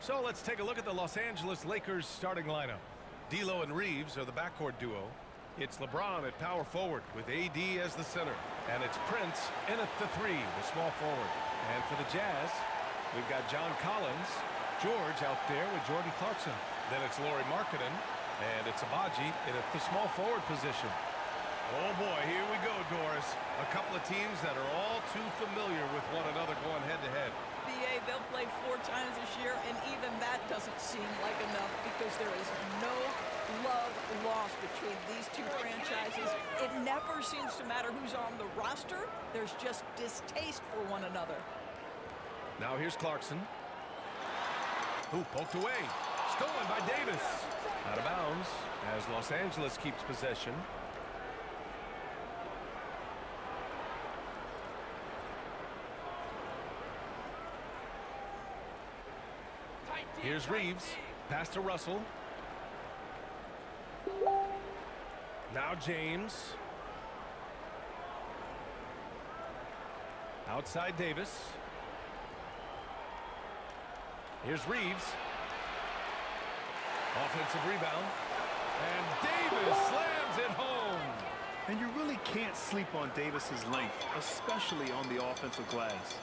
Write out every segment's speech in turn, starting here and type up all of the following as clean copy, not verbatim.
So let's take a look at the Los Angeles Lakers starting lineup. D'Lo and Reeves are the backcourt duo. It's LeBron at power forward with AD as the center. And it's Prince in at the 3, the small forward. And for the Jazz, we've got John Collins, George out there with Jordan Clarkson. Then it's Lauri Markkanen, and it's Agbaji in at the small forward position. Oh boy, here we go, Doris. A couple of teams that are all too familiar with one another going head-to-head. BA, they'll play 4 times this year, and even that doesn't seem like enough because there is no love lost between these two franchises. It never seems to matter who's on the roster. There's just distaste for one another. Now here's Clarkson. Ooh, poked away. Stolen by Davis. Out of bounds as Los Angeles keeps possession. Here's Reeves. Pass to Russell. Now James. Outside Davis. Here's Reeves. Offensive rebound. And Davis slams it home. And you really can't sleep on Davis's length, especially on the offensive glass.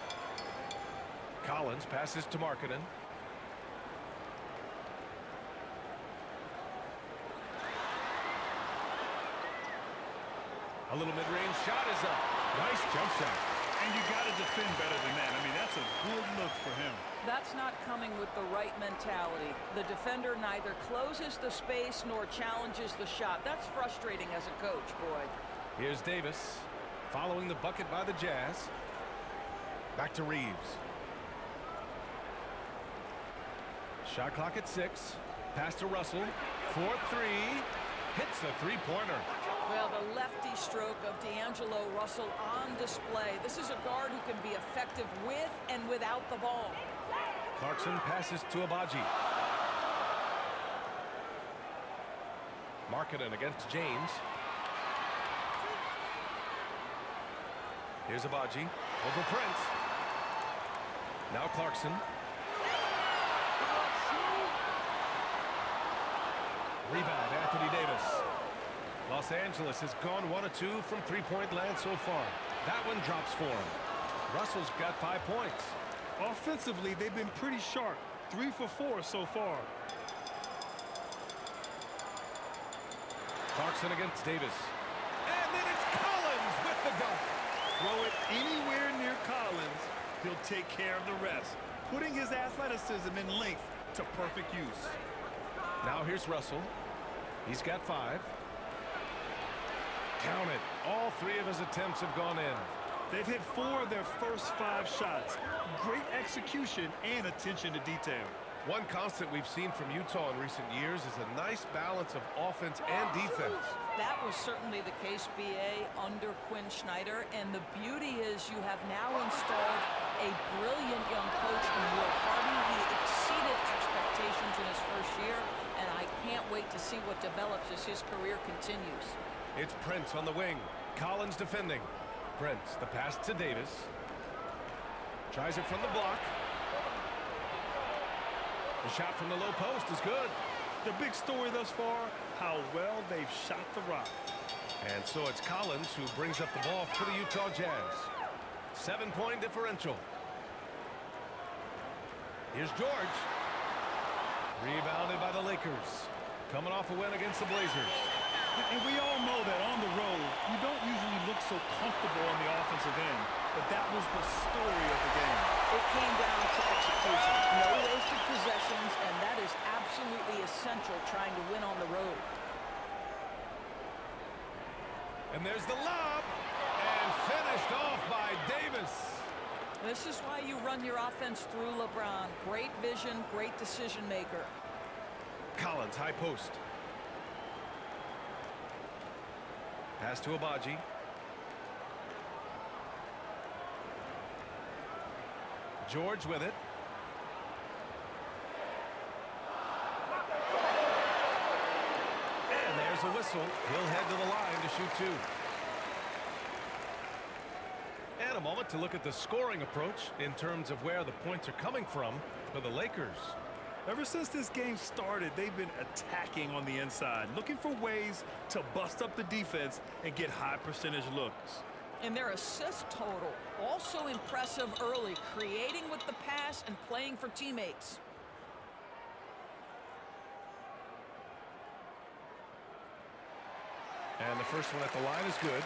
Collins passes to Markkanen. A little mid-range shot is up. Nice jump shot. And you got to defend better than that. I mean, that's a good look for him. That's not coming with the right mentality. The defender neither closes the space nor challenges the shot. That's frustrating as a coach, boy. Here's Davis, following the bucket by the Jazz. Back to Reeves. Shot clock at 6. Pass to Russell. 4-3. Hits the three-pointer. Well, the lefty stroke of D'Angelo Russell on display. This is a guard who can be effective with and without the ball. Clarkson passes to Agbaji. Markkanen against James. Here's Agbaji over Prince. Now Clarkson. Rebound, Anthony Davis. Los Angeles has gone 1 of 2 from three-point land so far. That one drops for him. Russell's got 5 points. Offensively, they've been pretty sharp. 3 for 4 so far. Clarkson against Davis. And then it's Collins with the dunk. Throw it anywhere near Collins, he'll take care of the rest, putting his athleticism and length to perfect use. Now here's Russell. He's got 5. Count it. All 3 of his attempts have gone in. They've hit 4 of their first 5 shots. Great execution and attention to detail. One constant we've seen from Utah in recent years is a nice balance of offense and defense. That was certainly the case, BA, under Quinn Snyder. And the beauty is you have now installed a brilliant young coach in Will Hardy. He exceeded expectations in his first year, and I can't wait to see what develops as his career continues. It's Prince on the wing. Collins defending. Prince, the pass to Davis. Tries it from the block. The shot from the low post is good. The big story thus far, how well they've shot the rock. And so it's Collins who brings up the ball for the Utah Jazz. 7-point differential. Here's George. Rebounded by the Lakers. Coming off a win against the Blazers. And we all know that on the road, you don't usually look so comfortable on the offensive end, but that was the story of the game. It came down to execution. No wasted possessions, and that is absolutely essential trying to win on the road. And there's the lob, and finished off by Davis. This is why you run your offense through LeBron. Great vision, great decision maker. Collins, high post. Pass to Agbaji. George with it. And there's a whistle. He'll head to the line to shoot 2. And a moment to look at the scoring approach in terms of where the points are coming from for the Lakers. Ever since this game started, they've been attacking on the inside, looking for ways to bust up the defense and get high percentage looks. And their assist total, also impressive early, creating with the pass and playing for teammates. And the first one at the line is good.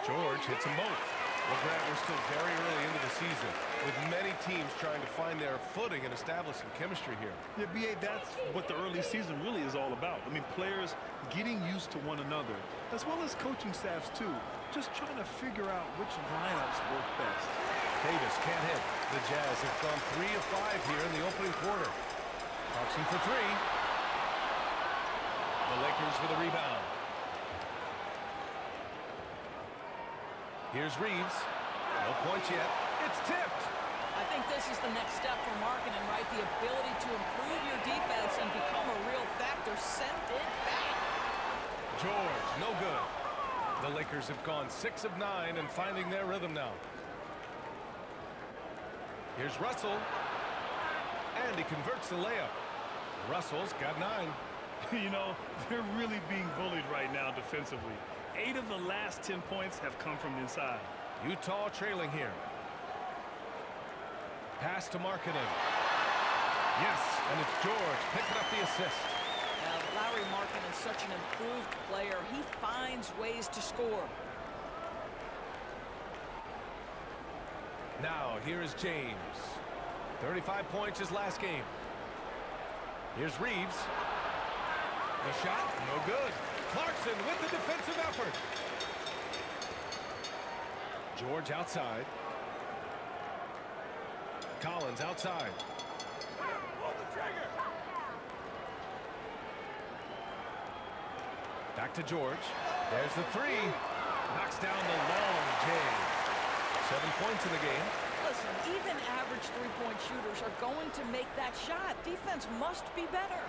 George hits them both. Well, Grant, we're still very early into the season, with many teams trying to find their footing and establish some chemistry here. Yeah, B.A., that's what the early season really is all about. I mean, players getting used to one another, as well as coaching staffs, too. Just trying to figure out which lineups work best. Davis can't hit. The Jazz have gone 3 of 5 here in the opening quarter. Clarkson for 3. The Lakers with a rebound. Here's Reeves. No points yet. It's tipped. I think this is the next step for Markkanen, right? The ability to improve your defense and become a real factor. Send it back. George, no good. The Lakers have gone 6 of 9 and finding their rhythm now. Here's Russell. And he converts the layup. Russell's got 9. You know, they're really being bullied right now defensively. 8 of the last 10 points have come from inside. Utah trailing here. Pass to Markkanen. Yes, and it's George picking up the assist. Larry Markkanen is such an improved player. He finds ways to score. Now, here is James. 35 points his last game. Here's Reeves. The shot, no good. Clarkson with the defensive effort. George outside. Collins outside. Pull the trigger. Back to George. There's the 3. Knocks down the long J. 7 points in the game. Listen, even average three-point shooters are going to make that shot. Defense must be better.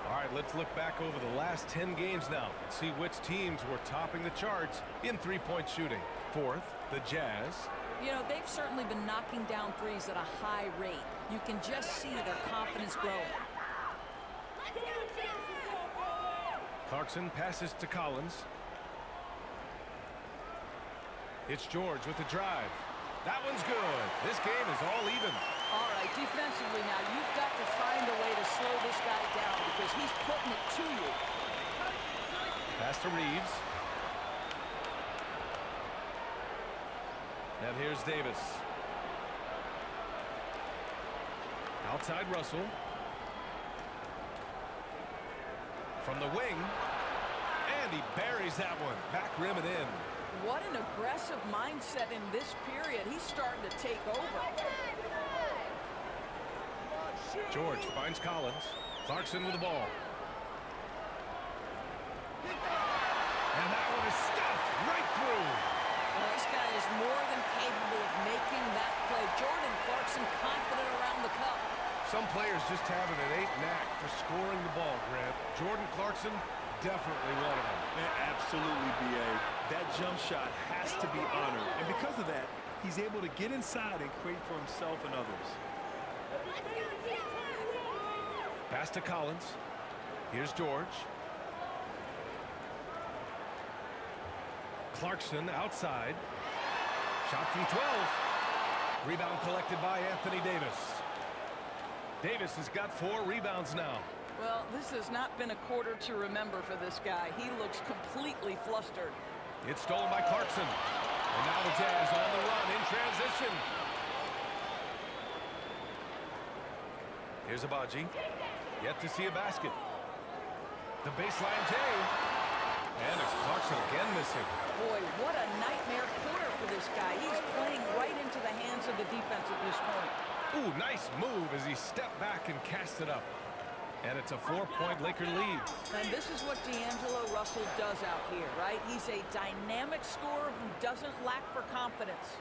All right, let's look back over the last 10 games now and see which teams were topping the charts in three-point shooting. 4th, the Jazz. You know, they've certainly been knocking down threes at a high rate. You can just see their confidence growing. Clarkson passes to Collins. It's George with the drive. That one's good. This game is all even. All right, defensively now, you've got to find a way to slow this guy down because he's putting it to you. Pass to Reeves. And here's Davis. Outside Russell. From the wing. And he buries that one. Back rim and in. What an aggressive mindset in this period. He's starting to take over. George finds Collins. Clarkson with the ball. And that one is stuffed right through. Well, this guy is more than capable of making that play. Jordan Clarkson confident around the cup. Some players just have an innate knack for scoring the ball, Grant. Jordan Clarkson, definitely one of them. Yeah, absolutely, B.A. That jump shot has to be honored. And because of that, he's able to get inside and create for himself and others. Pass to Collins. Here's George. Clarkson outside. Shot from 12. Rebound collected by Anthony Davis. Davis has got 4 rebounds now. Well, this has not been a quarter to remember for this guy. He looks completely flustered. It's stolen by Clarkson. And now the Jazz on the run in transition. Here's Abaji. Yet to see a basket. The baseline J. And it's Clarkson again missing. Boy, what a nightmare quarter for this guy. He's playing right into the hands of the defense at this point. Ooh, nice move as he stepped back and cast it up. And it's a 4-point Laker lead. And this is what D'Angelo Russell does out here, right? He's a dynamic scorer who doesn't lack for confidence.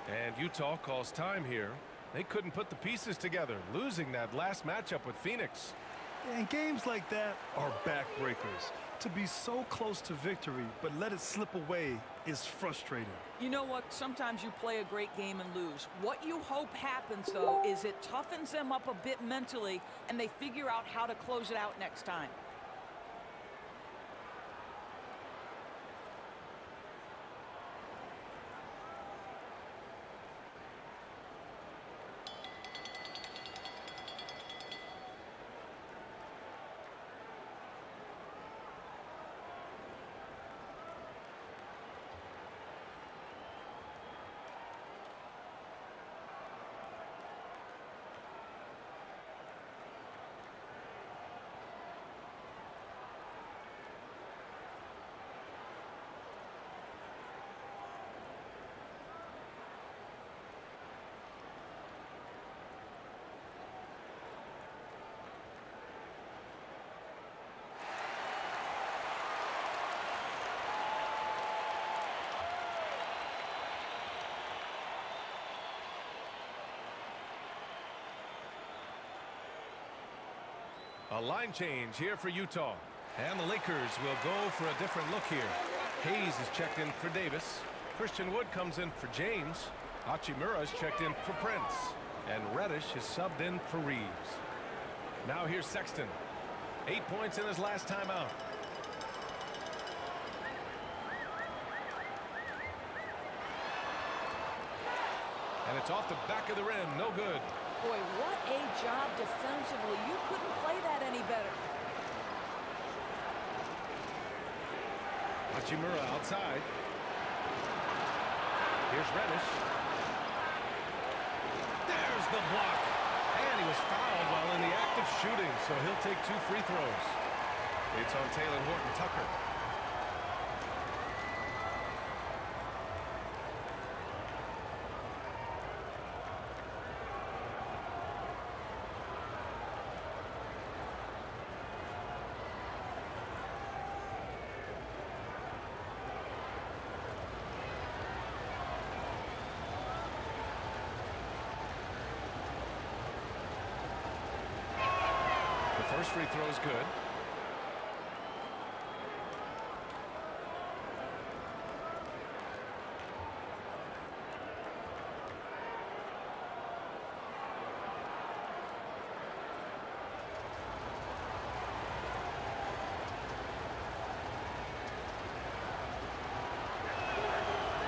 And Utah calls time here. They couldn't put the pieces together, losing that last matchup with Phoenix. And games like that are backbreakers. To be so close to victory, but let it slip away is frustrating. You know what? Sometimes you play a great game and lose. What you hope happens, though, is it toughens them up a bit mentally, and they figure out how to close it out next time. A line change here for Utah. And the Lakers will go for a different look here. Hayes is checked in for Davis. Christian Wood comes in for James. Hachimura is checked in for Prince. And Reddish is subbed in for Reeves. Now here's Sexton. 8 points in his last time out. And it's off the back of the rim. No good. Boy, what a job defensively. You couldn't play that any better. Hachimura outside. Here's Reddish. There's the block. And he was fouled while in the act of shooting, so he'll take 2 free throws. It's on Taylor Horton-Tucker. First free throw is good.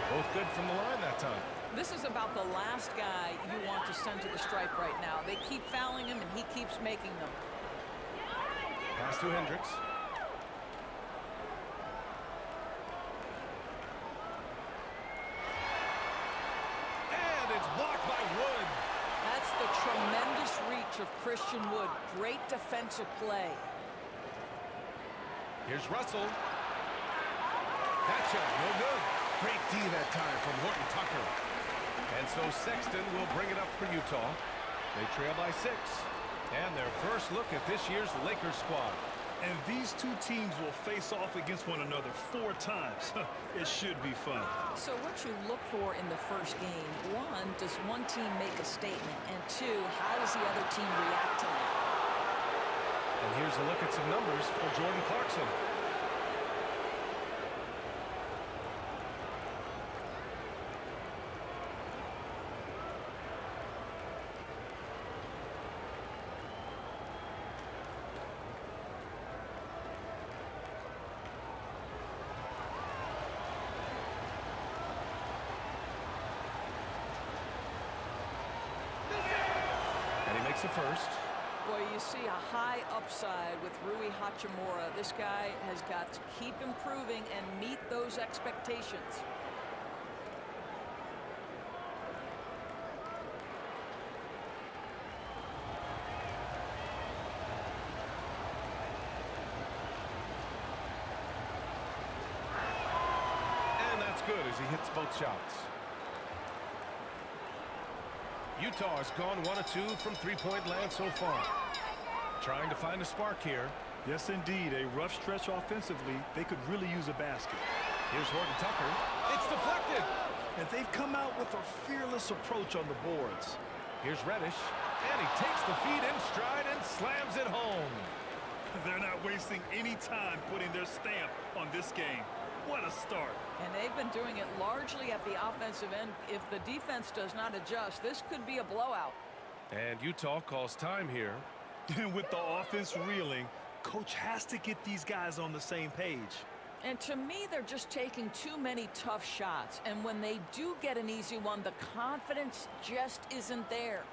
Both good from the line that time. This is about the last guy you want to send to the stripe right now. They keep fouling him, and he keeps making them. Pass to Hendricks. And it's blocked by Wood. That's the tremendous reach of Christian Wood. Great defensive play. Here's Russell. That shot, no good. Great D that time from Horton-Tucker. And so Sexton will bring it up for Utah. They trail by 6. And their first look at this year's Lakers squad. And these two teams will face off against one another 4 times. It should be fun. So what you look for in the first game, 1, does one team make a statement? And 2, how does the other team react to that? And here's a look at some numbers for Jordan Clarkson. The first. Boy, you see a high upside with Rui Hachimura. This guy has got to keep improving and meet those expectations. And that's good as he hits both shots. Utah has gone 1 of 2 from 3-point land so far. Trying to find a spark here. Yes, indeed. A rough stretch offensively. They could really use a basket. Here's Horton Tucker. It's deflected. And they've come out with a fearless approach on the boards. Here's Reddish. And he takes the feed in stride and slams it home. They're not wasting any time putting their stamp on this game. What a start. And they've been doing it largely at the offensive end. If the defense does not adjust, this could be a blowout. And Utah calls time here. And with the offense reeling, coach has to get these guys on the same page. And to me, they're just taking too many tough shots. And when they do get an easy one, the confidence just isn't there.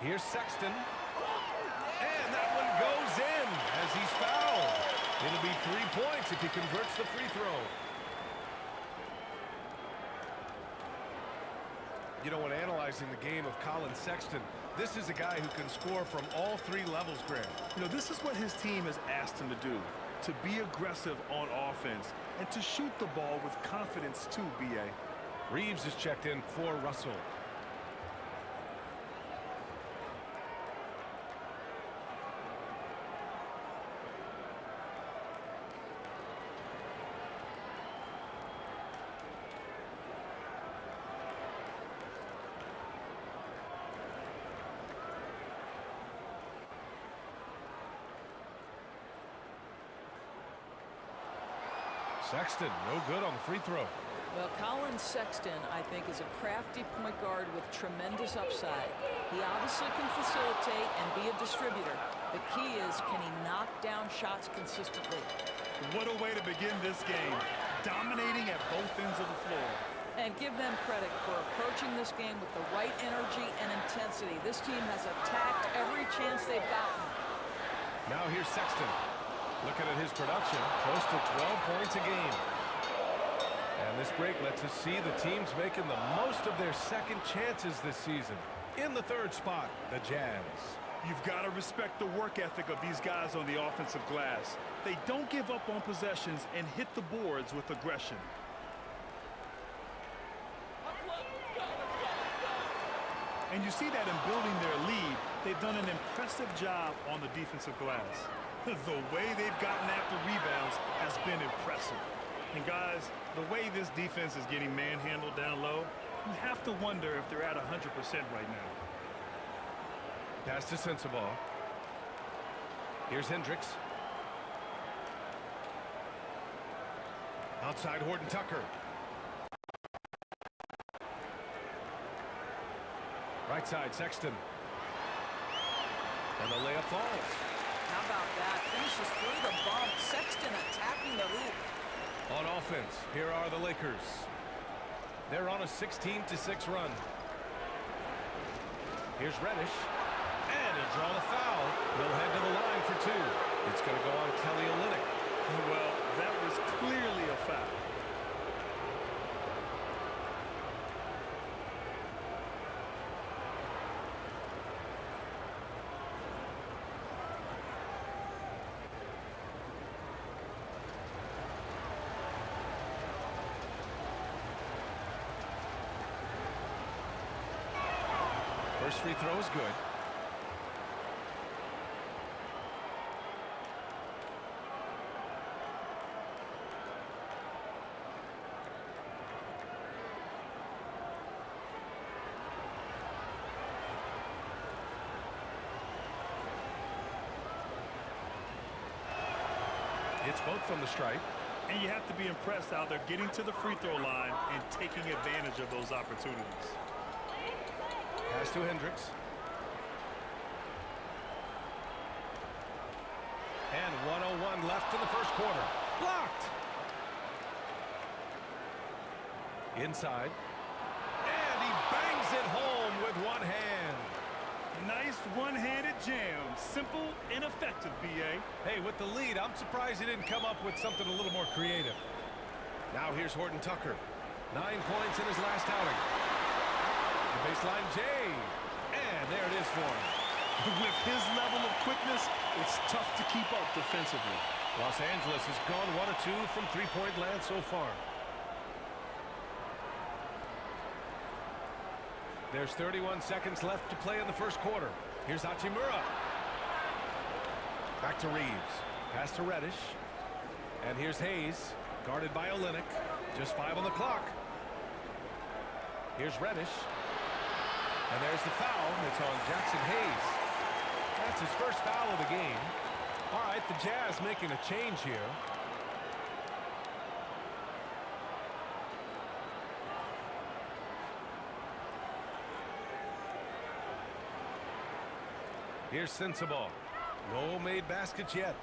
Here's Sexton. And that one goes in as he's fouled. It'll be 3 points if he converts the free throw. You know, when analyzing the game of Colin Sexton, this is a guy who can score from all three levels, Graham. You know, this is what his team has asked him to do, to be aggressive on offense and to shoot the ball with confidence too, B.A. Reeves is checked in for Russell. Sexton, no good on the free throw. Well, Colin Sexton, I think, is a crafty point guard with tremendous upside. He obviously can facilitate and be a distributor. The key is, can he knock down shots consistently? What a way to begin this game, dominating at both ends of the floor. And give them credit for approaching this game with the right energy and intensity. This team has attacked every chance they've gotten. Now here's Sexton. Looking at his production, close to 12 points a game. And this break lets us see the teams making the most of their second chances this season. In the third spot, the Jazz. You've got to respect the work ethic of these guys on the offensive glass. They don't give up on possessions and hit the boards with aggression. And you see that in building their lead, they've done an impressive job on the defensive glass. The way they've gotten after rebounds has been impressive. And guys, the way this defense is getting manhandled down low, you have to wonder if they're at 100% right now. Pass to Sensabaugh. Here's Hendricks. Outside Horton Tucker. Right side Sexton. And the layup falls. How about that? Finishes through the bump. Sexton attacking the hoop. On offense, here are the Lakers. They're on a 16-6 run. Here's Reddish. And he'll draw the foul. He'll head to the line for two. It's going to go on Kelly Olynyk. Well, that was clearly a foul. First free throw is good. both from the stripe. And you have to be impressed how they're getting to the free throw line and taking advantage of those opportunities. Pass to Hendricks. And 1:01 left in the first quarter. Blocked. Inside. And he bangs it home with one hand. Nice one-handed jam. Simple and effective, B.A. Hey, with the lead, I'm surprised he didn't come up with something a little more creative. Now here's Horton Tucker. 9 points in his last outing. The baseline J. And there it is for him. With his level of quickness, it's tough to keep up defensively. Los Angeles has gone 1 of 2 from three-point land so far. There's 31 seconds left to play in the first quarter. Here's Hachimura. Back to Reeves. Pass to Reddish. And here's Hayes, guarded by Olynyk. Just 5 on the clock. Here's Reddish. And there's the foul. It's on Jackson Hayes. That's his first foul of the game. All right, the Jazz making a change here. Here's Sensabaugh. No made baskets yet.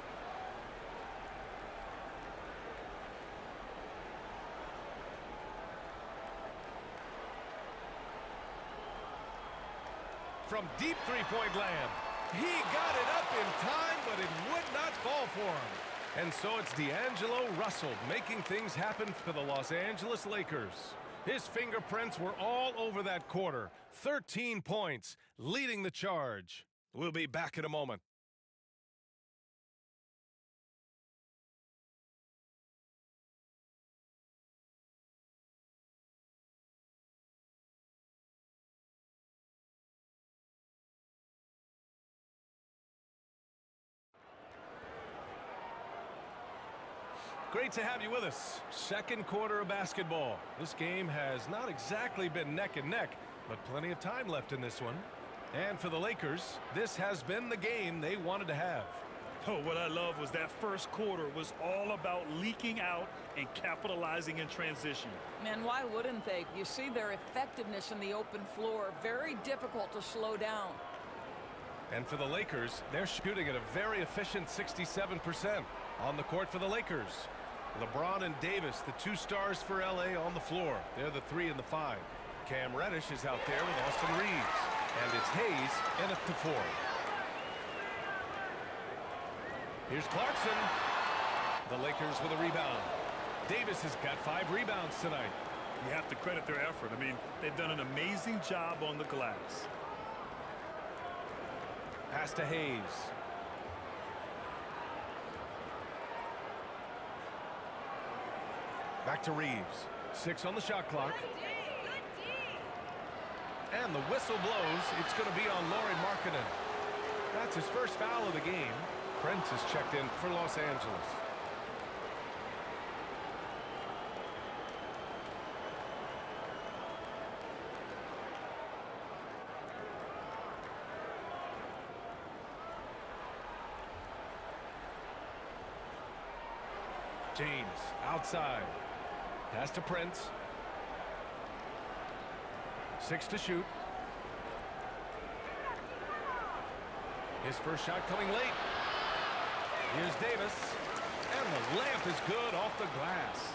From deep three-point land. He got it up in time, but it would not fall for him. And so it's D'Angelo Russell making things happen for the Los Angeles Lakers. His fingerprints were all over that quarter. 13 points, leading the charge. We'll be back in a moment. Great to have you with us. Second quarter of basketball. This game has not exactly been neck and neck, but plenty of time left in this one. And for the Lakers, this has been the game they wanted to have. Oh, what I love was that first quarter was all about leaking out and capitalizing in transition. Man, why wouldn't they? You see their effectiveness in the open floor. Very difficult to slow down. And for the Lakers, they're shooting at a very efficient 67%. On the court for the Lakers, LeBron and Davis, the 2 stars for LA on the floor. They're the 3 and the 5. Cam Reddish is out there with Austin Reeves. And it's Hayes in at the 4. Here's Clarkson. The Lakers with a rebound. Davis has got 5 rebounds tonight. You have to credit their effort. I mean, they've done an amazing job on the glass. Pass to Hayes. Back to Reeves. 6 on the shot clock. And the whistle blows. It's going to be on Lauri Markkanen. That's his first foul of the game. Prince is checked in for Los Angeles. James outside. Pass to Prince. 6 to shoot. His first shot coming late. Here's Davis. And the layup is good off the glass.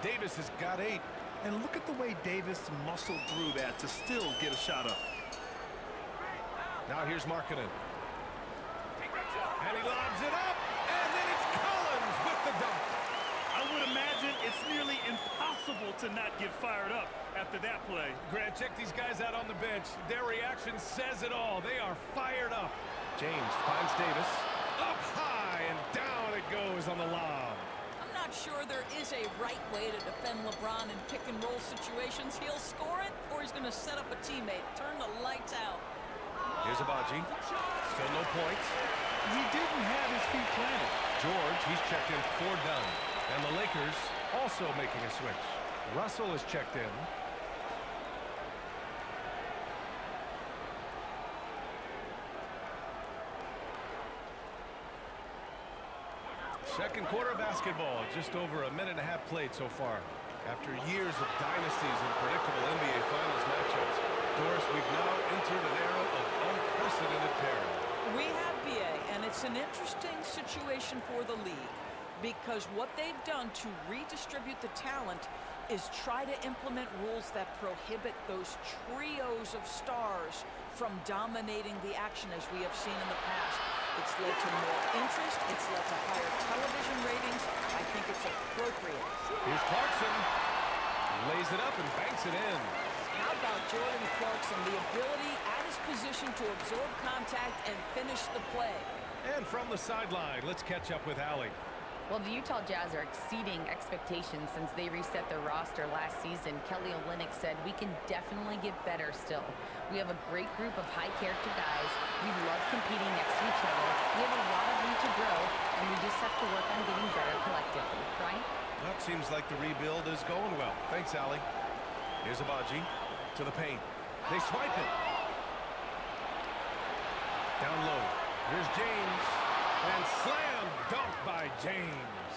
Davis has got 8. And look at the way Davis muscled through that to still get a shot up. Now here's Markkanen. And he lobs it up. And then it's Collins with the dunk. I would imagine it's nearly impossible to not get fired up after that play. Grant, check these guys out on the bench. Their reaction says it all. They are fired up. James finds Davis. Up high and down it goes on the lob. I'm not sure there is a right way to defend LeBron in pick-and-roll situations. He'll score it, or he's going to set up a teammate. Turn the lights out. Here's Abaji. Still no points. He didn't have his feet planted. George, he's checked in for Dunn. And the Lakers also making a switch. Russell is checked in. Second quarter basketball, just over a minute and a half played so far. After years of dynasties and predictable NBA Finals matchups, Doris, we've now entered an era of unprecedented pairing. We have, BA, and it's an interesting situation for the league because what they've done to redistribute the talent is try to implement rules that prohibit those trios of stars from dominating the action as we have seen in the past. It's led to more interest. It's led to higher television ratings. I think it's appropriate. Here's Clarkson. Lays it up and banks it in. How about Jordan Clarkson, the ability at his position to absorb contact and finish the play? And from the sideline, let's catch up with Allie. Well, the Utah Jazz are exceeding expectations since they reset their roster last season. Kelly Olynyk said, "We can definitely get better still. We have a great group of high-character guys. We love competing next to each other. We have a lot of room to grow, and we just have to work on getting better collectively." Right? That seems like the rebuild is going well. Thanks, Allie. Here's Abaji to the paint. They swipe it. Down low. Here's James. And slam dunk by James.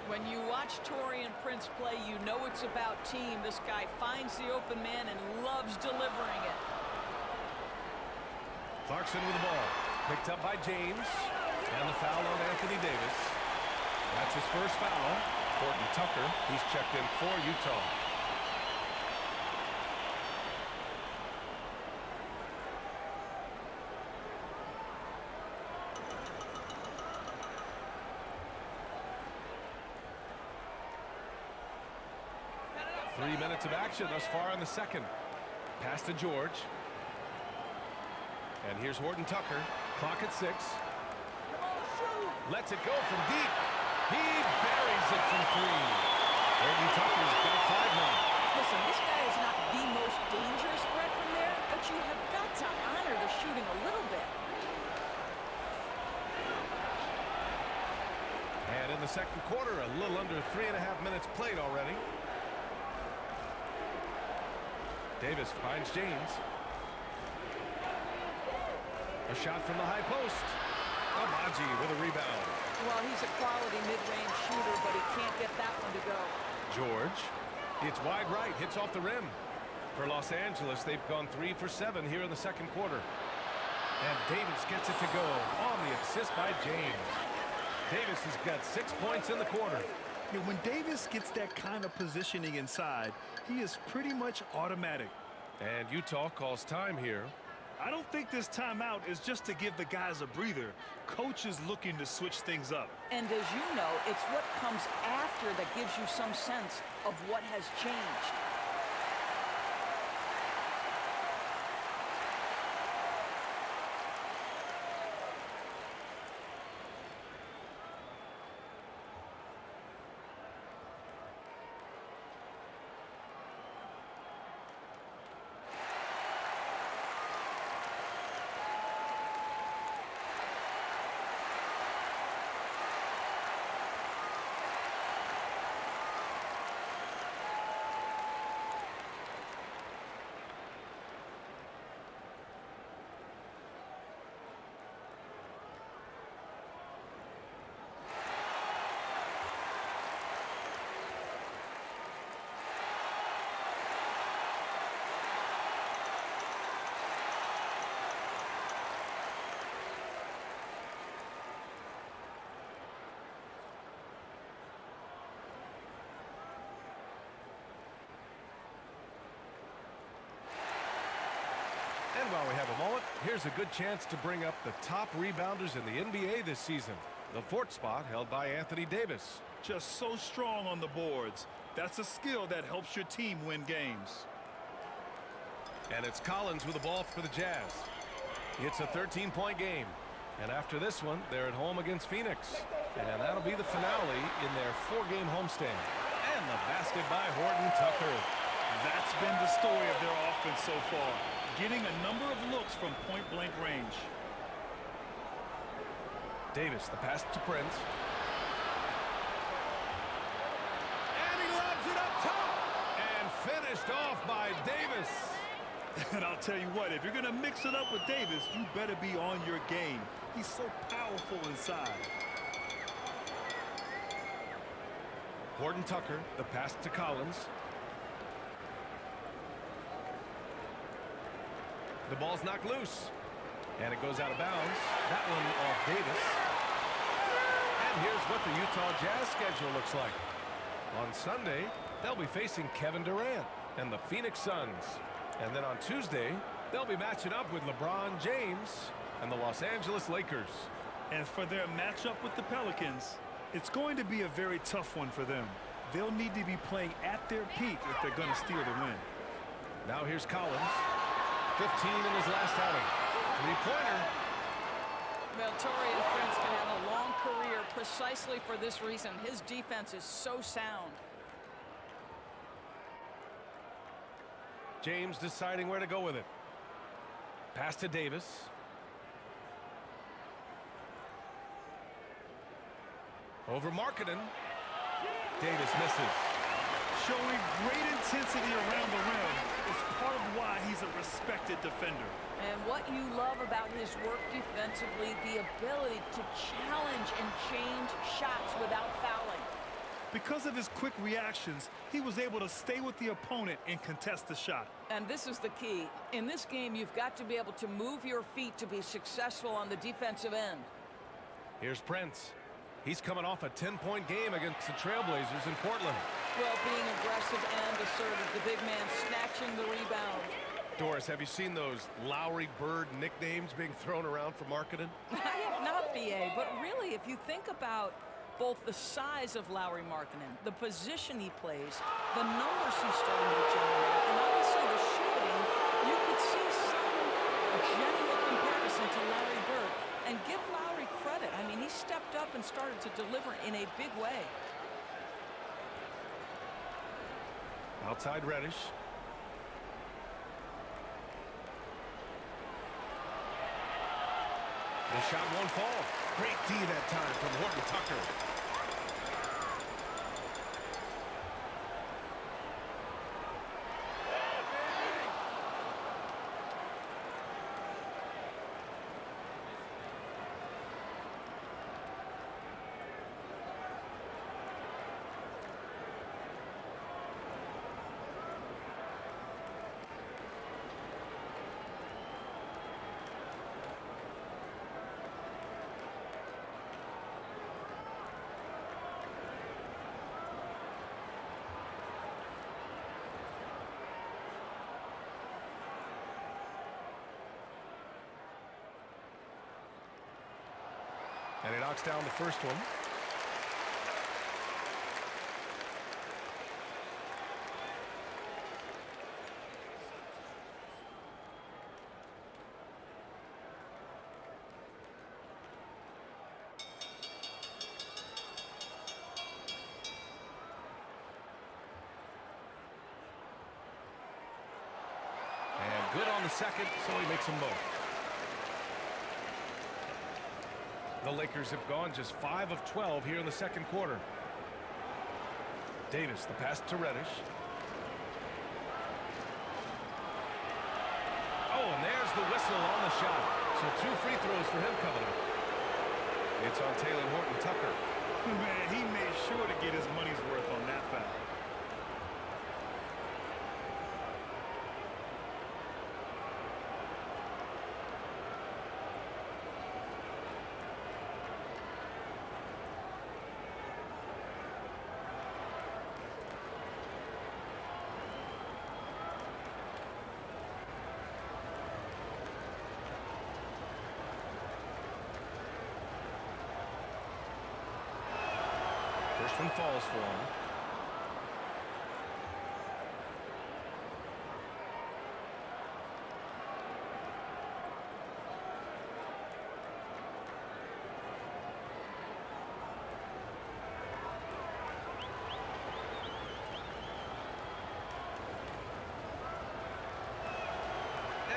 When you watch Taurean Prince play, you know it's about team. This guy finds the open man and loves delivering it. Clarkson with the ball. Picked up by James. And the foul on Anthony Davis. That's his first foul. Horton Tucker, he's checked in for Utah. Three minutes of action thus far in the second. Pass to George. And here's Horton Tucker. Clock at 6. Lets it go from deep. He buries it from 3. Horton Tucker's got 5 now. Listen, this guy is not the most dangerous threat from there, but you have got to honor the shooting a little bit. And in the second quarter, a little under 3.5 minutes played already. Davis finds James. A shot from the high post. Abaji with a rebound. Well, he's a quality mid-range shooter, but he can't get that one to go. George. It's wide right. Hits off the rim. For Los Angeles, they've gone 3 for 7 here in the second quarter. And Davis gets it to go on the assist by James. Davis has got 6 points in the quarter. Yeah, when Davis gets that kind of positioning inside, he is pretty much automatic. And Utah calls time here. I don't think this timeout is just to give the guys a breather. Coach is looking to switch things up. And as you know, it's what comes after that gives you some sense of what has changed. And while we have a moment, here's a good chance to bring up the top rebounders in the NBA this season. The 4th spot held by Anthony Davis. Just so strong on the boards. That's a skill that helps your team win games. And it's Collins with the ball for the Jazz. It's a 13-point game. And after this one, they're at home against Phoenix. And that'll be the finale in their 4-game homestand. And the basket by Horton Tucker. That's been the story of their offense so far. Getting a number of looks from point-blank range. Davis, the pass to Prince. And he lobs it up top. And finished off by Davis. And I'll tell you what, if you're going to mix it up with Davis, you better be on your game. He's so powerful inside. Horton Tucker, the pass to Collins. The ball's knocked loose. And it goes out of bounds. That one off Davis. And here's what the Utah Jazz schedule looks like. On Sunday, they'll be facing Kevin Durant and the Phoenix Suns. And then on Tuesday, they'll be matching up with LeBron James and the Los Angeles Lakers. And for their matchup with the Pelicans, it's going to be a very tough one for them. They'll need to be playing at their peak if they're going to steal the win. Now here's Collins. 15 in his last outing. Three-pointer. Well, Taurean Prince can have a long career precisely for this reason. His defense is so sound. James deciding where to go with it. Pass to Davis. Over Markkanen. Davis misses. Showing great intensity around the rim is part of why he's a respected defender. And what you love about his work defensively, the ability to challenge and change shots without fouling. Because of his quick reactions, he was able to stay with the opponent and contest the shot. And this is the key. In this game, you've got to be able to move your feet to be successful on the defensive end. Here's Prince. He's coming off a 10-point game against the Trailblazers in Portland. Well, being aggressive and assertive, the big man snatching the rebound. Doris, have you seen those Lowry Bird nicknames being thrown around for Markkanen? I have not, B.A., but really, if you think about both the size of Lowry Markkanen, the position he plays, the numbers he's starting to generate, and obviously the shooting, you could see some general comparison to Larry Bird. And give Lowry credit. I mean, he stepped up and started to deliver in a big way. Outside Reddish. The shot won't fall. Great D that time from Horton Tucker. And he knocks down the first one. And good on the second, so he makes them both. The Lakers have gone just 5 of 12 here in the second quarter. Davis, the pass to Reddish. Oh, and there's the whistle on the shot. So 2 free throws for him coming up. It's on Taylor Horton Tucker. Man, he made sure to get his money's worth on that foul. First one falls for him.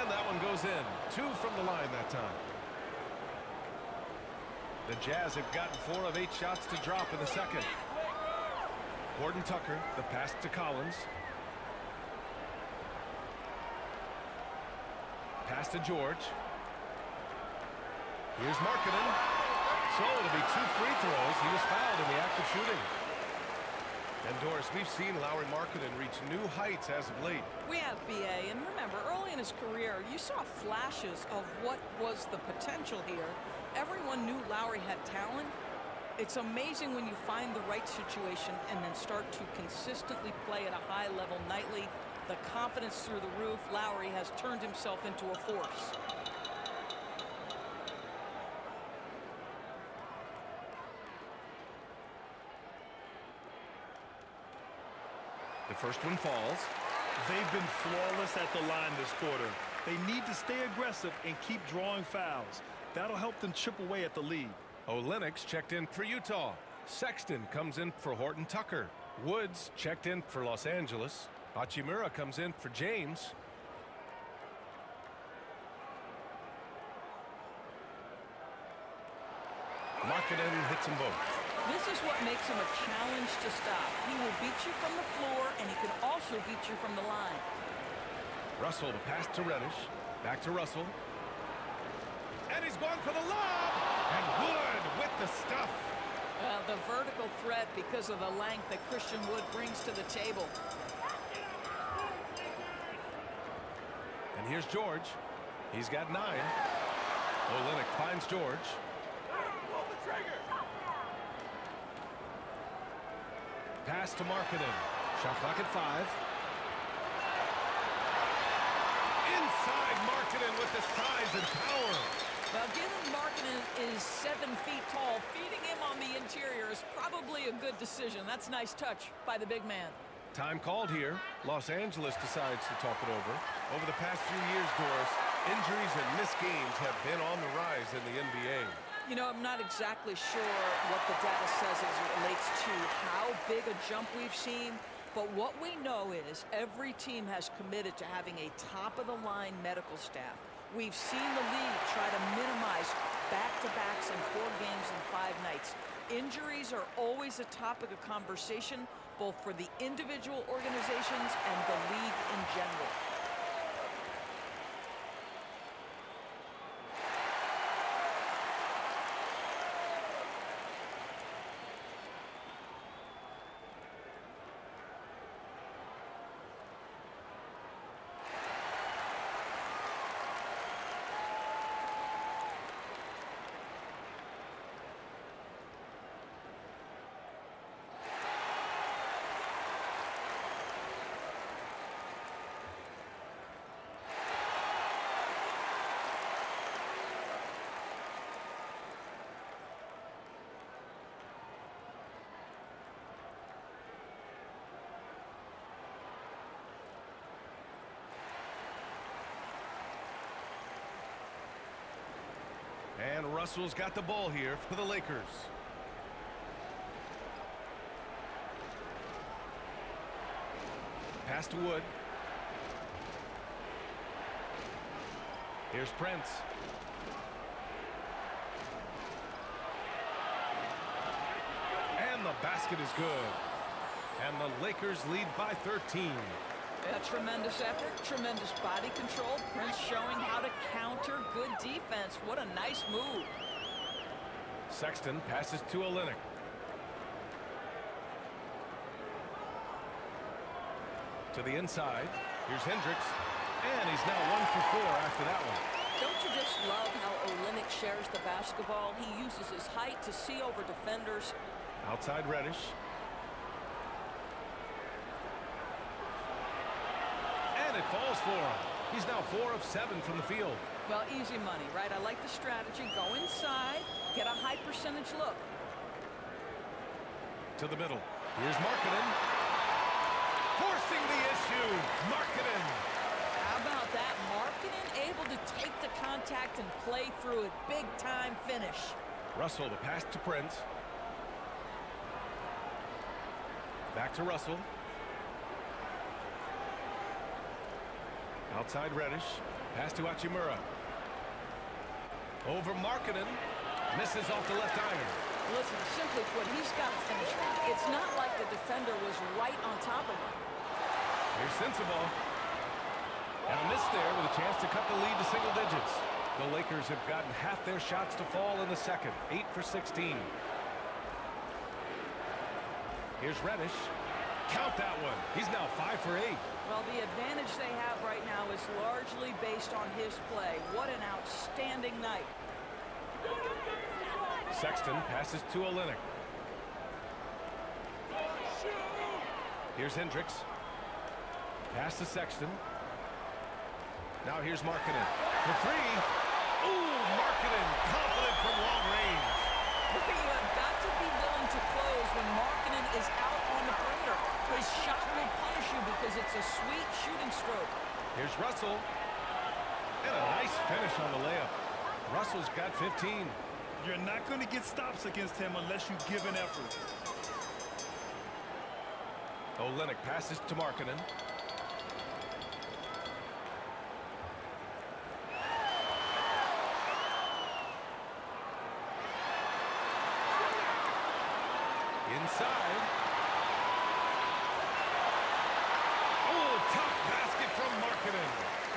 And that one goes in. 2 from the line that time. The Jazz have gotten 4 of 8 shots to drop in the second. Horton Tucker, the pass to Collins. Pass to George. Here's Markkanen. So it'll be 2 free throws. He was fouled in the act of shooting. And Doris, we've seen Lauri Markkanen reach new heights as of late. We have BA, and remember, early in his career, you saw flashes of what was the potential here. Everyone knew Lauri had talent. It's amazing when you find the right situation and then start to consistently play at a high level nightly. The confidence through the roof. Lauri has turned himself into a force. The first one falls. They've been flawless at the line this quarter. They need to stay aggressive and keep drawing fouls. That'll help them chip away at the lead. Olynyk checked in for Utah. Sexton comes in for Horton Tucker. Woods checked in for Los Angeles. Hachimura comes in for James. Markkanen hits them both. This is what makes him a challenge to stop. He will beat you from the floor, and he can also beat you from the line. Russell, the pass to Reddish. Back to Russell. And he's going for the lob! And Wood with the stuff. The vertical threat because of the length that Christian Wood brings to the table. And here's George. He's got 9. Olynyk finds George. Pull the trigger! Pass to Markkanen. Shot clock at 5. Inside Markkanen with the size and power. Well, given Markkanen is 7 feet tall, feeding him on the interior is probably a good decision. That's a nice touch by the big man. Time called here. Los Angeles decides to talk it over. Over the past few years, Doris, injuries and missed games have been on the rise in the NBA. You know, I'm not exactly sure what the data says as it relates to how big a jump we've seen, but what we know is every team has committed to having a top-of-the-line medical staff. We've seen the league try to minimize back-to-backs in 4 games and 5 nights. Injuries are always a topic of conversation, both for the individual organizations and the league in general. And Russell's got the ball here for the Lakers. Pass to Wood. Here's Prince. And the basket is good. And the Lakers lead by 13. A tremendous effort, tremendous body control. Prince showing how to counter good defense. What a nice move. Sexton passes to Olynyk. To the inside. Here's Hendricks. And he's now 1 for 4 after that one. Don't you just love how Olynyk shares the basketball? He uses his height to see over defenders. Outside Reddish. And it falls for him. He's now 4 of 7 from the field. Well, easy money, right? I like the strategy. Go inside, get a high percentage look. To the middle. Here's Markkanen. Forcing the issue. Markkanen. How about that? Markkanen able to take the contact and play through it. Big time finish. Russell, the pass to Prince. Back to Russell. Outside Reddish. Pass to Hachimura. Over Markkanen. Misses off the left iron. Listen, simply put, he's got to finish that. It's not like the defender was right on top of him. Here's Sensabaugh. And a miss there with a chance to cut the lead to single digits. The Lakers have gotten half their shots to fall in the second. 8 for 16. Here's Reddish. Count that one. He's now 5 for 8. Well, the advantage they have right now is largely based on his play. What an outstanding night. Sexton passes to Olynyk. Here's Hendricks. Pass to Sexton. Now here's Markkanen for 3. Ooh, Markkanen, confident from long range. You have got to be willing to close when Markkanen is out on the perimeter. His shot will punish you because it's a sweet shooting stroke. Here's Russell. And a nice finish on the layup. Russell's got 15. You're not going to get stops against him unless you give an effort. Olynyk passes to Markkanen. Inside. Oh, tough basket from Markkanen.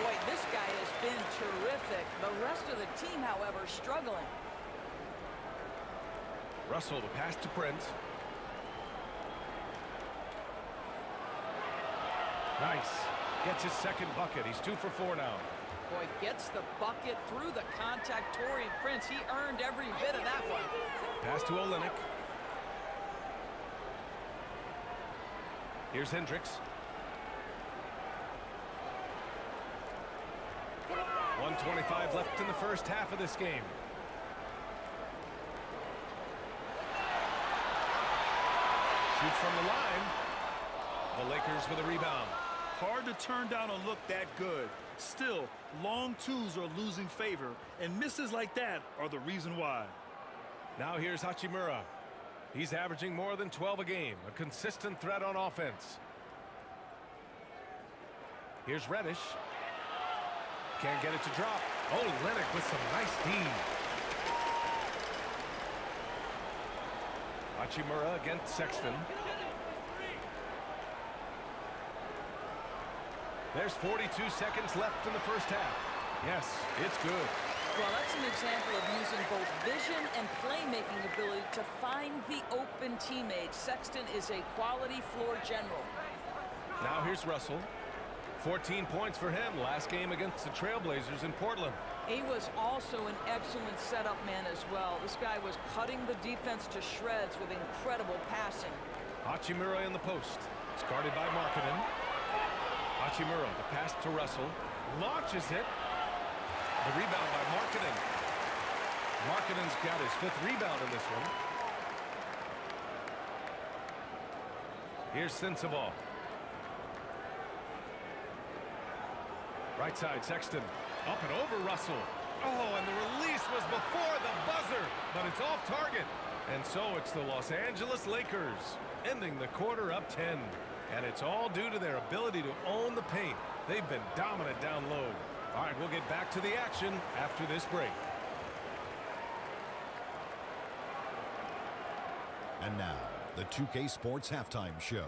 Boy, this guy has been terrific. The rest of the team, however, struggling. Russell to pass to Prince. Nice. Gets his second bucket. He's 2 for 4 now. Boy, gets the bucket through the contact. Taurean Prince, he earned every bit of that one. Pass to Olynyk. Here's Hendricks. 1:25 left in the first half of this game. Shoots from the line. The Lakers with a rebound. Hard to turn down a look that good. Still, long twos are losing favor, and misses like that are the reason why. Now here's Hachimura. He's averaging more than 12 a game, a consistent threat on offense. Here's Reddish. Can't get it to drop. Oh, Olynyk with some nice D. Hachimura against Sexton. There's 42 seconds left in the first half. Yes, it's good. Well, that's an example of using both vision and playmaking ability to find the open teammates. Sexton is a quality floor general. Now here's Russell. 14 points for him last game against the Trailblazers in Portland. He was also an excellent setup man as well. This guy was cutting the defense to shreds with incredible passing. Hachimura in the post. It's guarded by Markkanen. Hachimura, the pass to Russell. Launches it. The rebound by Markkanen. Markkanen's got his 5th rebound in this one. Here's Sensabaugh. Right side, Sexton. Up and over Russell. Oh, and the release was before the buzzer, but it's off target. And so it's the Los Angeles Lakers ending the quarter up 10. And it's all due to their ability to own the paint. They've been dominant down low. All right, we'll get back to the action after this break. And now, the 2K Sports Halftime Show.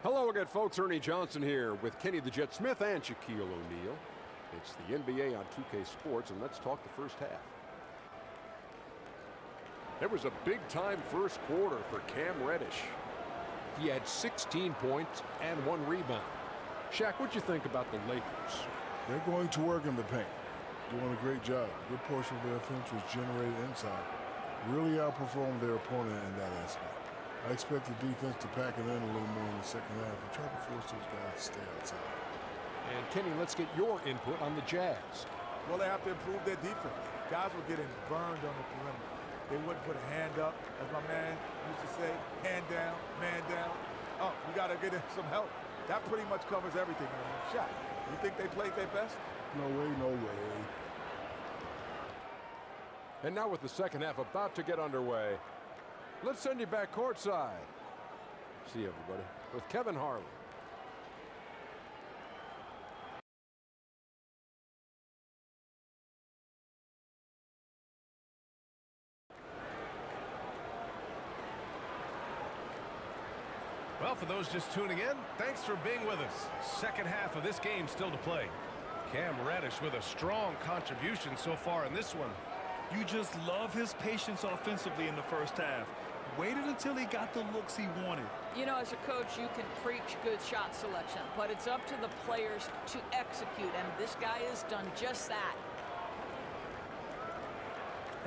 Hello again, folks. Ernie Johnson here with Kenny the Jet Smith and Shaquille O'Neal. It's the NBA on 2K Sports, and let's talk the first half. It was a big-time first quarter for Cam Reddish. He had 16 points and 1 rebound. Shaq, what'd you think about the Lakers? They're going to work in the paint. Doing a great job. Good portion of their offense was generated inside. Really outperformed their opponent in that aspect. I expect the defense to pack it in a little more in the second half and try to force those guys to stay outside. And Kenny, let's get your input on the Jazz. Well, they have to improve their defense. Guys were getting burned on the perimeter. They wouldn't put a hand up, as my man used to say, hand down, man down. Oh, we got to get him some help. That pretty much covers everything in the shot. You think they played their best? No way, no way. And now with the second half about to get underway, let's send you back courtside. See you, everybody, with Kevin Harlan. Well, for those just tuning in, thanks for being with us. Second half of this game still to play. Cam Reddish with a strong contribution so far in this one. You just love his patience offensively in the first half. waited until he got the looks he wanted. You know, as a coach, you can preach good shot selection, but it's up to the players to execute, and this guy has done just that.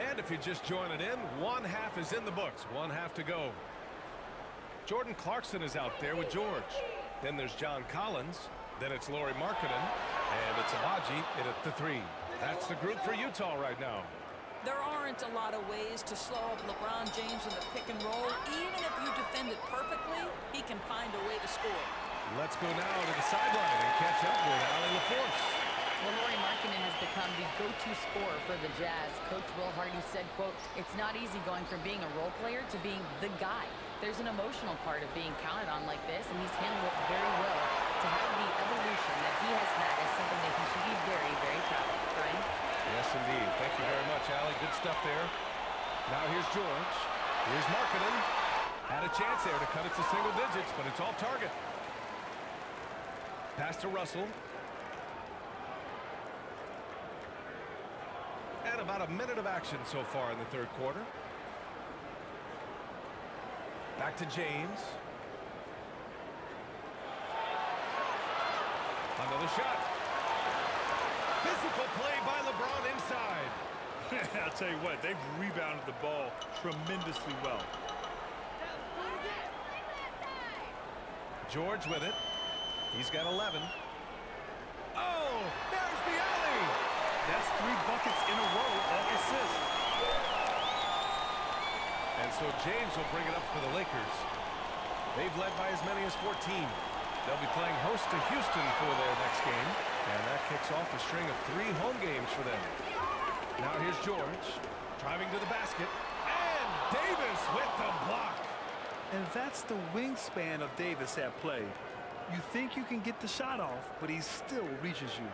And if you're just joining in, one half is in the books. One half to go. Jordan Clarkson is out there with George. Then there's John Collins. Then it's Lauri Markkanen. And it's Abaji in at the 3. That's the group for Utah right now. There aren't a lot of ways to slow up LeBron James in the pick and roll. Even if you defend it perfectly, he can find a way to score. Let's go now to the sideline and catch up with Allie LaForce. Well, Lauri Markkanen has become the go-to scorer for the Jazz. Coach Will Hardy said, quote, "It's not easy going from being a role player to being the guy. There's an emotional part of being counted on like this, and he's handled it very well. To have the evolution that he has had is something that he should be very, very proud of." Brian? Yes, indeed. Thank you very much, Allie. Good stuff there. Now here's George. Here's Markkanen. Had a chance there to cut it to single digits, but it's off target. Pass to Russell. And about a minute of action so far in the third quarter. Back to James. Another shot. Physical play by LeBron inside. I'll tell you what, they've rebounded the ball tremendously well. George with it. He's got 11. Oh, there's the alley. That's 3 buckets in a row off assist. And so James will bring it up for the Lakers. They've led by as many as 14. They'll be playing host to Houston for their next game. And that kicks off a string of 3 home games for them. Now here's George, driving to the basket. And Davis with the block. And that's the wingspan of Davis at play. You think you can get the shot off, but he still reaches you.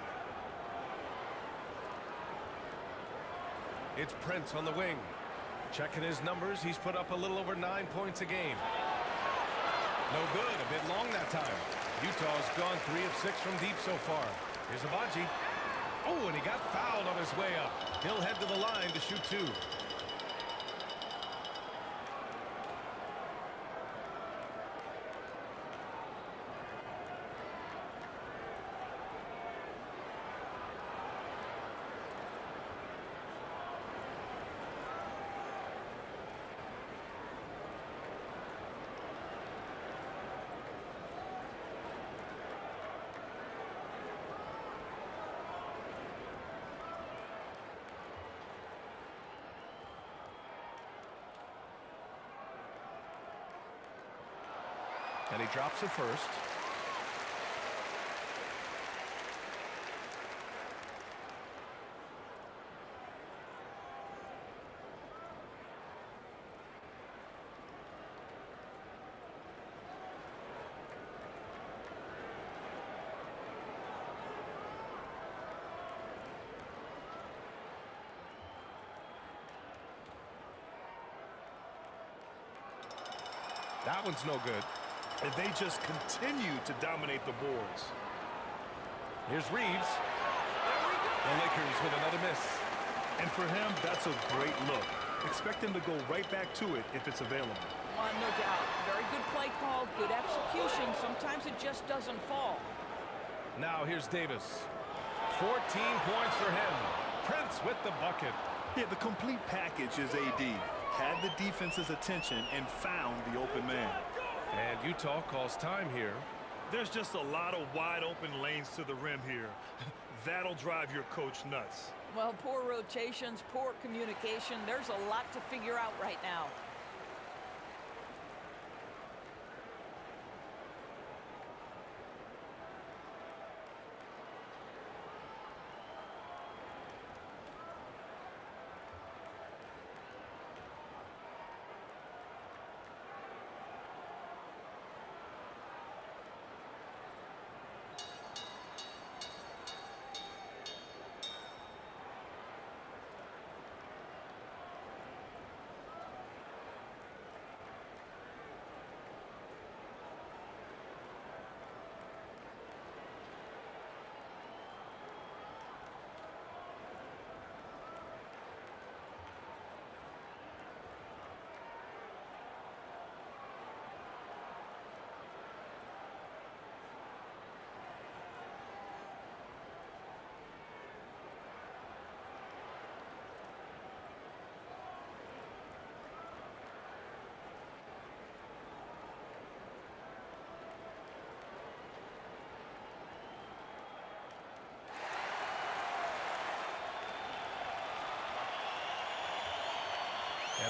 It's Prince on the wing. Checking his numbers, he's put up a little over 9 points a game. No good, a bit long that time. Utah's gone 3 of 6 from deep so far. Here's Abaji. Oh, and he got fouled on his way up. He'll head to the line to shoot 2. And he drops it first. That one's no good. And they just continue to dominate the boards. Here's Reeves. The Lakers with another miss. And for him, that's a great look. Expect him to go right back to it if it's available. No doubt. Very good play call, good execution. Sometimes it just doesn't fall. Now here's Davis. 14 points for him. Prince with the bucket. Yeah, the complete package is AD. Had the defense's attention and found the open man. And Utah calls time here. There's just a lot of wide open lanes to the rim here. That'll drive your coach nuts. Well, poor rotations, poor communication. There's a lot to figure out right now.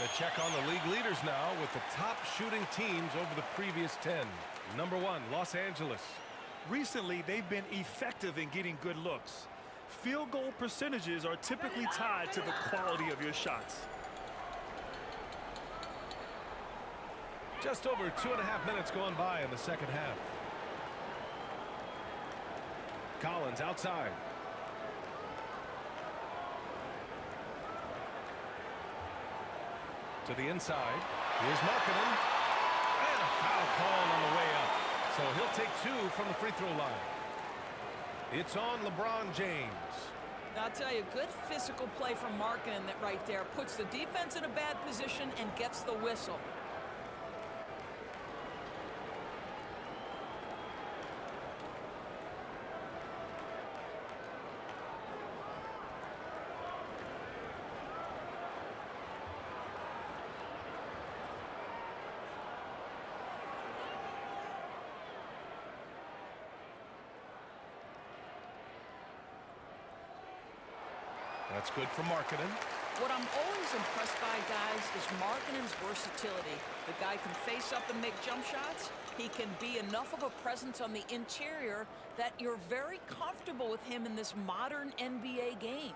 A check on the league leaders now with the top shooting teams over the previous 10. Number 1, Los Angeles. Recently, they've been effective in getting good looks. Field goal percentages are typically tied to the quality of your shots. Just over 2.5 minutes going by in the second half. Collins outside. To the inside. Here's Markkanen. And a foul call on the way up. So he'll take 2 from the free throw line. It's on LeBron James. I'll tell you, good physical play from Markkanen that right there puts the defense in a bad position and gets the whistle. That's good for Markkanen. What I'm always impressed by, guys, is Markkanen's versatility. The guy can face up and make jump shots. He can be enough of a presence on the interior that you're very comfortable with him in this modern NBA game.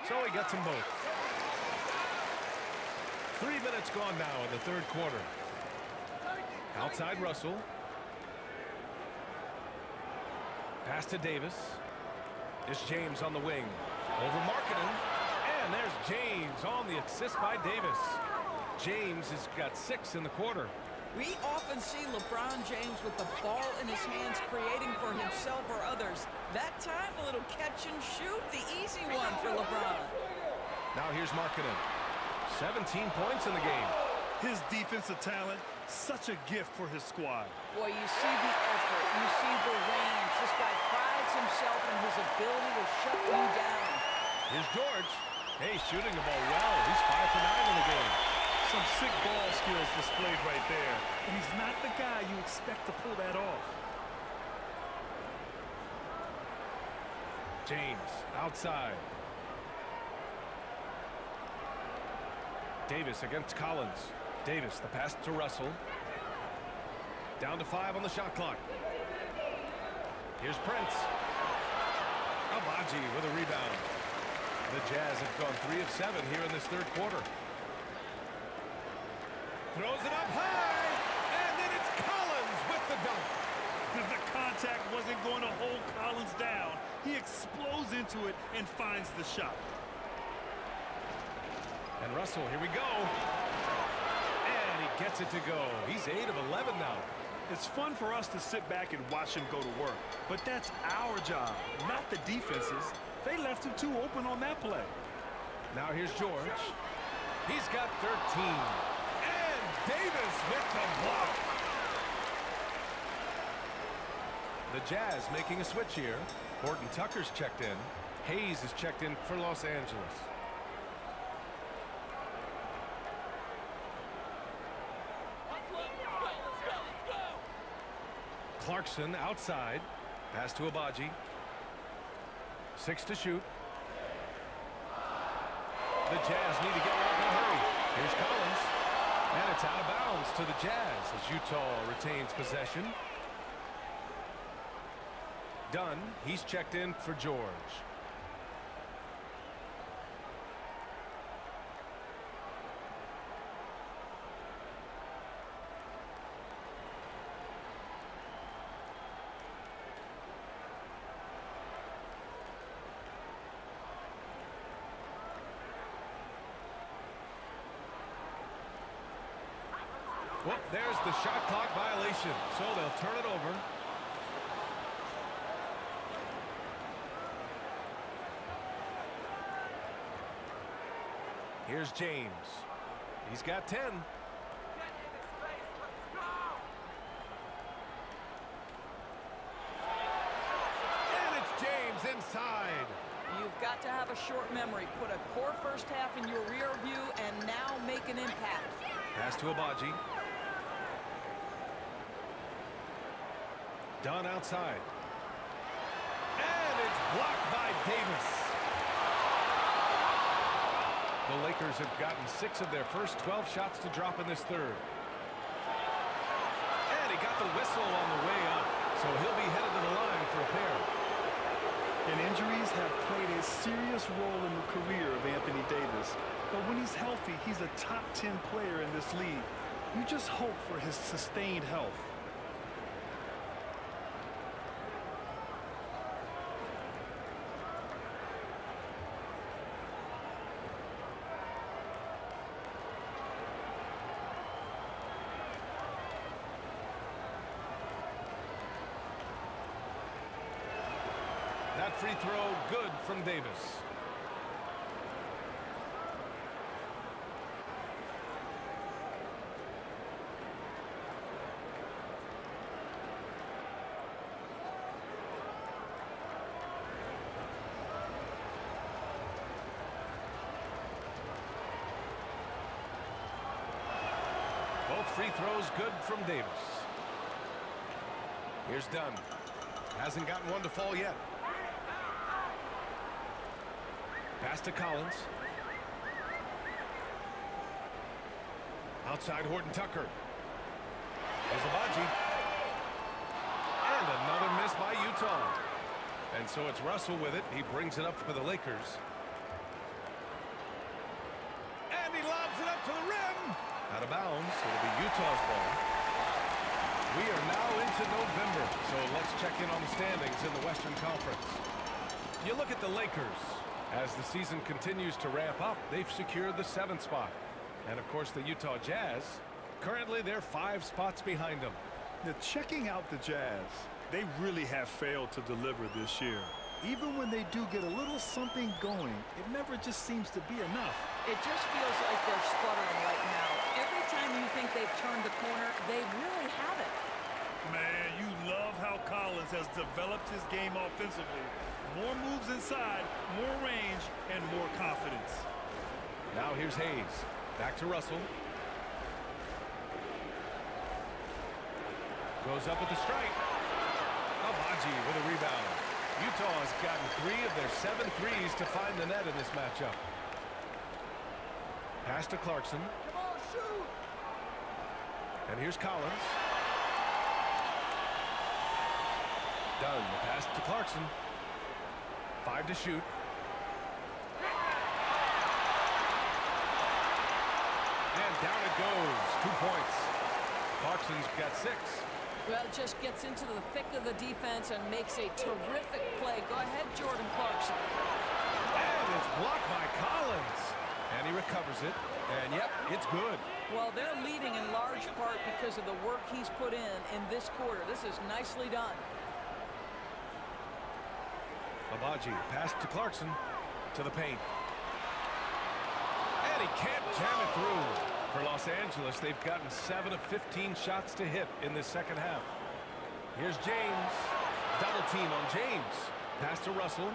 So he gets them both. 3 minutes gone now in the third quarter. Outside Russell. Pass to Davis. It's James on the wing. Over Markkanen. And there's James on the assist by Davis. James has got 6 in the quarter. We often see LeBron James with the ball in his hands creating for himself or others. That time, a little catch and shoot, the easy one for LeBron. Now here's Markkanen. 17 points in the game. His defensive talent, such a gift for his squad. Boy, you see the effort, you see the range. This guy prides himself in his ability to shut you down. Here's George. Hey, shooting the ball well. He's 5 for 9 in the game. Some sick ball skills displayed right there. And he's not the guy you expect to pull that off. James outside. Davis against Collins. Davis, the pass to Russell. Down to 5 on the shot clock. Here's Prince. Abaji with a rebound. The Jazz have gone 3 of 7 here in this third quarter. Throws it up high, and then it's Collins with the dunk. The contact wasn't going to hold Collins down. He explodes into it and finds the shot. And Russell, here we go. And he gets it to go. He's 8 of 11 now. It's fun for us to sit back and watch him go to work. But that's our job, not the defense's. They left him too open on that play. Now here's George. He's got 13. And Davis with the block. The Jazz making a switch here. Horton Tucker's checked in. Hayes is checked in for Los Angeles. Clarkson outside. Pass to Abaji. 6 to shoot. The Jazz need to get out in a hurry. Here's Collins. And it's out of bounds to the Jazz as Utah retains possession. Dunn, he's checked in for George. Well, there's the shot clock violation, so they'll turn it over. Here's James. He's got 10. And it's James inside. You've got to have a short memory. Put a poor first half in your rear view and now make an impact. Pass to Abaji. Dunn outside. And it's Blocked by Davis. The Lakers have gotten 6 of their first 12 shots to drop in this third. And he got the whistle on the way up, so he'll be headed to the line for a pair. And injuries have played a serious role in the career of Anthony Davis. But when he's healthy, he's a top 10 player in this league. You just hope for his sustained health. That free throw good from Davis. Both free throws good from Davis. Here's Dunn. Hasn't gotten one to fall yet. Pass to Collins. Outside Horton Tucker. There's Abaji. And another miss by Utah. And so it's Russell with it. He brings it up for the Lakers. And he lobs it up to the rim. Out of bounds. It'll be Utah's ball. We are now into November, so let's check in on the standings in the Western Conference. You look at the Lakers. As the season continues to ramp up, they've secured the 7th spot. And of course, the Utah Jazz, currently they're 5 spots behind them. Now, checking out the Jazz, they really have failed to deliver this year. Even when they do get a little something going, it never just seems to be enough. It just feels like they're sputtering right now. Every time you think they've turned the corner, they really haven't. Man, you love how Collins has developed his game offensively. More moves inside, more range, and more confidence. Now here's Hayes. Back to Russell. Goes up with the strike. Abaji with a rebound. Utah has gotten 3 of their 7 threes to find the net in this matchup. Pass to Clarkson. Come on, shoot! And here's Collins. Done. The pass to Clarkson. 5 to shoot. And down it goes. 2 points. Clarkson's got 6. Well, it just gets into the thick of the defense and makes a terrific play. Go ahead, Jordan Clarkson. And it's blocked by Collins. And he recovers it. And yep, it's good. Well, they're leading in large part because of the work he's put in this quarter. This is nicely done. Abaji, pass to Clarkson, to the paint. And he can't jam it through. For Los Angeles, they've gotten 7 of 15 shots to hit in this second half. Here's James. Double team on James. Pass to Russell.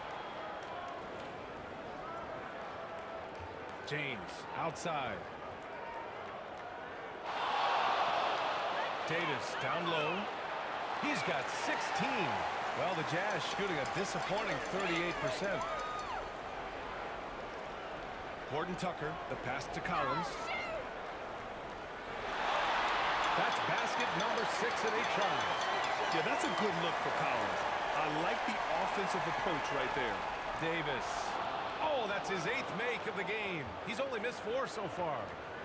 James, outside. Davis, down low. He's got 16. Well, the Jazz shooting a disappointing 38%. Horton Tucker, the pass to Collins. That's basket number 6 in 8 tries. Yeah, that's a good look for Collins. I like the offensive approach right there. Davis. Oh, that's his 8th make of the game. He's only missed 4 so far.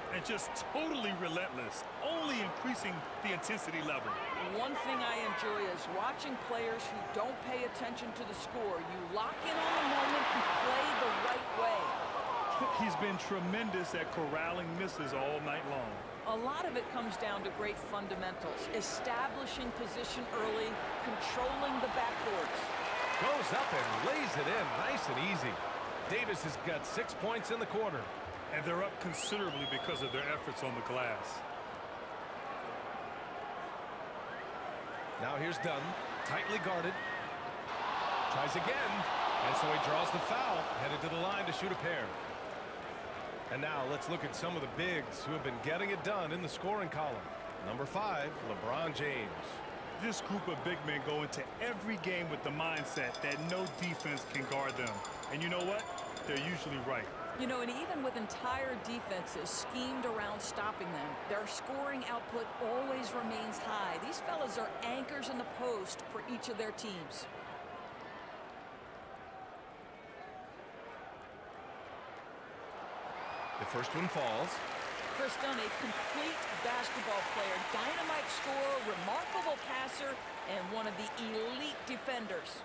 And just totally relentless, only increasing the intensity level. One thing I enjoy is watching players who don't pay attention to the score. You lock in on the moment and play the right way. He's been tremendous at corralling misses all night long. A lot of it comes down to great fundamentals, establishing position early, controlling the backboards. Goes up and lays it in nice and easy. Davis has got 6 points in the quarter. And they're up considerably because of their efforts on the glass. Now here's Dunn, tightly guarded. Tries again, and so he draws the foul, headed to the line to shoot a pair. And now let's look at some of the bigs who have been getting it done in the scoring column. Number 5, LeBron James. This group of big men go into every game with the mindset that no defense can guard them. And you know what? They're usually right. You know, and even with entire defenses schemed around stopping them, their scoring output always remains high. These fellas are anchors in the post for each of their teams. The first one falls. Chris Dunn, a complete basketball player, dynamite scorer, remarkable passer, and one of the elite defenders.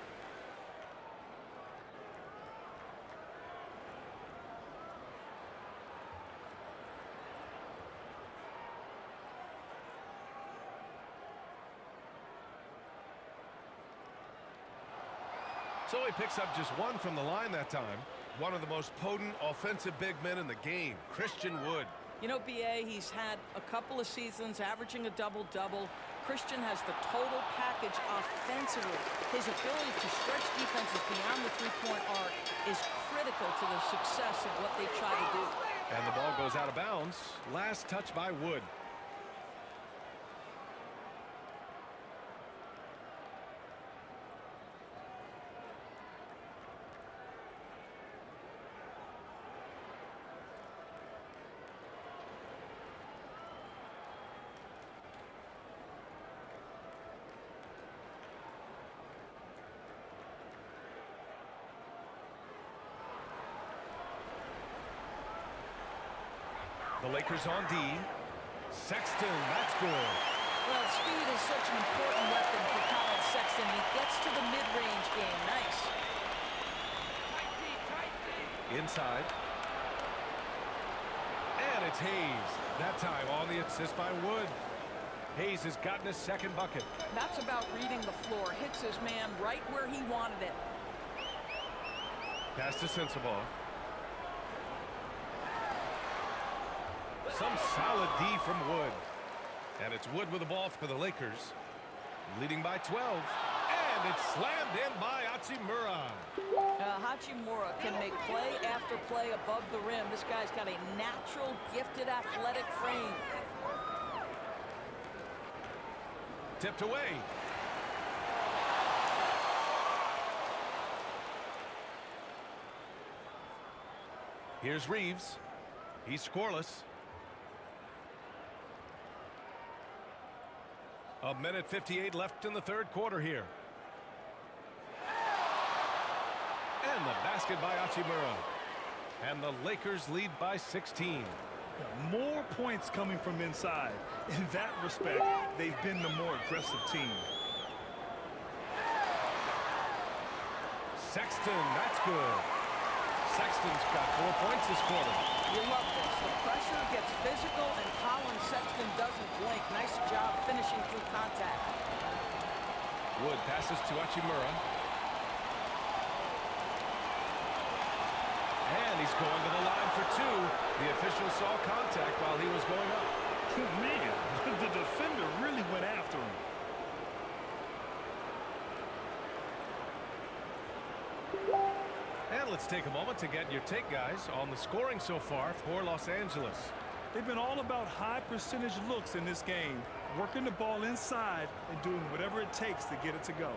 So he picks up just one from the line that time. One of the most potent offensive big men in the game, Christian Wood. You know, B.A., he's had a couple of seasons averaging a double-double. Christian has the total package offensively. His ability to stretch defenses beyond the three-point arc is critical to the success of what they try to do. And the ball goes out of bounds. Last touch by Wood. The Lakers on D. Sexton, that's good. Well, speed is such an important weapon for Colin Sexton. He gets to the mid-range game. Nice. Inside. And it's Hayes. That time on the assist by Wood. Hayes has gotten his second bucket. That's about reading the floor. Hits his man right where he wanted it. Pass to Sensabaugh. Some solid D from Wood. And it's Wood with the ball for the Lakers. Leading by 12. And it's slammed in by Hachimura. Hachimura can make play after play above the rim. This guy's got a natural, gifted, athletic frame. Tipped away. Here's Reeves. He's scoreless. A minute 58 left in the third quarter here. And the basket by Hachimura. And the Lakers lead by 16. More points coming from inside. In that respect, they've been the more aggressive team. Sexton, that's good. Sexton's got 4 points this quarter. You love this. The pressure gets physical, and Colin Sexton doesn't blink. Nice job finishing through contact. Wood passes to Hachimura. And he's going to the line for two. The official saw contact while he was going up. Man, the defender really went after him. And let's take a moment to get your take, guys, on the scoring so far for Los Angeles. They've been all about high percentage looks in this game, working the ball inside and doing whatever it takes to get it to go.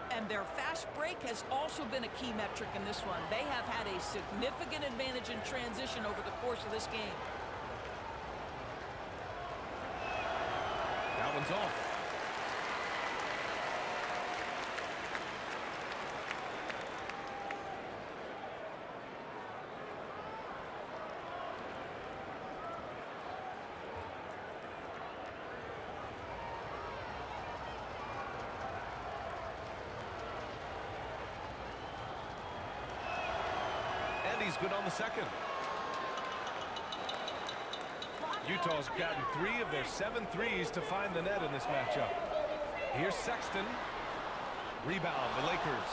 And their fast break has also been a key metric in this one. They have had a significant advantage in transition over the course of this game. That one's off. He's good on the second. Utah's gotten 3 of their 7 threes to find the net in this matchup. Here's Sexton. Rebound, the Lakers.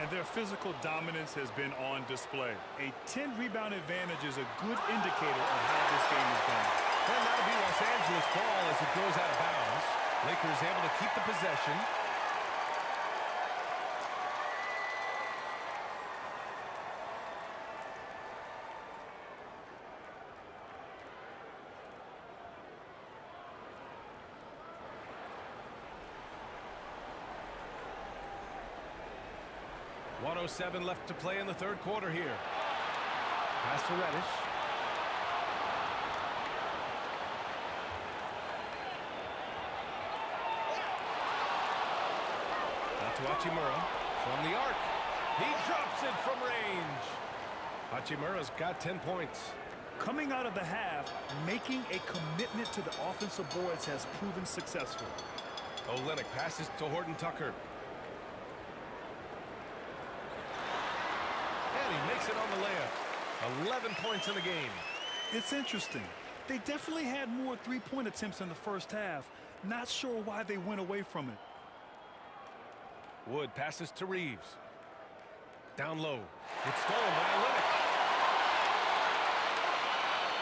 And their physical dominance has been on display. A 10-rebound advantage is a good indicator of how this game is going. And that'll be Los Angeles ball as it goes out of bounds. Lakers able to keep the possession. 1:07 left to play in the third quarter here. Pass to Reddish. Out to Hachimura from the arc. He drops it from range. Hachimura's got 10 points. Coming out of the half, making a commitment to the offensive boards has proven successful. Olynyk passes to Horton Tucker. And he makes it on the layup. 11 points in the game. It's interesting. They definitely had more three-point attempts in the first half. Not sure why they went away from it. Wood passes to Reeves. Down low. It's stolen by Olynyk.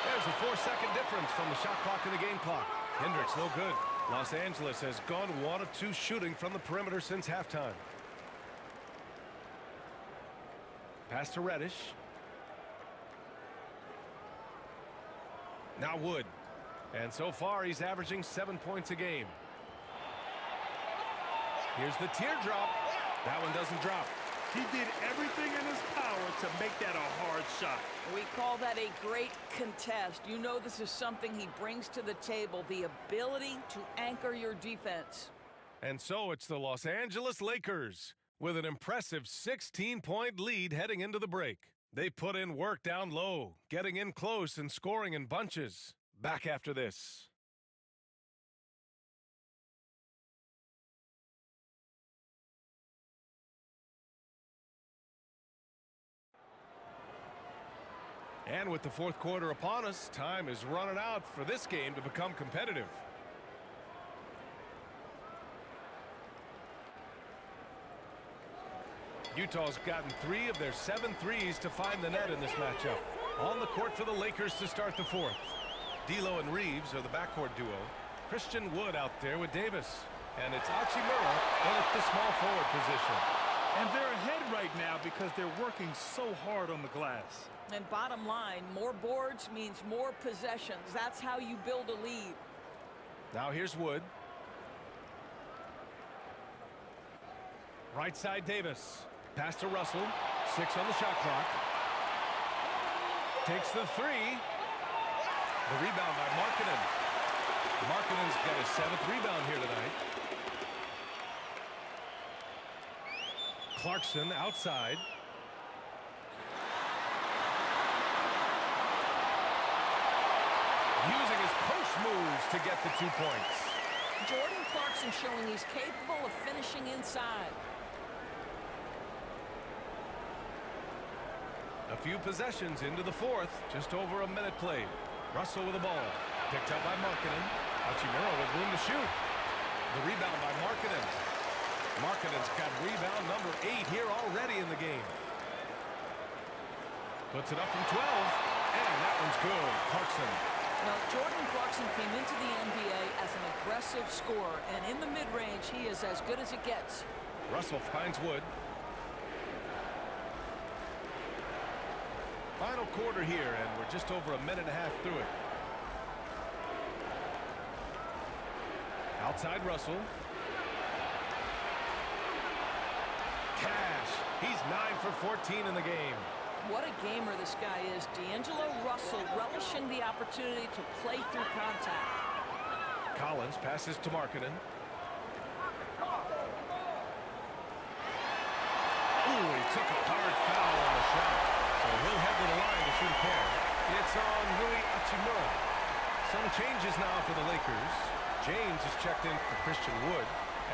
There's a 4-second difference from the shot clock and the game clock. Hendricks no good. Los Angeles has gone 1 of 2 shooting from the perimeter since halftime. Pass to Reddish. Now Wood. And so far he's averaging 7 points a game. Here's the teardrop. That one doesn't drop. He did everything in his power to make that a hard shot. We call that a great contest. You know this is something he brings to the table, the ability to anchor your defense. And so it's the Los Angeles Lakers with an impressive 16-point lead heading into the break. They put in work down low, getting in close and scoring in bunches. Back after this. And with the fourth quarter upon us, time is running out for this game to become competitive. Utah's gotten 3 of their 7 threes to find the net in this matchup. On the court for the Lakers to start the fourth. D'Lo and Reeves are the backcourt duo. Christian Wood out there with Davis. And it's Hachimura in at the small forward position. And they're ahead right now because they're working so hard on the glass. And bottom line, more boards means more possessions. That's how you build a lead. Now here's Wood. Right side Davis. Pass to Russell. 6 on the shot clock. Takes the 3. The rebound by Markkanen. Markkanen's got his 7th rebound here tonight. Clarkson outside. Using his post moves to get the 2 points. Jordan Clarkson showing he's capable of finishing inside. A few possessions into the fourth, just over a minute played. Russell with the ball. Picked up by Markkanen. Hachimura with room to shoot. The rebound by Markkanen. Markkanen's got rebound number 8 here already in the game. Puts it up from 12. And that one's good. Clarkson. Now, Jordan Clarkson came into the NBA as an aggressive scorer, and in the mid-range, he is as good as it gets. Russell finds Wood. Final quarter here, and we're just over a minute and a half through it. Outside Russell. Cash. He's 9 for 14 in the game. What a gamer this guy is. D'Angelo Russell relishing the opportunity to play through contact. Collins passes to Markkanen. Ooh, he took a hard foul on the shot. So he'll head to the line to shoot a pair. It's on Rui Hachimura. Some changes now for the Lakers. James is checked in for Christian Wood.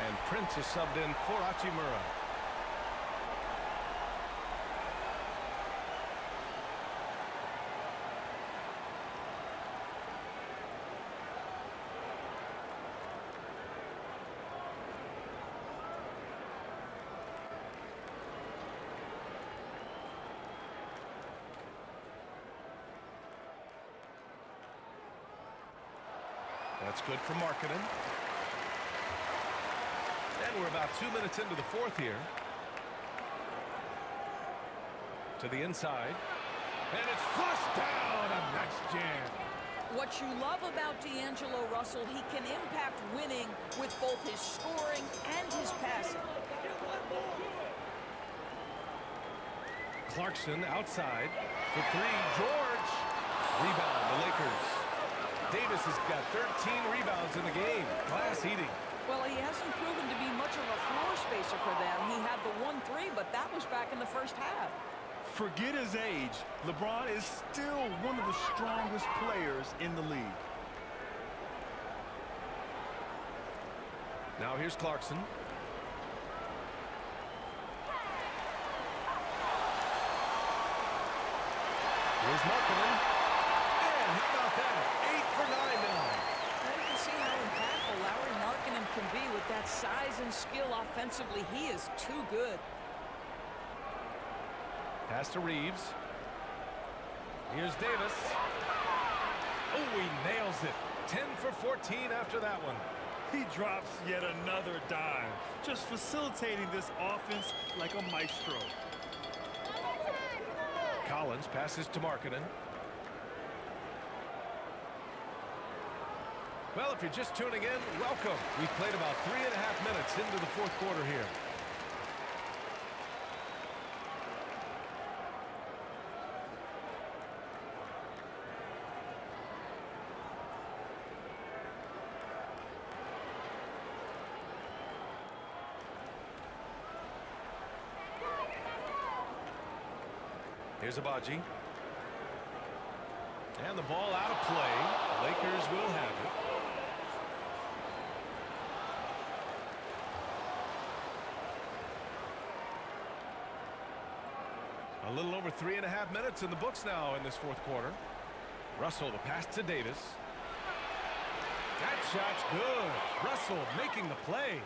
And Prince is subbed in for Hachimura. That's good for Markkanen. And we're about 2 minutes into the fourth here. To the inside. And it's flushed down. A nice jam. What you love about D'Angelo Russell, he can impact winning with both his scoring and his passing. Clarkson outside for three. George. Rebound, the Lakers. Davis has got 13 rebounds in the game. Glass eating. Well, he hasn't proven to be much of a floor spacer for them. He had the 1-3, but that was back in the first half. Forget his age. LeBron is still one of the strongest players in the league. Now here's Clarkson. Here's Markkanen. And how about that? 8 for 9 now. Now you can see how impactful Lauri Markkanen can be with that size and skill offensively. He is too good. Pass to Reeves. Here's Davis. Oh, he nails it. 10 for 14 after that one. He drops yet another dime, just facilitating this offense like a maestro. Collins passes to Markkanen. Well, if you're just tuning in, welcome. We've played about 3.5 minutes into the fourth quarter here. Here's Abaji. And the ball out of play. Lakers will have it. A little over 3.5 minutes in the books now in this fourth quarter. Russell, the pass to Davis. That shot's good. Russell making the play.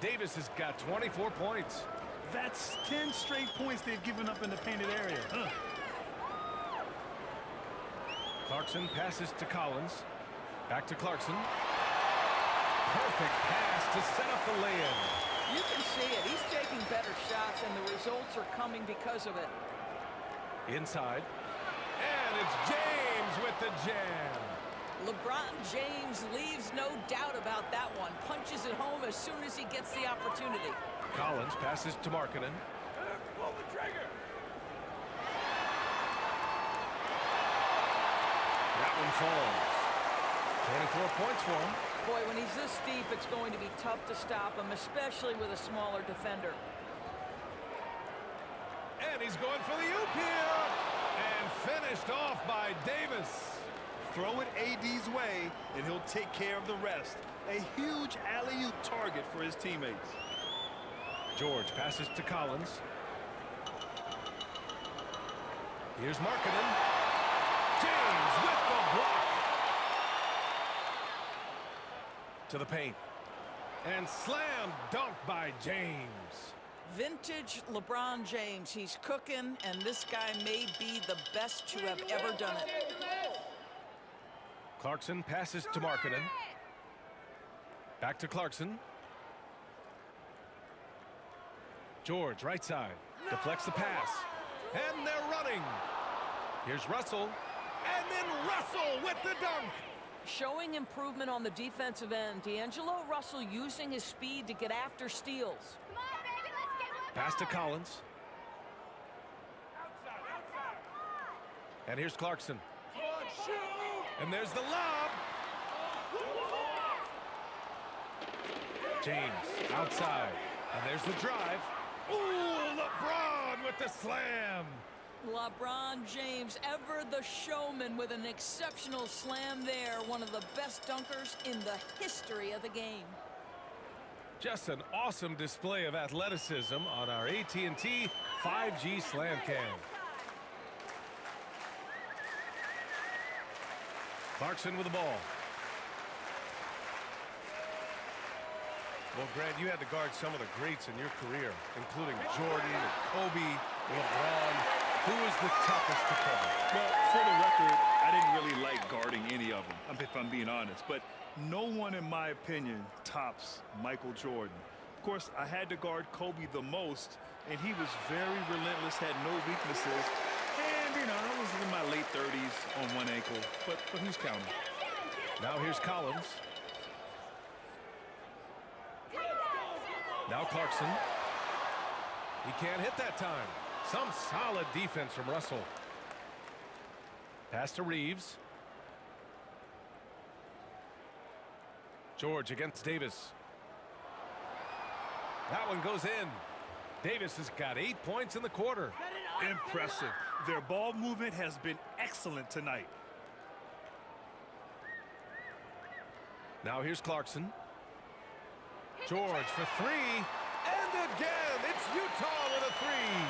Davis has got 24 points. That's 10 straight points they've given up in the painted area. Clarkson passes to Collins. Back to Clarkson. Perfect pass to set up the lay-in. You can see it. He's taking better shots, and the results are coming because of it. Inside. And it's James with the jam. LeBron James leaves no doubt about that one. Punches it home as soon as he gets the opportunity. Collins passes to Markkanen. Pull the trigger. That one falls. 24 points for him. Boy, when he's this deep, it's going to be tough to stop him, especially with a smaller defender. And he's going for the oop here. And finished off by Davis. Throw it AD's way, and he'll take care of the rest. A huge alley-oop target for his teammates. George passes to Collins. Here's Markkanen. James with the block. To the paint. And slam dunk by James. Vintage LeBron James. He's cooking, and this guy may be the best to have ever done it. Clarkson passes to Markkanen. Back to Clarkson. George, right side. Deflects the pass. And they're running. Here's Russell. And then Russell with the dunk. Showing improvement on the defensive end. D'Angelo Russell using his speed to get after steals. Pass to Collins. And here's Clarkson. And there's the lob. James outside. And there's the drive. Ooh, LeBron with the slam. LeBron James, ever the showman, with an exceptional slam there. One of the best dunkers in the history of the game. Just an awesome display of athleticism on our AT&T 5G Slam Cam. Clarkson with the ball. Well, Grant, you had to guard some of the greats in your career, including Jordan, Kobe, LeBron. Who was the toughest to cover? Well, for the record, I didn't really like guarding any of them, if I'm being honest. But no one, in my opinion, tops Michael Jordan. Of course, I had to guard Kobe the most, and he was very relentless, had no weaknesses. And, you know, I was in my late 30s on one ankle, but who's counting? Now here's Collins. Now Clarkson. He can't hit that time. Some solid defense from Russell. Pass to Reeves. George against Davis. That one goes in. Davis has got 8 points in the quarter. Impressive. Their ball movement has been excellent tonight. Now here's Clarkson. George for three. And again, it's Utah with a three.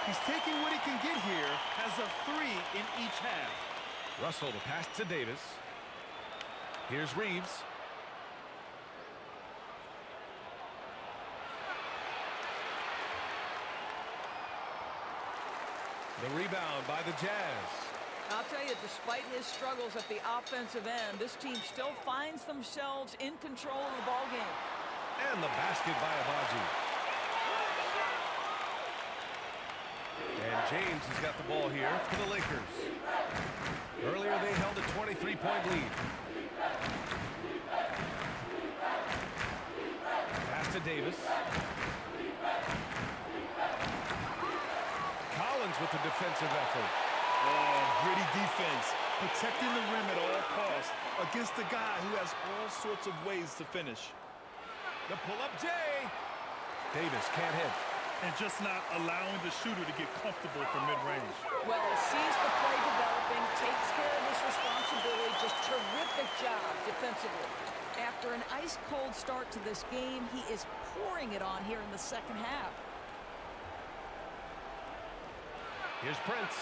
He's taking what he can get here as a 3 in each half. Russell to pass to Davis. Here's Reeves. The rebound by the Jazz. I'll tell you, despite his struggles at the offensive end, this team still finds themselves in control of the ballgame. And the basket by Abaji. And James has got the ball here for the Lakers. Earlier they held a 23-point lead. Pass to Davis. Collins with the defensive effort. Oh, gritty defense, protecting the rim at all costs against a guy who has all sorts of ways to finish. The pull-up J. Davis can't hit. And just not allowing the shooter to get comfortable from mid-range. Well, sees the play developing, takes care of his responsibility. Just terrific job defensively. After an ice-cold start to this game, he is pouring it on here in the second half. Here's Prince.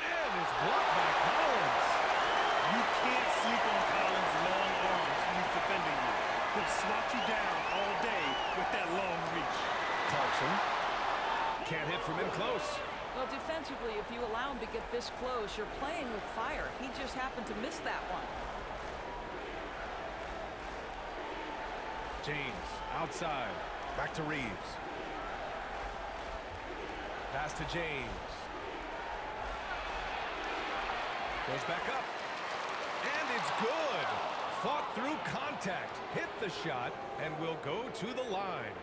And it's blocked by Collins. You can't sleep on Collins' long arms when he's defending you. He'll swat you down all day with that long reach. Clarkson can't hit from in close. Well, defensively, if you allow him to get this close, you're playing with fire. He just happened to miss that one. James outside. Back to Reeves. Pass to James. Goes back up. And it's good. Fought through contact. Hit the shot and will go to the line.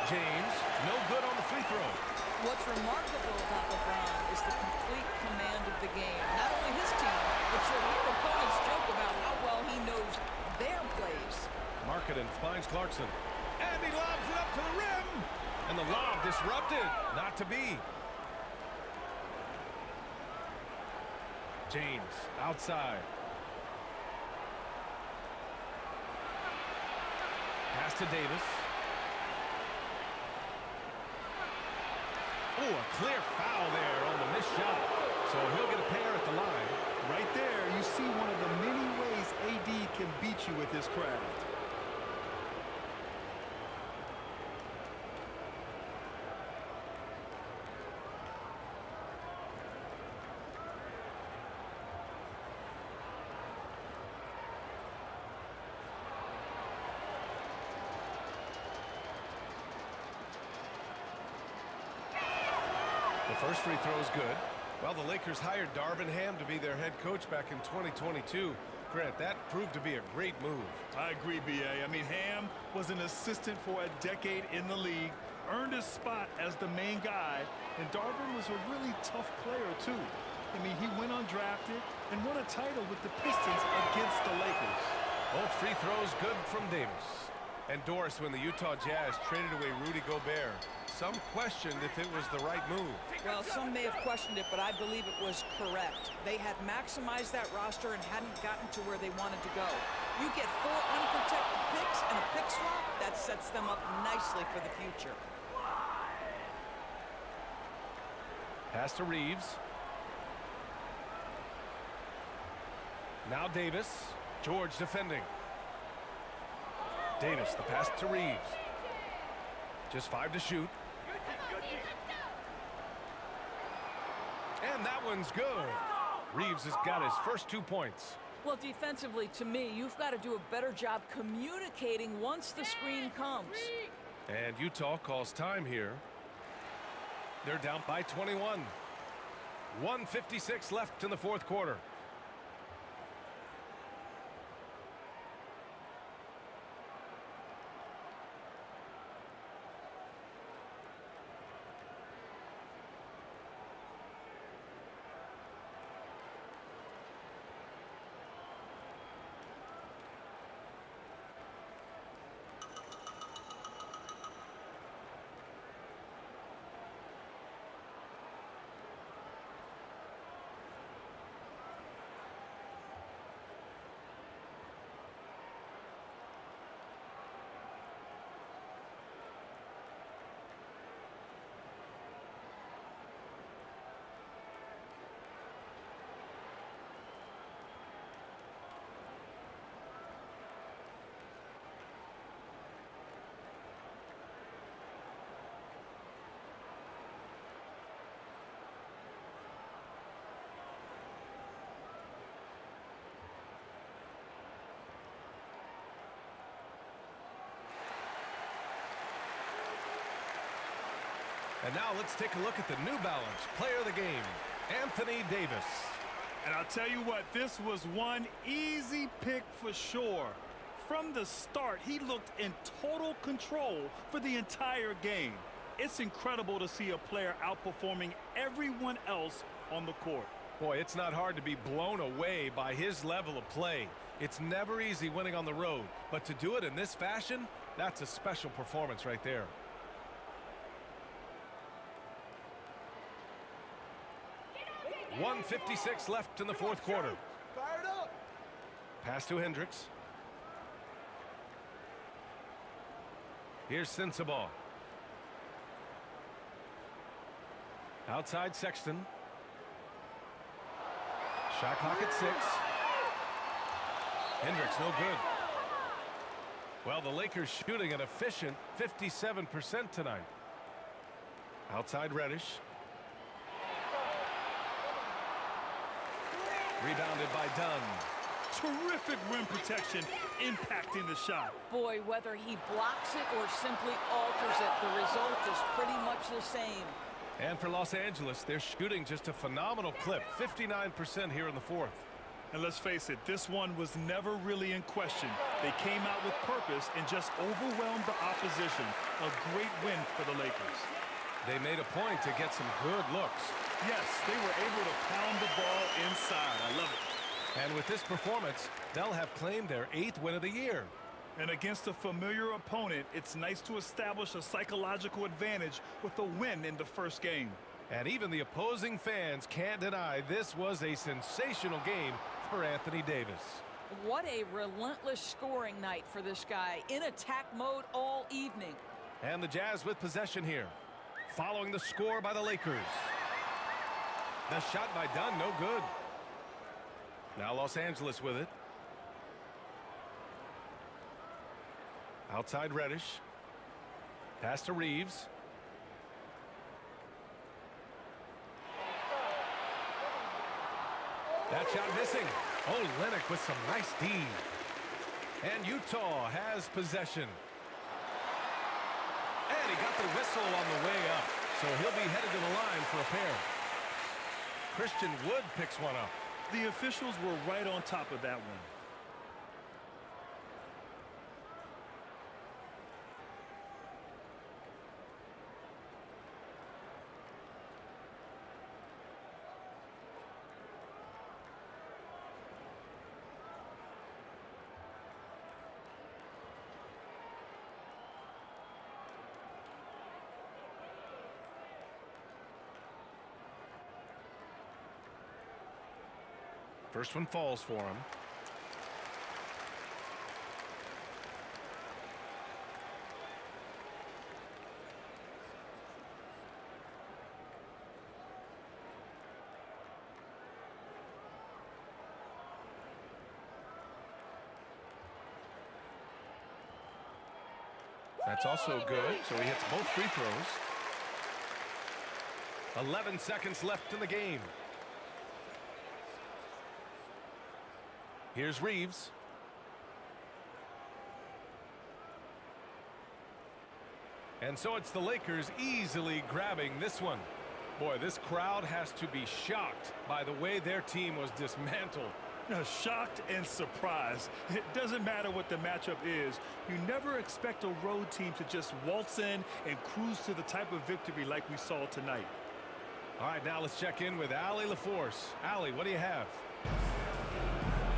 James, no good on the free throw. What's remarkable about LeBron is the complete command of the game. Not only his team, but you'll hear opponents joke about how well he knows their plays. Marketing finds Clarkson. And he lobs it up to the rim. And the lob disrupted. Not to be. James outside. Pass to Davis. Oh, a clear foul there on the missed shot. So he'll get a pair at the line. Right there, you see one of the many ways AD can beat you with his craft. The first free throw is good. Well, the Lakers hired Darvin Ham to be their head coach back in 2022. Grant, that proved to be a great move. I agree, B.A. I mean, Ham was an assistant for a decade in the league, earned his spot as the main guy, and Darvin was a really tough player, too. I mean, he went undrafted and won a title with the Pistons against the Lakers. Both free throws good from Davis. And Doris, when the Utah Jazz traded away Rudy Gobert, some questioned if it was the right move. Well, some may have questioned it, but I believe it was correct. They had maximized that roster and hadn't gotten to where they wanted to go. You get 4 unprotected picks and a pick swap, that sets them up nicely for the future. Pass to Reeves. Now Davis. George defending. Davis, the pass to Reeves. Just 5 to shoot. And that one's good. Reeves has got his first 2 points. Well, defensively, to me, you've got to do a better job communicating once the screen comes. And Utah calls time here. They're down by 21. 1:56 left in the fourth quarter. And now let's take a look at the New Balance player of the game, Anthony Davis. And I'll tell you what, this was one easy pick for sure. From the start, he looked in total control for the entire game. It's incredible to see a player outperforming everyone else on the court. Boy, it's not hard to be blown away by his level of play. It's never easy winning on the road, but to do it in this fashion, that's a special performance right there. .156 left in the fourth quarter. Fired up. Pass to Hendricks. Here's Sensabaugh. Outside Sexton. Shot clock at 6. Hendricks no good. Well, the Lakers shooting an efficient 57% tonight. Outside Reddish. Rebounded by Dunn. Terrific rim protection, impacting the shot. Boy, whether he blocks it or simply alters it, the result is pretty much the same. And for Los Angeles, they're shooting just a phenomenal clip, 59% here in the fourth. And let's face it, this one was never really in question. They came out with purpose and just overwhelmed the opposition. A great win for the Lakers. They made a point to get some good looks. Yes, they were able to pound the ball inside. I love it. And with this performance, they'll have claimed their 8th win of the year. And against a familiar opponent, it's nice to establish a psychological advantage with a win in the first game. And even the opposing fans can't deny this was a sensational game for Anthony Davis. What a relentless scoring night for this guy, in attack mode all evening. And the Jazz with possession here, following the score by the Lakers. The shot by Dunn, no good. Now Los Angeles with it. Outside Reddish. Pass to Reeves. That shot missing. Oh, Lennox with some nice D. And Utah has possession. And he got the whistle on the way up. So he'll be headed to the line for a pair. Christian Wood picks one up. The officials were right on top of that one. First one falls for him. That's also good, so he hits both free throws. 11 seconds left in the game. Here's Reeves. And so it's the Lakers easily grabbing this one. Boy, this crowd has to be shocked by the way their team was dismantled. Shocked and surprised. It doesn't matter what the matchup is. You never expect a road team to just waltz in and cruise to the type of victory like we saw tonight. All right, now let's check in with Allie LaForce. Allie, what do you have?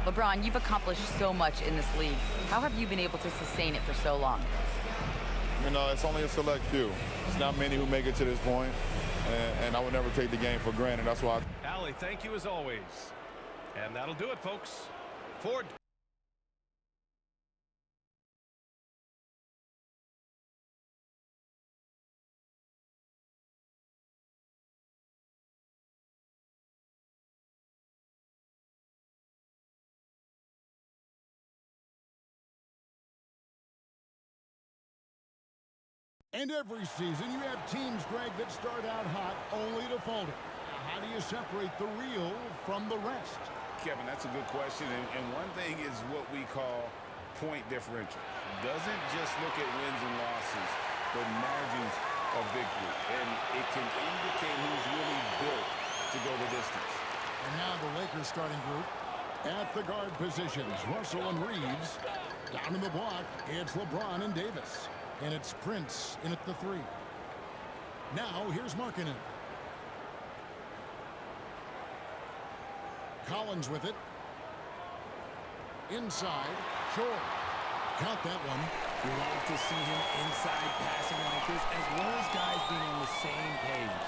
LeBron, you've accomplished so much in this league. How have you been able to sustain it for so long? You know, it's only a select few. It's not many who make it to this point, and I would never take the game for granted. That's why. Allie, thank you as always. And that'll do it, folks. Ford. And every season you have teams, Greg, that start out hot only to falter. How do you separate the real from the rest? Kevin, that's a good question. And one thing is what we call point differential. Doesn't just look at wins and losses, but margins of victory. And it can indicate who's really built to go the distance. And now the Lakers starting group at the guard positions. Russell and Reeves. Down in the block, it's LeBron and Davis. And it's Prince in at the 3. Now here's Markkanen. Collins with it. Inside. Short. Count that one. We love to see him inside passing like this, as well as guys being on the same page.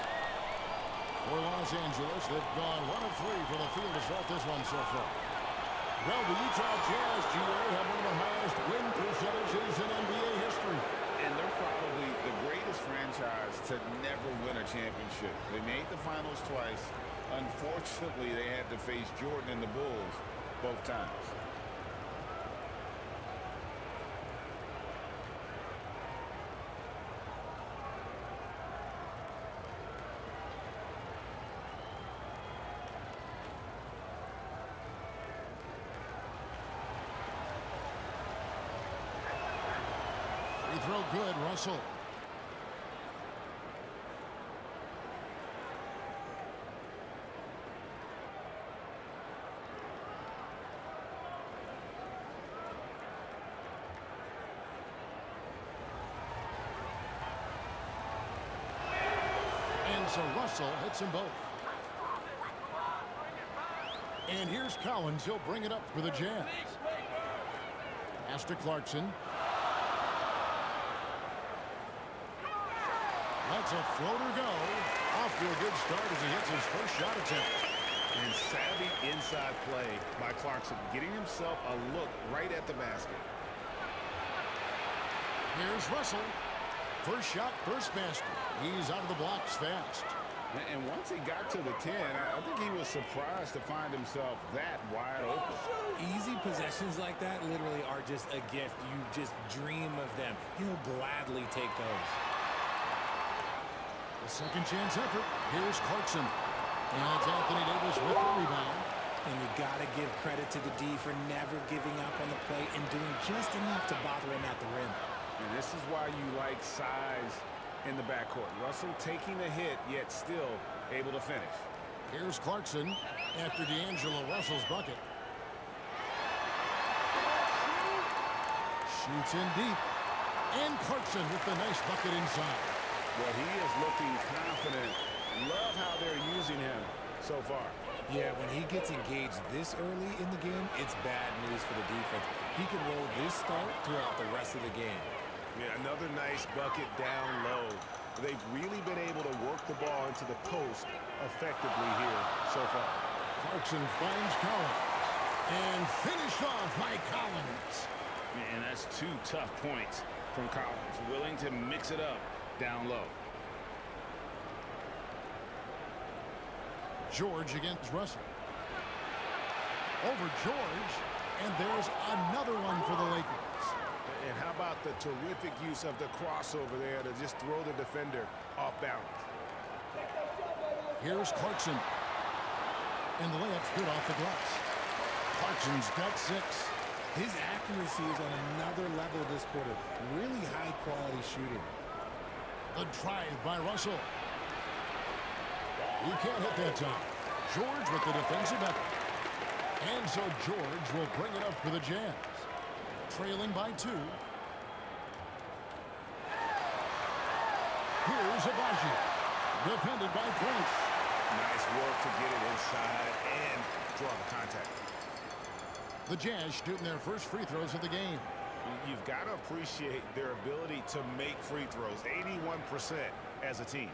For Los Angeles, they've gone 1 of 3 for the field to start this one so far. Well, the Utah Jazz, GA, have one of the highest win percentages in NBA history. And they're probably the greatest franchise to never win a championship. They made the finals twice. Unfortunately, they had to face Jordan and the Bulls both times. Free throw good, Russell. So Russell hits them both. And here's Collins. He'll bring it up for the Jazz. Pass to Clarkson. Lets a floater go. Off to a good start as he hits his first shot attempt. And savvy inside play by Clarkson, getting himself a look right at the basket. Here's Russell. First shot, first basket. He's out of the blocks fast. And once he got to the 10, I think he was surprised to find himself that wide open. Easy possessions like that literally are just a gift. You just dream of them. He'll gladly take those. The second chance effort. Here's Clarkson. And it's Anthony Davis with the rebound. And you got to give credit to the D for never giving up on the play and doing just enough to bother him at the rim. And this is why you like size in the backcourt. Russell taking the hit, yet still able to finish. Here's Clarkson after D'Angelo Russell's bucket. Shoots in deep. And Clarkson with the nice bucket inside. Well, he is looking confident. Love how they're using him so far. Yeah, when he gets engaged this early in the game, it's bad news for the defense. He can roll this start throughout the rest of the game. Yeah, another nice bucket down low. They've really been able to work the ball into the post effectively here so far. Clarkson finds Collins. And finished off by Collins. And that's 2 tough points from Collins. Willing to mix it up down low. George against Russell. Over George. And there's another one for the Lakers. And how about the terrific use of the crossover there to just throw the defender off balance. Here's Clarkson. And the layup's good off the glass. Clarkson's got 6. His accuracy is on another level this quarter. Really high-quality shooting. The drive by Russell. He can't hit that time. George with the defensive effort. And so George will bring it up for the Jazz. Trailing by 2. Here's Abaji. Defended by Prince. Nice work to get it inside and draw the contact. The Jazz shooting their first free throws of the game. You've got to appreciate their ability to make free throws. 81% as a team.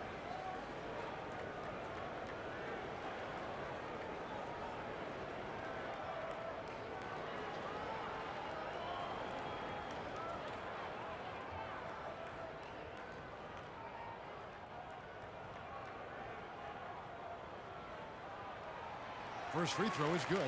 First free throw is good.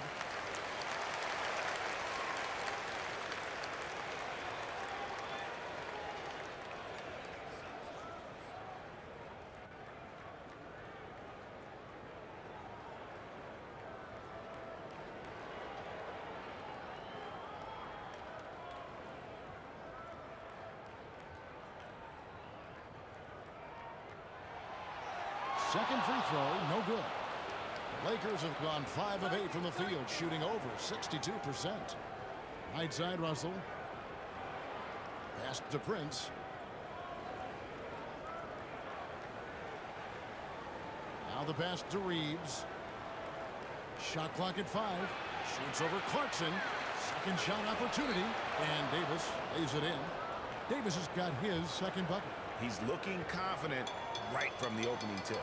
Second free throw, no good. Lakers have gone 5 of 8 from the field, shooting over 62%. Right side, Russell. Pass to Prince. Now the pass to Reeves. Shot clock at 5. Shoots over Clarkson. Second shot opportunity. And Davis lays it in. Davis has got his second bucket. He's looking confident right from the opening tip.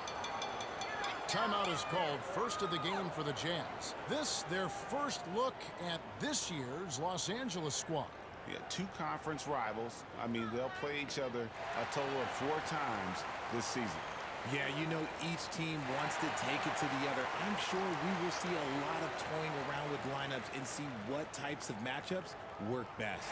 Timeout is called, first of the game for the Jazz. This, their first look at this year's Los Angeles squad. Yeah, 2 conference rivals. I mean, they'll play each other a total of 4 times this season. Yeah, you know, each team wants to take it to the other. I'm sure we will see a lot of toying around with lineups and see what types of matchups work best.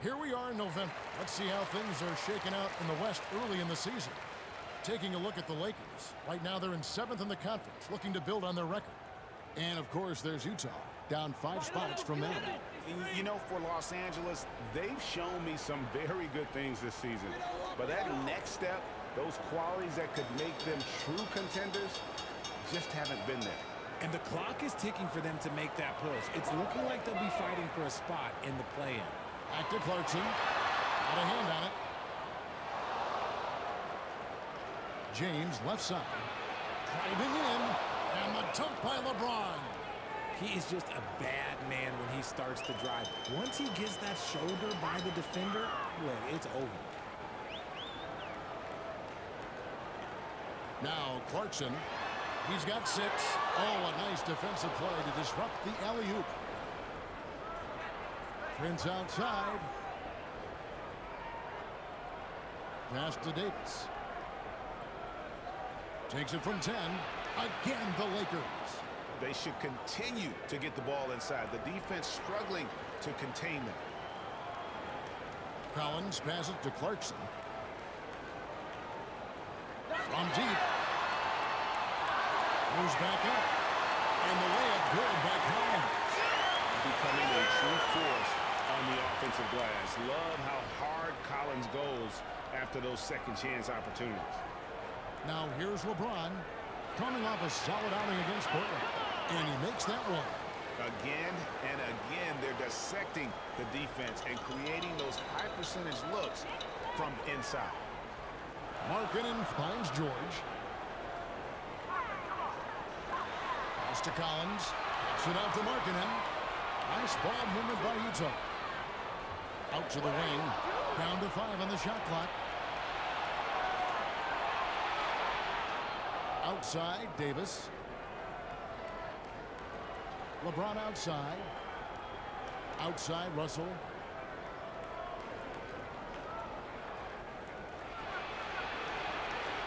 Here we are in November. Let's see how things are shaking out in the West early in the season. Taking a look at the Lakers. Right now they're in 7th in the conference, looking to build on their record. And of course there's Utah, down 5 spots from them. You know, for Los Angeles, they've shown me some very good things this season. But that next step, those qualities that could make them true contenders, just haven't been there. And the clock is ticking for them to make that push. It's looking like they'll be fighting for a spot in the play-in. Back to Clarkson. Got a hand on it. James, left side. Driving in. And the dunk by LeBron. He is just a bad man when he starts to drive. Once he gets that shoulder by the defender, well, it's over. Now Clarkson. He's got 6. Oh, a nice defensive play to disrupt the alley-oop. Prince outside. Pass to Davis. Takes it from 10. Again, the Lakers. They should continue to get the ball inside. The defense struggling to contain them. Collins passes to Clarkson. From deep. Moves back up. And the layup good by Collins. Becoming a true force on the offensive glass. Love how hard Collins goes after those second chance opportunities. Now here's LeBron. coming off a solid outing against Portland. And he makes that one. Again and again, they're dissecting the defense and creating those high percentage looks from inside. Markkanen finds George. Pass to Collins. Gets it out to Markkanen. Nice ball movement by Utah. Out to the wing. Down to 5 on the shot clock. Outside, Davis. LeBron outside. Outside, Russell.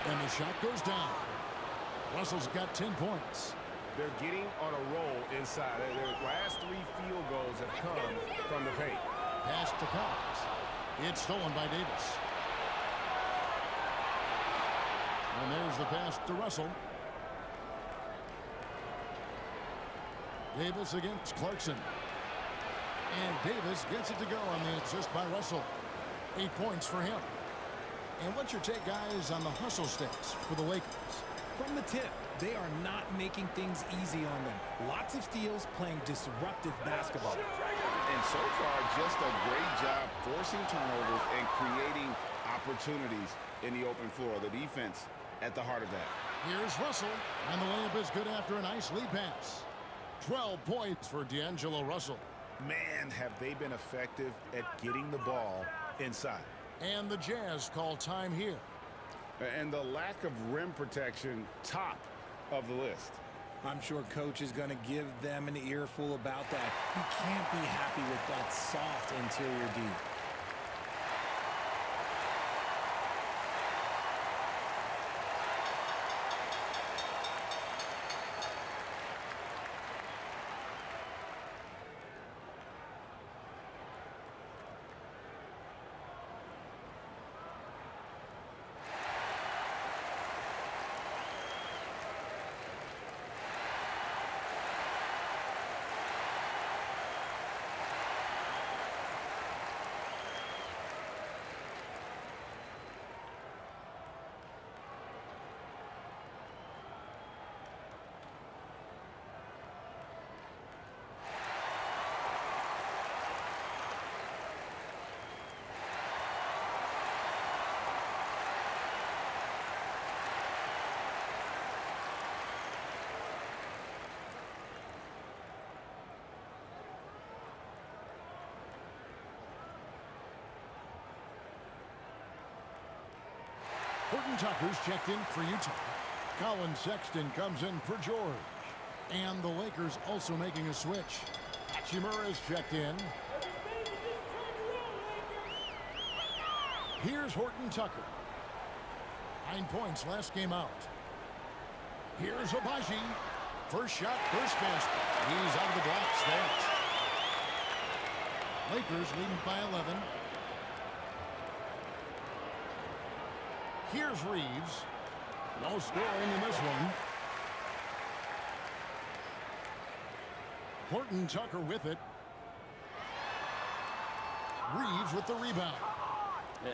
And the shot goes down. Russell's got 10 points. They're getting on a roll inside. Their last 3 field goals have come from the paint. Pass to Collins. It's stolen by Davis. And there's the pass to Russell. Davis against Clarkson. And Davis gets it to go on the assist by Russell. 8 points for him. And what's your take, guys, on the hustle stats for the Lakers? From the tip, they are not making things easy on them. Lots of steals, playing disruptive basketball. And so far, just a great job forcing turnovers and creating opportunities in the open floor. The defense at the heart of that. Here's Russell, and the layup is good after a nice lead pass. 12 points for D'Angelo Russell. Man, have they been effective at getting the ball inside. And the Jazz call time here. And the lack of rim protection, top of the list. I'm sure coach is going to give them an earful about that. He can't be happy with that soft interior D. Horton Tucker's checked in for Utah. Colin Sexton comes in for George. And the Lakers also making a switch. Hachimura's checked in. Here's Horton Tucker. 9 points last game out. Here's Obaji. First shot, first basket. He's out of the blocks there. Lakers leading by 11. Here's Reeves. No scoring in this one. Horton Tucker with it. Reeves with the rebound.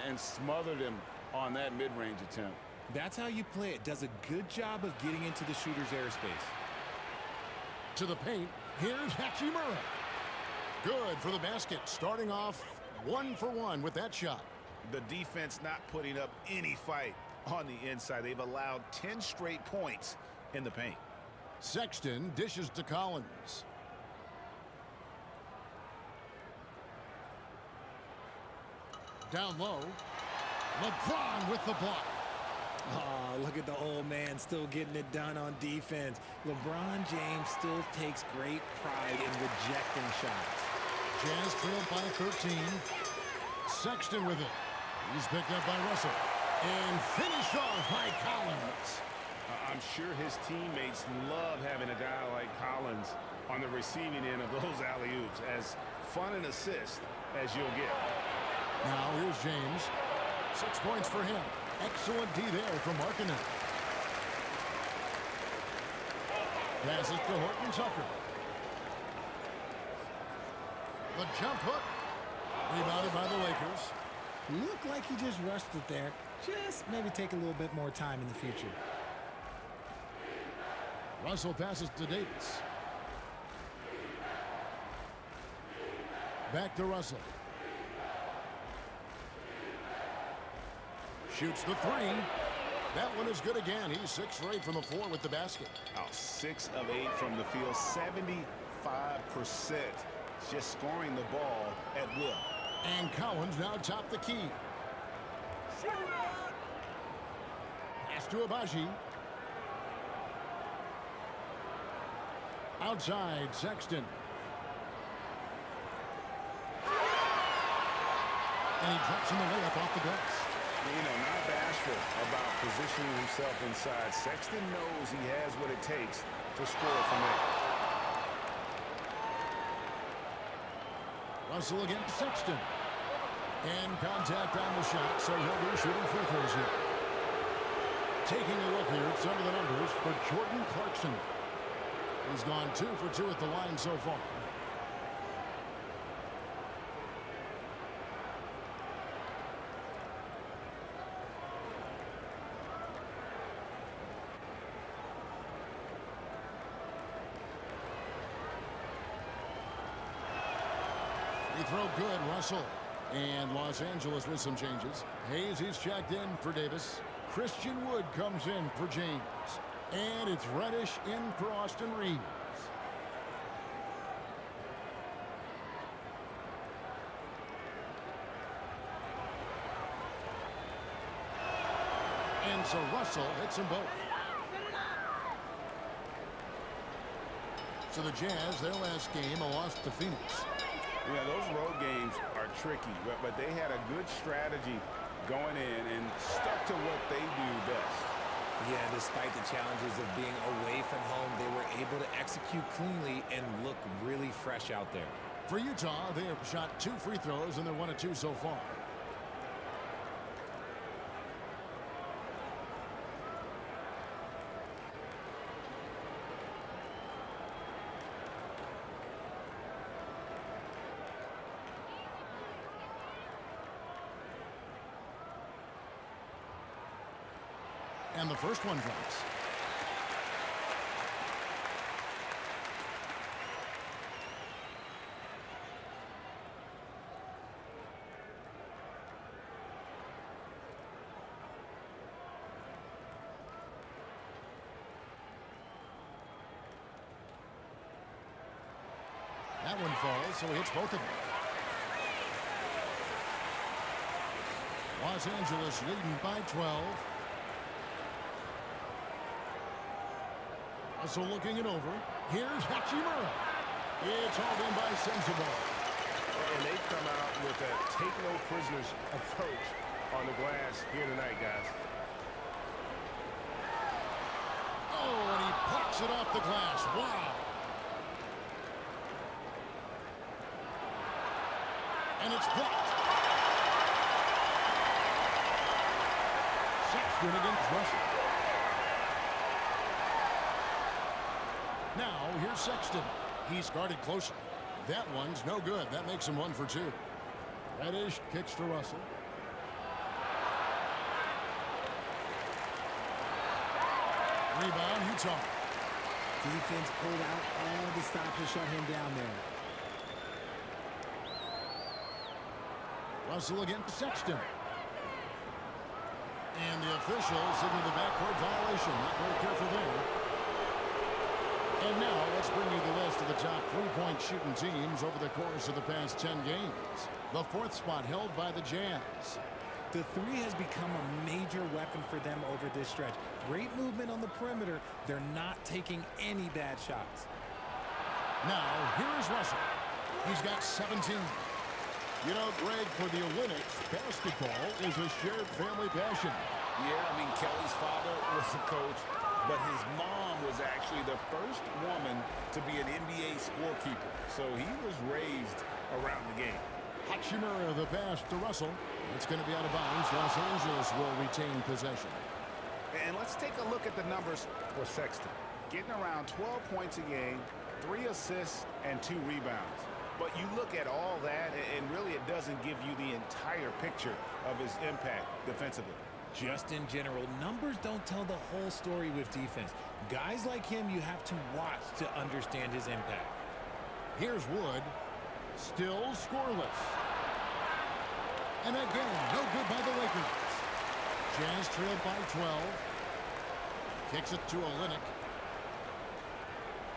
And smothered him on that mid-range attempt. That's how you play it. Does a good job of getting into the shooter's airspace. To the paint. Here's Hachimura. Good for the basket. Starting off 1 for 1 with that shot. The defense not putting up any fight on the inside. They've allowed 10 straight points in the paint. Sexton dishes to Collins. Down low. LeBron with the block. Oh, look at the old man still getting it done on defense. LeBron James still takes great pride in rejecting shots. Jazz trailed by 13. Sexton with it. He's picked up by Russell. And finished off by Collins. I'm sure his teammates love having a guy like Collins on the receiving end of those alley-oops. As fun an assist as you'll get. Now here's James. 6 points for him. Excellent D there from Markkanen. Pass it to Horton Tucker. The jump hook. Rebounded by the Lakers. Looked like he just rushed it there. Just maybe take a little bit more time in the future. Russell passes to Davis. Back to Russell. Shoots the three. That one is good again. He's 6 for 8 from the floor with the basket. 6 of 8 from the field, 75%. Just scoring the ball at will. And Collins now top the key. Pass to Abaji. Outside, Sexton. And he drops in the layup off the glass. Not bashful about positioning himself inside. Sexton knows he has what it takes to score from there. Russell against Sexton. And contact on the shot, so he'll be shooting free throws here. Taking a look here at some of the numbers for Jordan Clarkson. He's gone 2 for 2 at the line so far. Free throw good, Russell. And Los Angeles with some changes. Hayes, he's checked in for Davis. Christian Wood comes in for James. And it's Reddish in for Austin Reeves. And so Russell hits them both. So the Jazz, their last game, a loss to Phoenix. Yeah, those road games are tricky, but they had a good strategy going in and stuck to what they do best. Yeah, despite the challenges of being away from home, they were able to execute cleanly and look really fresh out there. For Utah, they have shot 2 free throws, and they're 1 of 2 so far. And the first one drops. That one falls, so he hits both of them. Los Angeles leading by 12. Also looking it over. Here's Hachimura. It's all done by Sensible. And they come out with a take-no-prisoners approach on the glass here tonight, guys. Oh, and he plucks it off the glass. Wow. And it's blocked. Sexton against Russell. Now, here's Sexton. He's guarded closely. That one's no good. That makes him 1 for 2. Reddish kicks to Russell. Rebound, Utah. Defense pulled out all the stops to shut him down there. Russell against Sexton. And the officials signal the backcourt violation. Not very careful there. And now let's bring you the list of the top 3-point shooting teams over the course of the past 10 games. The 4th spot held by the Jazz. The 3 has become a major weapon for them over this stretch. Great movement on the perimeter. They're not taking any bad shots. Now, here is Russell. He's got 17. You know, Greg, for the Olympics, basketball is a shared family passion. Yeah, I mean, Kelly's father was a coach, but his mom was actually the first woman to be an NBA scorekeeper. So he was raised around the game. Hachimura, the pass to Russell. It's going to be out of bounds. Los Angeles will retain possession. And let's take a look at the numbers for Sexton. Getting around 12 points a game, 3 assists, and 2 rebounds. But you look at all that, and really it doesn't give you the entire picture of his impact defensively. Just in general, numbers don't tell the whole story with defense. Guys like him, you have to watch to understand his impact. Here's Wood. Still scoreless. And again, no good by the Lakers. Jazz trailed by 12. Kicks it to Olynyk.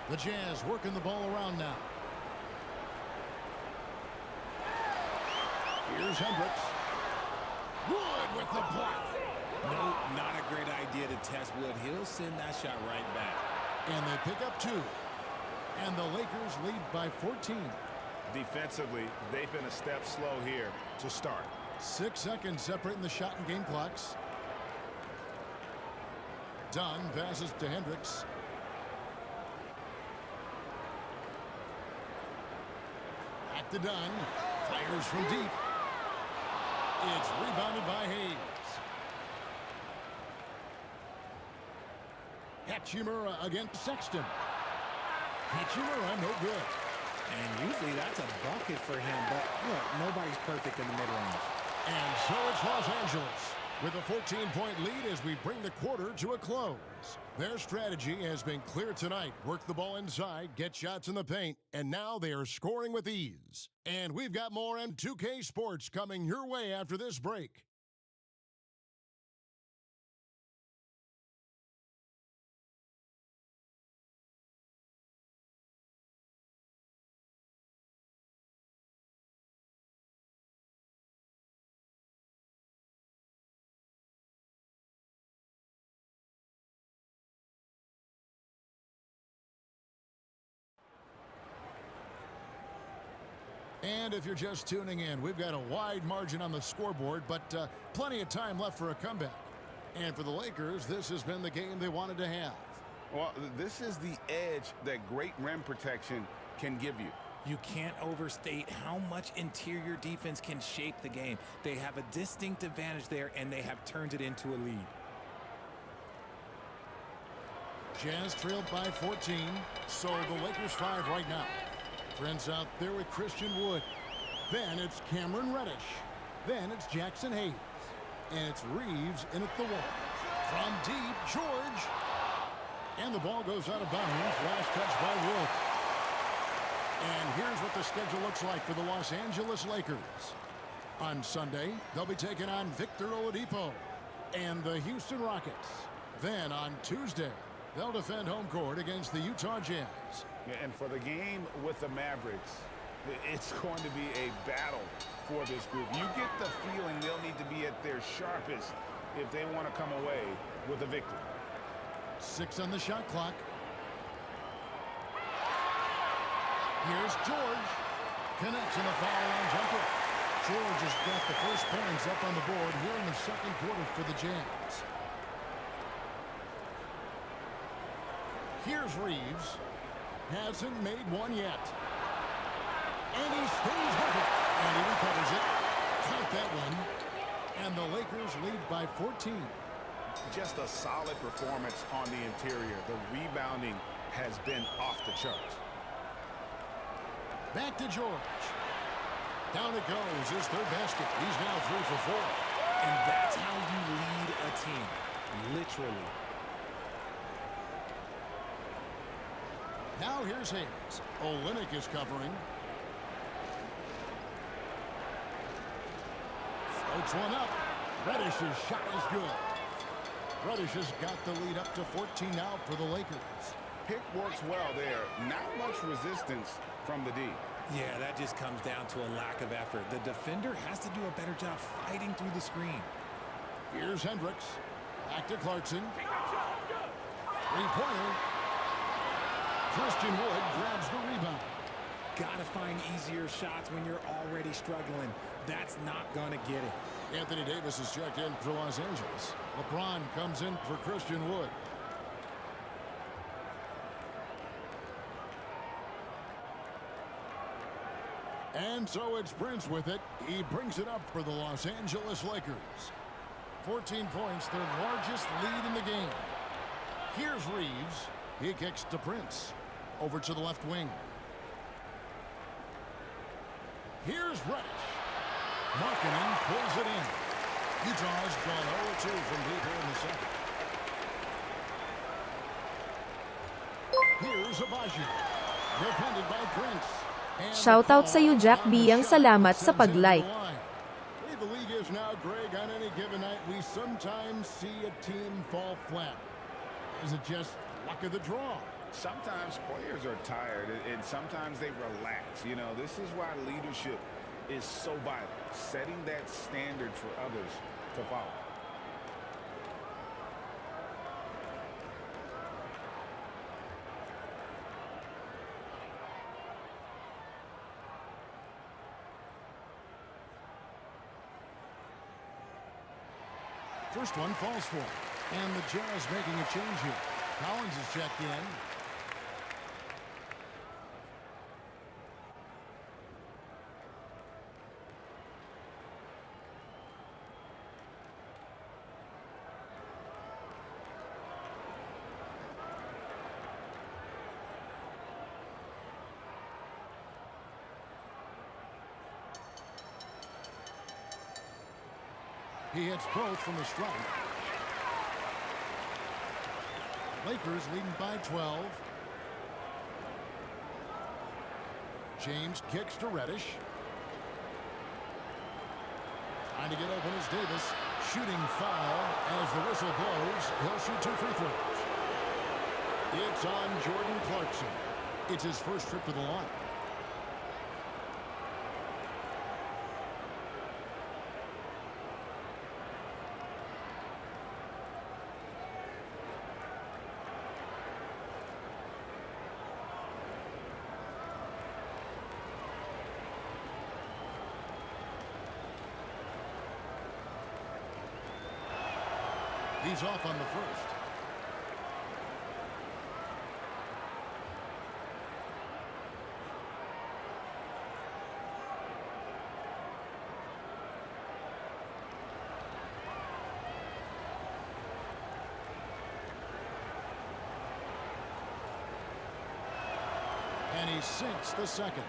The Jazz working the ball around now. Here's Hendricks. Wood with the block. No, not a great idea to test Wood. He'll send that shot right back. And they pick up 2. And the Lakers lead by 14. Defensively, they've been a step slow here to start. 6 seconds separating the shot and game clocks. Dunn passes to Hendricks. Back to Dunn. Fires from deep. It's rebounded by Hayes. Hachimura against Sexton. Hachimura, no good. And usually that's a bucket for him, but look, nobody's perfect in the mid-range. And so it's Los Angeles with a 14-point lead as we bring the quarter to a close. Their strategy has been clear tonight. Work the ball inside, get shots in the paint, and now they are scoring with ease. And we've got more M2K Sports coming your way after this break. And if you're just tuning in, we've got a wide margin on the scoreboard, but plenty of time left for a comeback. And for the Lakers, this has been the game they wanted to have. Well, this is the edge that great rim protection can give you. You can't overstate how much interior defense can shape the game. They have a distinct advantage there, and they have turned it into a lead. Jazz trailed by 14, so the Lakers 5 right now. Prince out there with Christian Wood. Then it's Cameron Reddish. Then it's Jackson Hayes. And it's Reeves in at the wall. From deep, George. And the ball goes out of bounds. Last touch by Wood. And here's what the schedule looks like for the Los Angeles Lakers. On Sunday, they'll be taking on Victor Oladipo and the Houston Rockets. Then on Tuesday, they'll defend home court against the Utah Jazz. And for the game with the Mavericks, it's going to be a battle for this group. You get the feeling they'll need to be at their sharpest if they want to come away with a victory. 6 on the shot clock. Here's George. Connects in a foul line jumper. George has got the first points up on the board here in the second quarter for the Jazz. Here's Reeves. Hasn't made one yet. And he stays with it. And he recovers it. Count that one. And the Lakers lead by 14. Just a solid performance on the interior. The rebounding has been off the charts. Back to George. Down it goes. His third basket. He's now 3 for 4. And that's how you lead a team. Literally. Now here's Hayes. Olynyk is covering. Floats one up. Reddish's shot is good. Reddish has got the lead up to 14 now for the Lakers. Pick works well there. Not much resistance from the D. Yeah, that just comes down to a lack of effort. The defender has to do a better job fighting through the screen. Here's Hendricks. Back to Clarkson. Three-pointer. Christian Wood grabs the rebound. Gotta find easier shots when you're already struggling. That's not gonna get it. Anthony Davis is checked in for Los Angeles. LeBron comes in for Christian Wood. And so it's Prince with it. He brings it up for the Los Angeles Lakers. 14 points, their largest lead in the game. Here's Reeves. He kicks to Prince. Over to the left wing. Here's Reddish. Markkanen pulls it in. Utah's gone 0-2 from deep here in the second. Here's Abaji. Defended by Prince. Shoutout sa iyo, Jack B. Ang salamat sa pag-like. The league is now, Greg, on any given night, we sometimes see a team fall flat. Is it just luck of the draw? Sometimes players are tired, and sometimes they relax. You know, this is why leadership is so vital, setting that standard for others to follow. First one falls for him. And the Jazz making a change here. Collins is checked in. He hits both from the strike. Lakers leading by 12. James kicks to Reddish. Trying to get open is Davis. Shooting foul as the whistle blows. He'll shoot 2 free throws. It's on Jordan Clarkson. It's his first trip to the line. He's off on the first. And he sinks the second.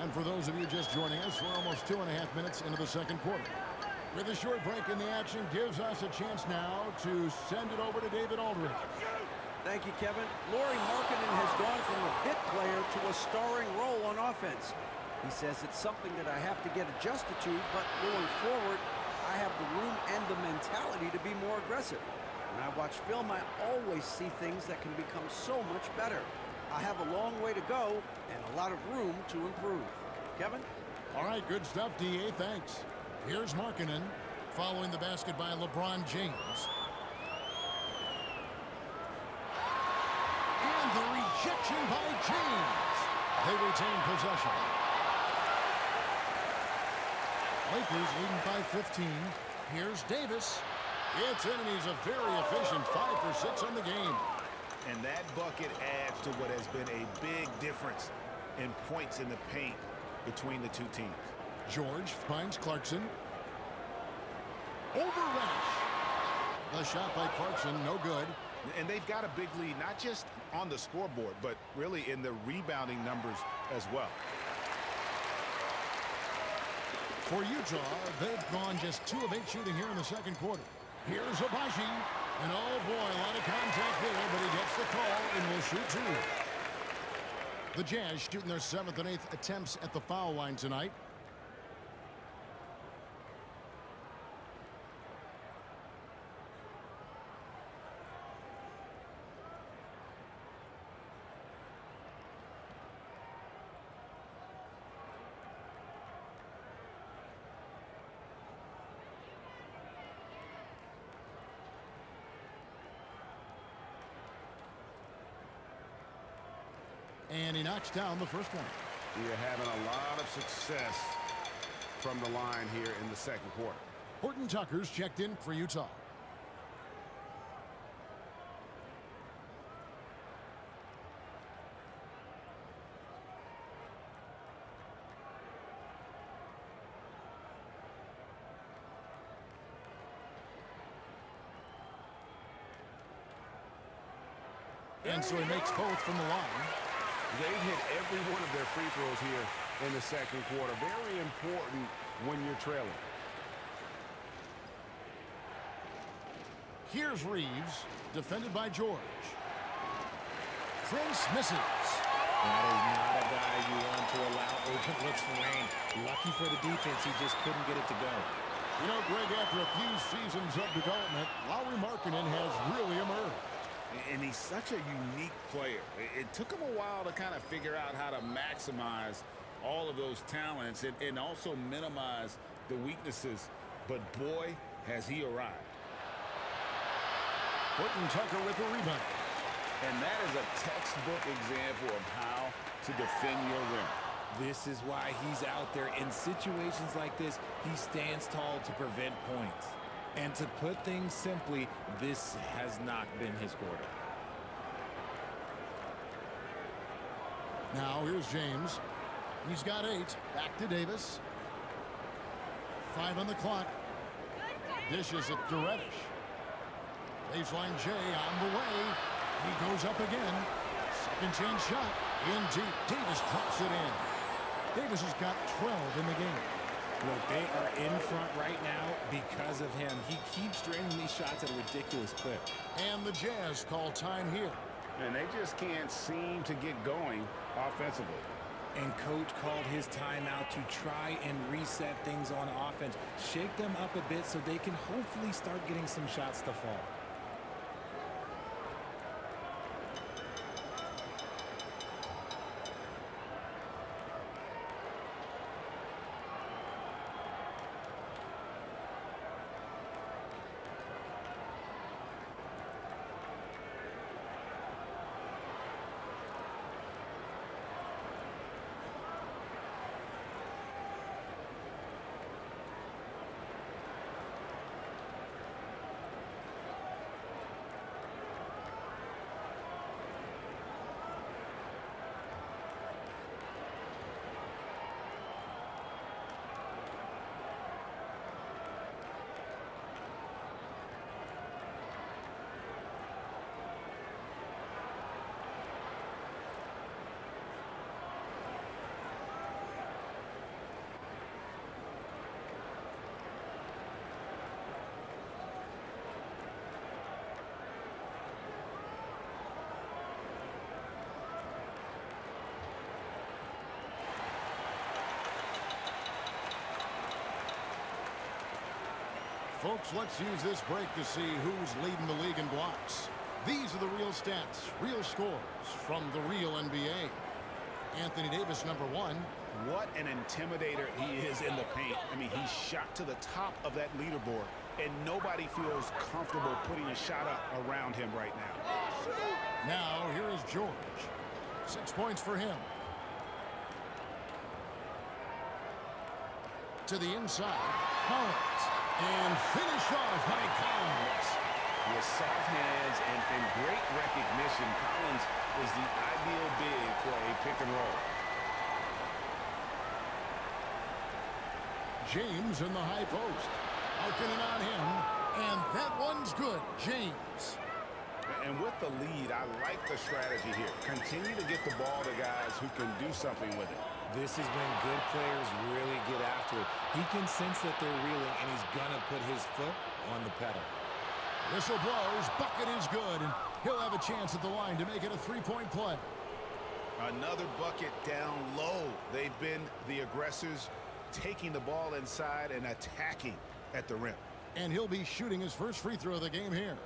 And for those of you just joining us, we're almost 2.5 minutes into the second quarter. With a short break in the action, gives us a chance now to send it over to David Aldridge. Thank you, Kevin. Lauri Markkanen has gone from a bit player to a starring role on offense. He says it's something that I have to get adjusted to, but going forward, I have the room and the mentality to be more aggressive. When I watch film, I always see things that can become so much better. I have a long way to go and a lot of room to improve. Kevin? All right, good stuff, D.A. Thanks. Here's Markkanen, following the basket by LeBron James. And the rejection by James. They retain possession. Lakers leading by 15. Here's Davis. It's in, and he's a very efficient 5 for 6 on the game. And that bucket adds to what has been a big difference in points in the paint between the two teams. George finds Clarkson. Over Reddish. The shot by Clarkson, no good. And they've got a big lead, not just on the scoreboard, but really in the rebounding numbers as well. For Utah, they've gone just 2 of 8 shooting here in the second quarter. Here's Abaji. And oh boy, a lot of contact there, but he gets the call and will shoot 2. The Jazz shooting their 7th and 8th attempts at the foul line tonight. And he knocks down the first one. You're having a lot of success from the line here in the second quarter. Horton Tucker's checked in for Utah. And so he makes both from the line. They've hit every one of their free throws here in the second quarter. Very important when you're trailing. Here's Reeves, defended by George. Prince misses. That is not a guy you want to allow open looks for rain. Lucky for the defense, he just couldn't get it to go. You know, Greg, after a few seasons of development, Lauri Markkanen has really emerged. And he's such a unique player. It took him a while to kind of figure out how to maximize all of those talents and also minimize the weaknesses. But boy, has he arrived. Horton Tucker with the rebound. And that is a textbook example of how to defend your rim. This is why he's out there. In situations like this, he stands tall to prevent points. And to put things simply, this has not been his quarter. Now here's James. He's got 8. Back to Davis. 5 on the clock. Dishes it to Reddish. Baseline J on the way. He goes up again. Second chance shot. In deep. Davis drops it in. Davis has got 12 in the game. Look, they are in front right now because of him. He keeps draining these shots at a ridiculous clip. And the Jazz call time here. And they just can't seem to get going offensively. And coach called his timeout to try and reset things on offense. Shake them up a bit so they can hopefully start getting some shots to fall. Folks, let's use this break to see who's leading the league in blocks. These are the real stats, real scores from the real NBA. Anthony Davis, number 1. What an intimidator he is in the paint. I mean, he's shot to the top of that leaderboard, and nobody feels comfortable putting a shot up around him right now. Now, here is George. 6 points for him. To the inside, Collins. And finished off by Collins. With soft hands and great recognition, Collins is the ideal big for a pick and roll. James in the high post. Arcing it on him. And that one's good. James. And with the lead, I like the strategy here. Continue to get the ball to guys who can do something with it. This is when good players really get after it. He can sense that they're reeling, and he's going to put his foot on the pedal. Whistle blows. Bucket is good, and he'll have a chance at the line to make it a 3-point play. Another bucket down low. They've been the aggressors, taking the ball inside and attacking at the rim. And he'll be shooting his first free throw of the game here.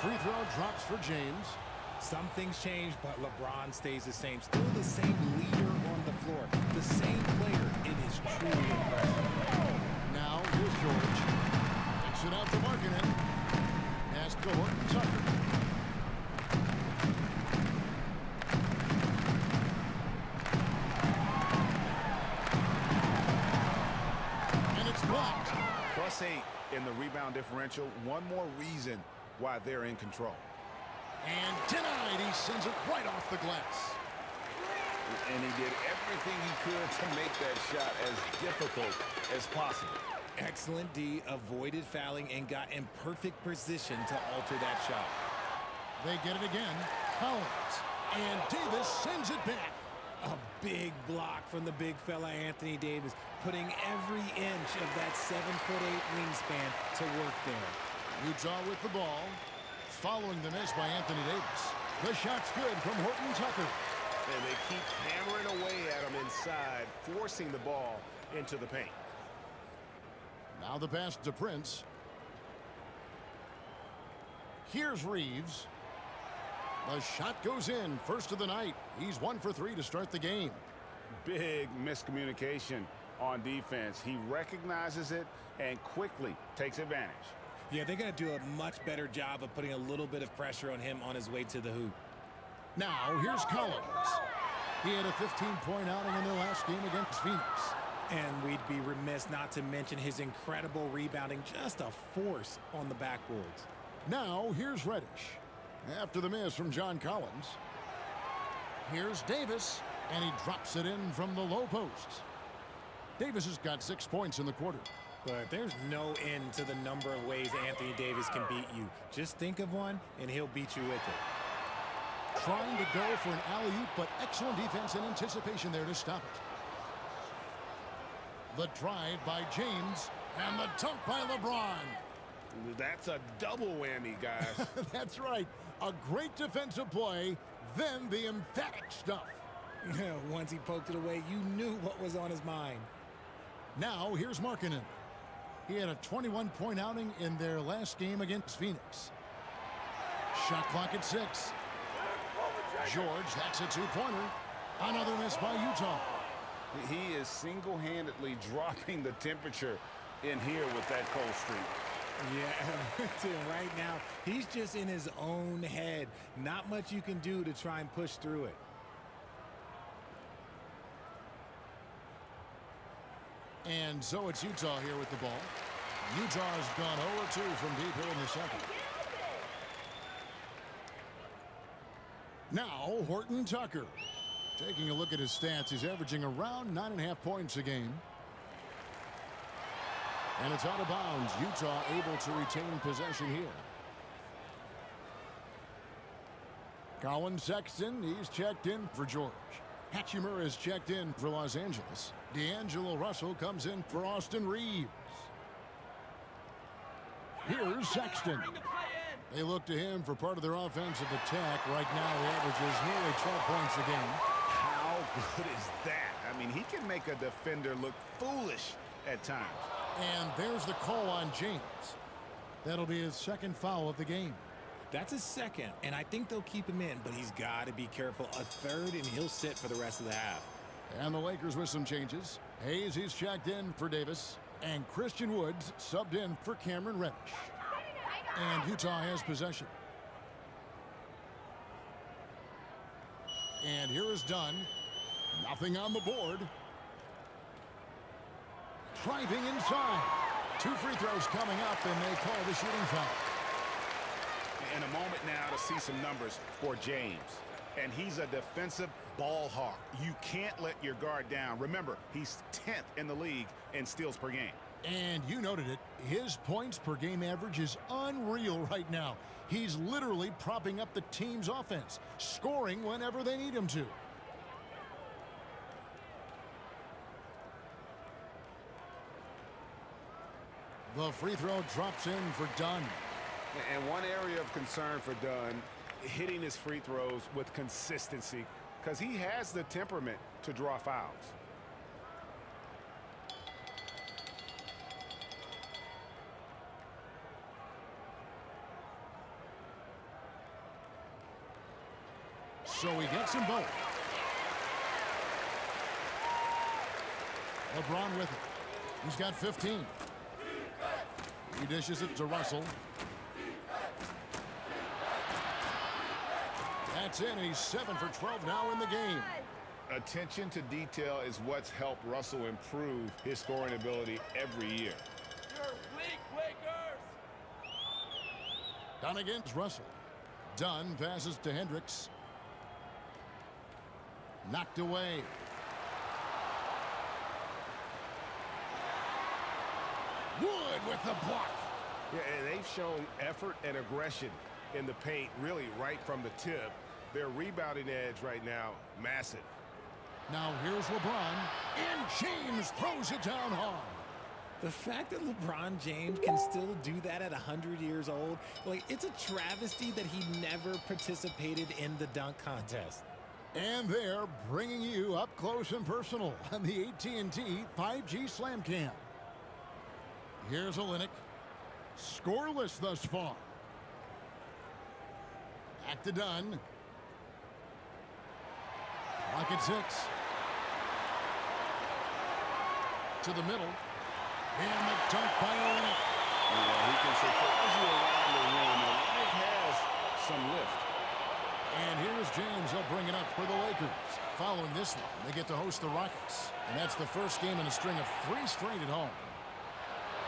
Free throw drops for James. Some things change, but LeBron stays the same. Still the same leader on the floor. The same player. It is truly impressive. Now, here's George. Kicks it out to Markkanen. Pass to Horton Tucker. And it's blocked. +8 in the rebound differential. One more reason why they're in control. And denied. He sends it right off the glass. And he did everything he could to make that shot as difficult as possible. Excellent D, avoided fouling and got in perfect position to alter that shot. They get it again. Collins. And Davis sends it back. A big block from the big fella Anthony Davis, putting every inch of that 7'8" wingspan to work there. Utah with the ball. Following the miss by Anthony Davis. The shot's good from Horton Tucker. And they keep hammering away at him inside, forcing the ball into the paint. Now the pass to Prince. Here's Reeves. The shot goes in. First of the night. He's 1 for 3 to start the game. Big miscommunication on defense. He recognizes it and quickly takes advantage. Yeah, they're going to do a much better job of putting a little bit of pressure on him on his way to the hoop. Now, here's Collins. He had a 15-point outing in their last game against Phoenix. And we'd be remiss not to mention his incredible rebounding, just a force on the backboards. Now, here's Reddish. After the miss from John Collins. Here's Davis, and he drops it in from the low post. Davis has got 6 points in the quarter. But there's no end to the number of ways Anthony Davis can beat you. Just think of one, and he'll beat you with it. Trying to go for an alley-oop, but excellent defense and anticipation there to stop it. The drive by James, and the dunk by LeBron. That's a double whammy, guys. That's right. A great defensive play, then the emphatic stuff. Once he poked it away, you knew what was on his mind. Now, here's Markkanen. He had a 21-point outing in their last game against Phoenix. Shot clock at 6. George, that's a 2-pointer. Another miss by Utah. He is single-handedly dropping the temperature in here with that cold streak. Yeah, right now, he's just in his own head. Not much you can do to try and push through it. And so it's Utah here with the ball. Utah's gone 0-2 from deep here in the second. Now, Horton Tucker. Taking a look at his stats, he's averaging around 9.5 points a game. And it's out of bounds. Utah able to retain possession here. Colin Sexton, he's checked in for George. Hachimura is checked in for Los Angeles. D'Angelo Russell comes in for Austin Reeves. Here's Sexton. They look to him for part of their offensive attack. Right now, he averages nearly 12 points a game. How good is that? I mean, he can make a defender look foolish at times. And there's the call on James. That'll be his second foul of the game. That's his second, and I think they'll keep him in, but he's got to be careful. A third, and he'll sit for the rest of the half. And the Lakers with some changes. Hayes, he's checked in for Davis. And Christian Woods subbed in for Cameron Reddish. And Utah has possession. And here is Dunn. Nothing on the board. Driving inside. 2 free throws coming up, and they call the shooting foul. In a moment now to see some numbers for James. And he's a defensive ball hawk. You can't let your guard down. Remember, he's 10th in the league in steals per game. And you noted it. His points per game average is unreal right now. He's literally propping up the team's offense, scoring whenever they need him to. The free throw drops in for Dunn. And one area of concern for Dunn, hitting his free throws with consistency, because he has the temperament to draw fouls. So he gets them both. LeBron with it. He's got 15. He dishes it to Russell. That's in. He's 7 for 12 now in the game. Attention to detail is what's helped Russell improve his scoring ability every year. You're weak, Lakers! Dunn against Russell. Dunn passes to Hendricks. Knocked away. Wood with the block. Yeah, and they've shown effort and aggression in the paint, really right from the tip. Their rebounding edge right now, massive. Now here's LeBron, and James throws it down hard. The fact that LeBron James can still do that at 100 years old, like, it's a travesty that he never participated in the dunk contest. And they're bringing you up close and personal on the AT&T 5G Slam Cam. Here's Olynyk. Scoreless thus far. Back to Dunn. Clock at 6. To the middle. And the dunk by Olynyk. Yeah, he can surprise you around the rim. Olynyk has some lift. And here's James. He'll bring it up for the Lakers. Following this one, they get to host the Rockets. And that's the first game in a string of 3 straight at home.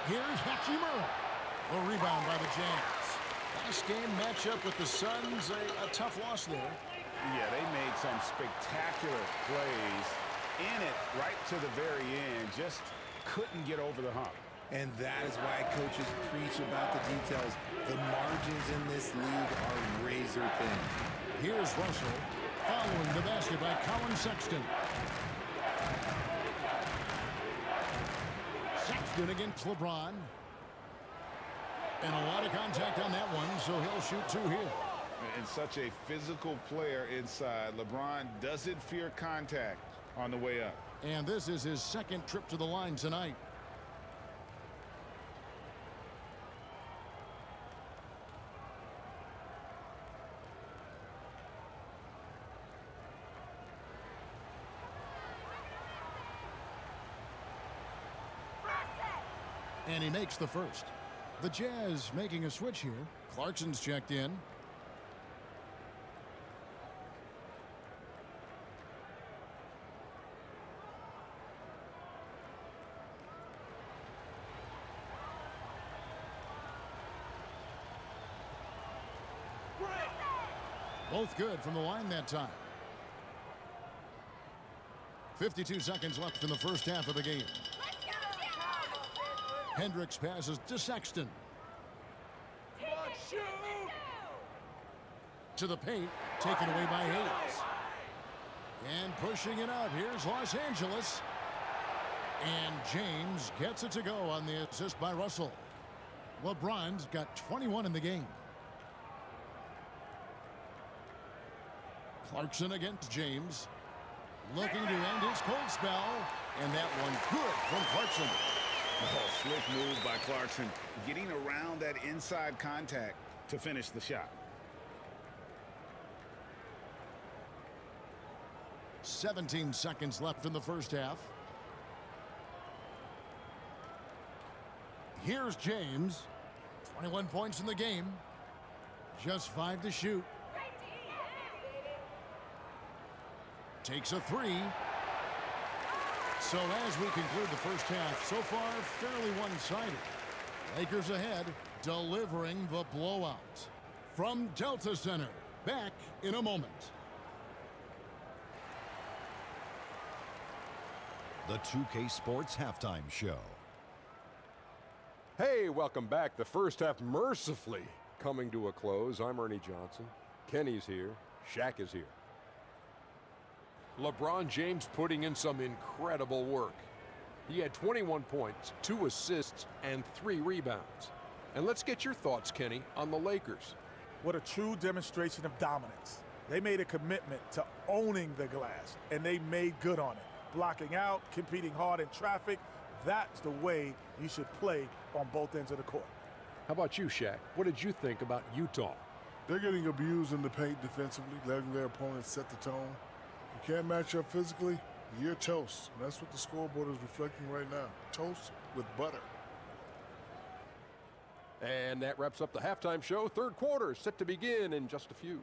Here's Hachimura. The rebound by the Jazz. Last game matchup with the Suns, a tough loss there. Yeah, they made some spectacular plays in it right to the very end. Just couldn't get over the hump. And that is why coaches preach about the details. The margins in this league are razor thin. Here's Russell following the basket by Colin Sexton. Sexton against LeBron. And a lot of contact on that one, so he'll shoot 2 here. And such a physical player inside. LeBron doesn't fear contact on the way up. And this is his 2nd trip to the line tonight. And he makes the first. The Jazz making a switch here. Clarkson's checked in. Both good from the line that time. 52 seconds left in the first half of the game. Hendricks passes to Sexton. To the paint, taken away by Hayes. And pushing it up, here's Los Angeles. And James gets it to go on the assist by Russell. LeBron's got 21 in the game. Clarkson against James. Looking to end his cold spell. And that one good from Clarkson. Oh, slick move by Clarkson. Getting around that inside contact to finish the shot. 17 seconds left in the first half. Here's James. 21 points in the game. Just 5 to shoot. Takes a 3. So as we conclude the first half, so far fairly one-sided. Lakers ahead, delivering the blowout. From Delta Center, back in a moment. The 2K Sports Halftime Show. Hey, welcome back. The first half mercifully coming to a close. I'm Ernie Johnson. Kenny's here. Shaq is here. LeBron James putting in some incredible work. He had 21 points, 2 assists, and 3 rebounds. And let's get your thoughts, Kenny, on the Lakers. What a true demonstration of dominance. They made a commitment to owning the glass, and they made good on it. Blocking out, competing hard in traffic, that's the way you should play on both ends of the court. How about you, Shaq? What did you think about Utah? They're getting abused in the paint defensively, letting their opponents set the tone. You can't match up physically, you're toast. And that's what the scoreboard is reflecting right now. Toast with butter. And that wraps up the halftime show. Third quarter set to begin in just a few.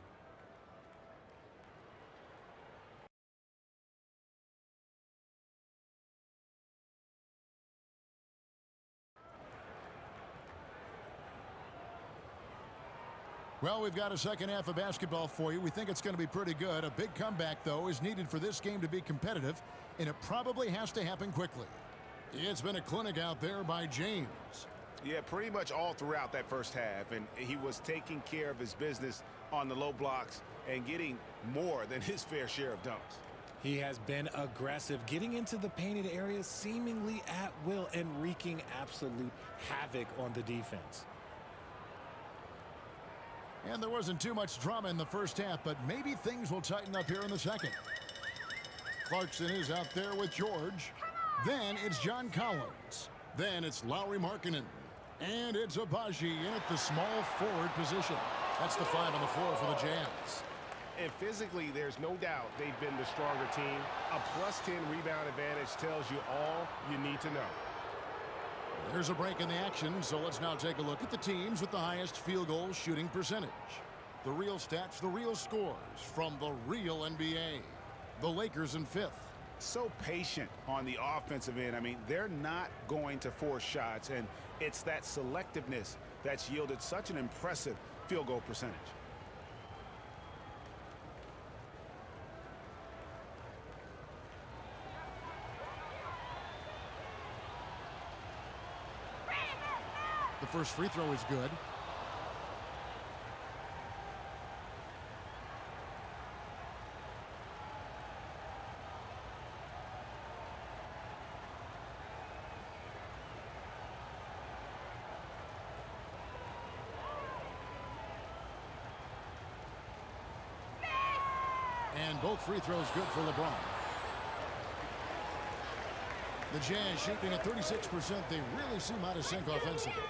Well, we've got a second half of basketball for you. We think it's going to be pretty good. A big comeback, though, is needed for this game to be competitive, and it probably has to happen quickly. It's been a clinic out there by James. Yeah, pretty much all throughout that first half, and he was taking care of his business on the low blocks and getting more than his fair share of dunks. He has been aggressive, getting into the painted areas seemingly at will and wreaking absolute havoc on the defense. And there wasn't too much drama in the first half, but maybe things will tighten up here in the second. Clarkson is out there with George. Then it's John Collins. Then it's Lauri Markkanen. And it's Abaji in at the small forward position. That's the 5 on the floor for the Jazz. And physically, there's no doubt they've been the stronger team. A +10 rebound advantage tells you all you need to know. There's a break in the action, so let's now take a look at the teams with the highest field goal shooting percentage. The real stats, the real scores from the real NBA. The Lakers in 5th. So patient on the offensive end. I mean, they're not going to force shots, and it's that selectiveness that's yielded such an impressive field goal percentage. The first free throw is good. And both free throws good for LeBron. The Jazz shooting at 36%. They really seem out of sync offensively.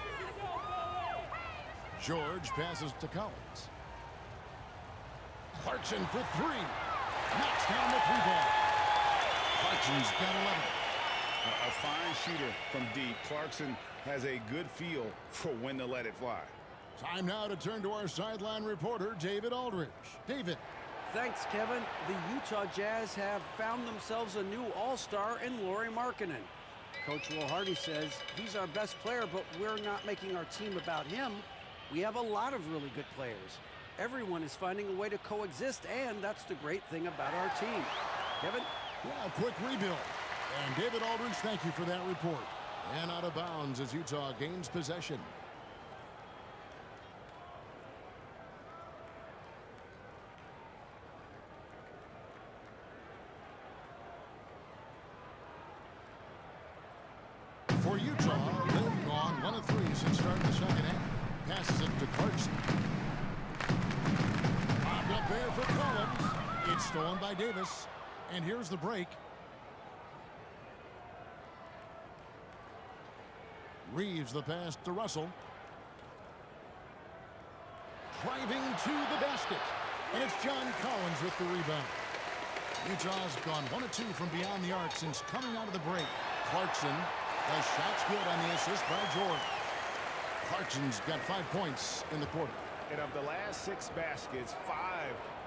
George passes to Collins. Clarkson for 3. Knocks down the 3-ball. Clarkson's got 11. A fine shooter from deep. Clarkson has a good feel for when to let it fly. Time now to turn to our sideline reporter, David Aldridge. David. Thanks, Kevin. The Utah Jazz have found themselves a new all-star in Lauri Markkanen. Coach Will Hardy says he's our best player, but we're not making our team about him. We have a lot of really good players. Everyone is finding a way to coexist, and that's the great thing about our team. Kevin? Yeah, a quick rebuild. And David Aldridge, thank you for that report. And out of bounds as Utah gains possession. For Utah, they've gone 1 of 3 since starting the second half. Passes it to Clarkson. Popped up there for Collins. It's stolen by Davis. And here's the break. Reeves the pass to Russell. Driving to the basket. And it's John Collins with the rebound. Utah's gone 1 of 2 from beyond the arc since coming out of the break. Clarkson. The shot's good on the assist by George. Clarkson's got 5 points in the quarter. And of the last 6 baskets, 5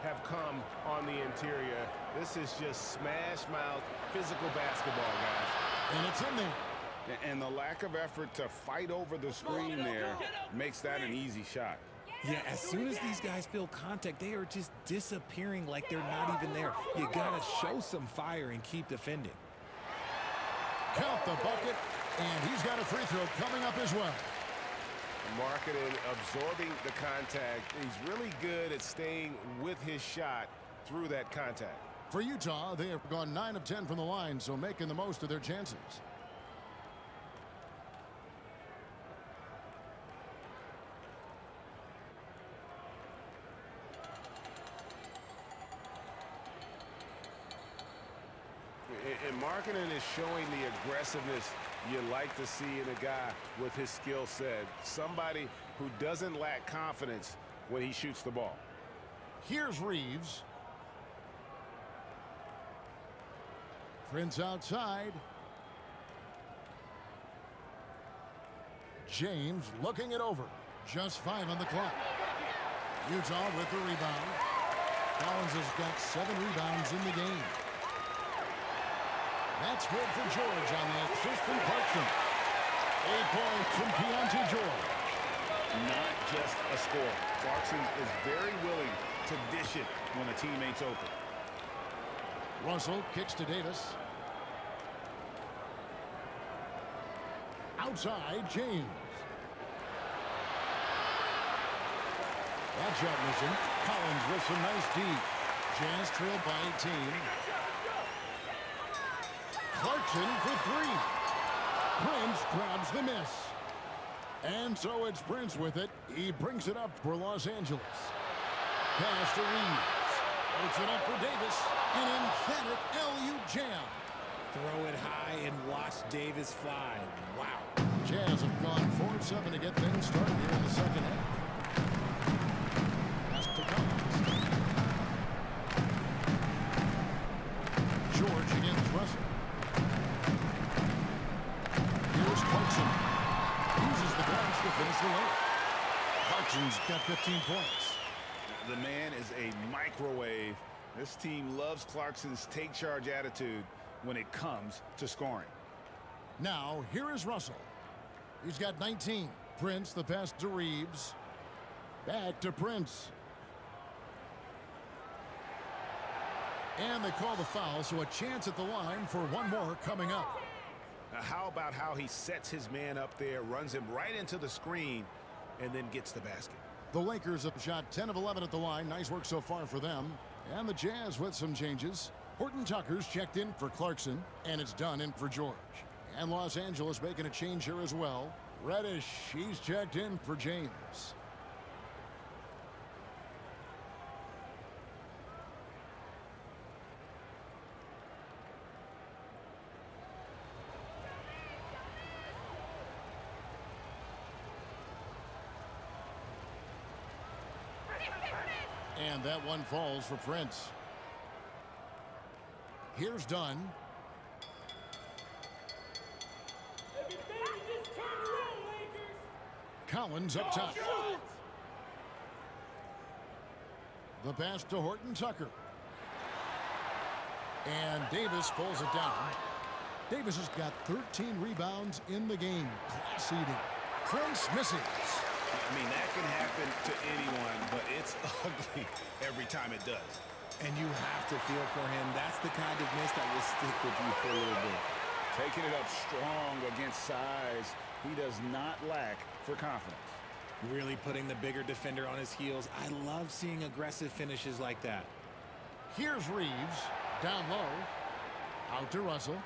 have come on the interior. This is just smash-mouth physical basketball, guys. And it's in there. And the lack of effort to fight over the screen there makes that an easy shot. Yeah, as soon as these guys feel contact, they are just disappearing like they're not even there. You gotta show some fire and keep defending. Count the bucket, and he's got a free throw coming up as well. Markkanen absorbing the contact. He's really good at staying with his shot through that contact. For Utah, they have gone 9 of 10 from the line, so making the most of their chances. And Markkanen is showing the aggressiveness you like to see in a guy with his skill set. Somebody who doesn't lack confidence when he shoots the ball. Here's Reeves. Prince outside. James looking it over. Just 5 on the clock. Utah with the rebound. Collins has got 7 rebounds in the game. That's good for George on the assist from Clarkson. 8 points from Keontae George. not just a scorer. Clarkson is very willing to dish it when a teammate's open. Russell kicks to Davis. Outside, James. That shot missing. Collins with some nice D. Jazz trailed by 18. Clarkson for three. Prince grabs the miss. And so it's Prince with it. He brings it up for Los Angeles. Pass to Reeves. Puts it up for Davis. An emphatic LU jam. Throw it high and watch Davis fly. Wow. Jazz have gone 4-7 to get things started here in the second half. Pass to Collins. George against Russell. Here's Clarkson. Uses the glass to finish the layup. Clarkson's got 15 points. The man is a microwave. This team loves Clarkson's take charge attitude when it comes to scoring. Now, here is Russell. He's got 19. Prince, the pass to Reeves. Back to Prince. And they call the foul, so a chance at the line for one more coming up. Now, how about how he sets his man up there, runs him right into the screen, and then gets the basket? The Lakers have shot 10 of 11 at the line. Nice work so far for them. And the Jazz with some changes. Horton Tucker's checked in for Clarkson, and it's done in for George. And Los Angeles making a change here as well. Reddish, he's checked in for James. And that one falls for Prince. Here's Dunn. Collins up top. The pass to Horton Tucker. And Davis pulls it down. Davis has got 13 rebounds in the game. Class eating. Prince misses. I mean, that can happen to anyone, but it's ugly every time it does. And you have to feel for him. That's the kind of miss that will stick with you for a little bit. Taking it up strong against size. He does not lack for confidence. Really putting the bigger defender on his heels. I love seeing aggressive finishes like that. Here's Reeves. Down low. Out to Russell.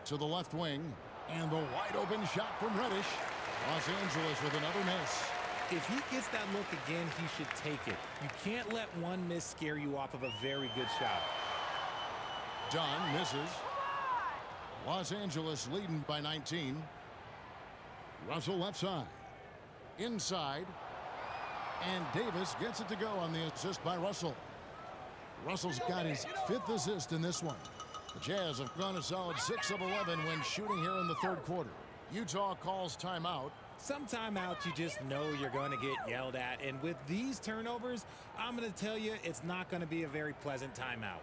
To the left wing. And the wide open shot from Reddish. Los Angeles with another miss. If he gets that look again, he should take it. You can't let one miss scare you off of a very good shot. Dunn misses. Los Angeles leading by 19. Russell left side. Inside. And Davis gets it to go on the assist by Russell. Russell's got his 5th assist in this one. The Jazz have gone a solid 6 of 11 when shooting here in the 3rd quarter. Utah calls timeout. Some timeouts you just know you're going to get yelled at. And with these turnovers, I'm going to tell you it's not going to be a very pleasant timeout.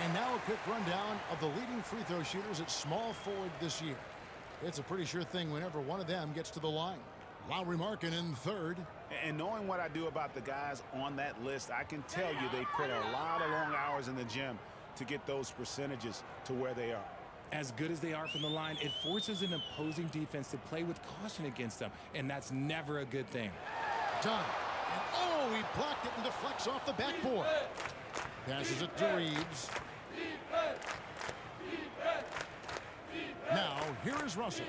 And now a quick rundown of the leading free throw shooters at small forward this year. It's a pretty sure thing whenever one of them gets to the line. Lauri Markkanen third. And knowing what I do about the guys on that list, I can tell you they put a lot of long hours in the gym to get those percentages to where they are. As good as they are from the line, it forces an opposing defense to play with caution against them, and that's never a good thing. Done. And oh, he blocked it and deflects off the backboard. Passes it to Reeves. Now, here is Russell.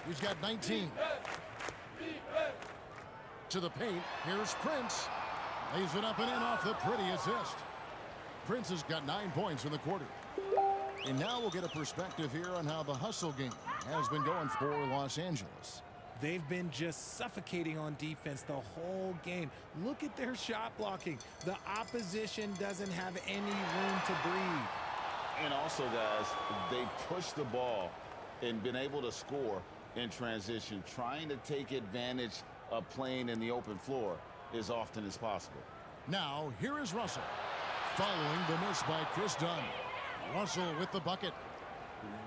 He's got 19. To the paint, here's Prince. Lays it up and in off the pretty assist. Prince has got 9 points in the quarter. And now we'll get a perspective here on how the hustle game has been going for Los Angeles. They've been just suffocating on defense the whole game. Look at their shot blocking. The opposition doesn't have any room to breathe. And also, guys, they pushed the ball and been able to score in transition, trying to take advantage of playing in the open floor as often as possible. Now, here is Russell. Following the miss by Chris Dunn. Russell with the bucket.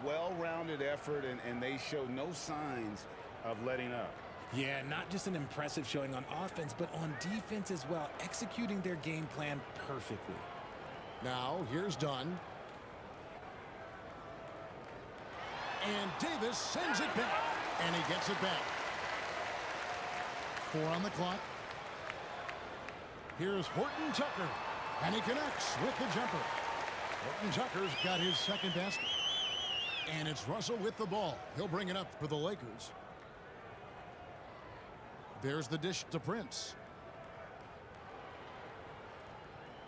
Well-rounded effort, and they show no signs of letting up. Yeah, not just an impressive showing on offense, but on defense as well, executing their game plan perfectly. Now, here's Dunn. And Davis sends it back, and he gets it back. 4 on the clock. Here's Horton Tucker, and he connects with the jumper. Horton Tucker's got his second basket. And it's Russell with the ball. He'll bring it up for the Lakers. There's the dish to Prince.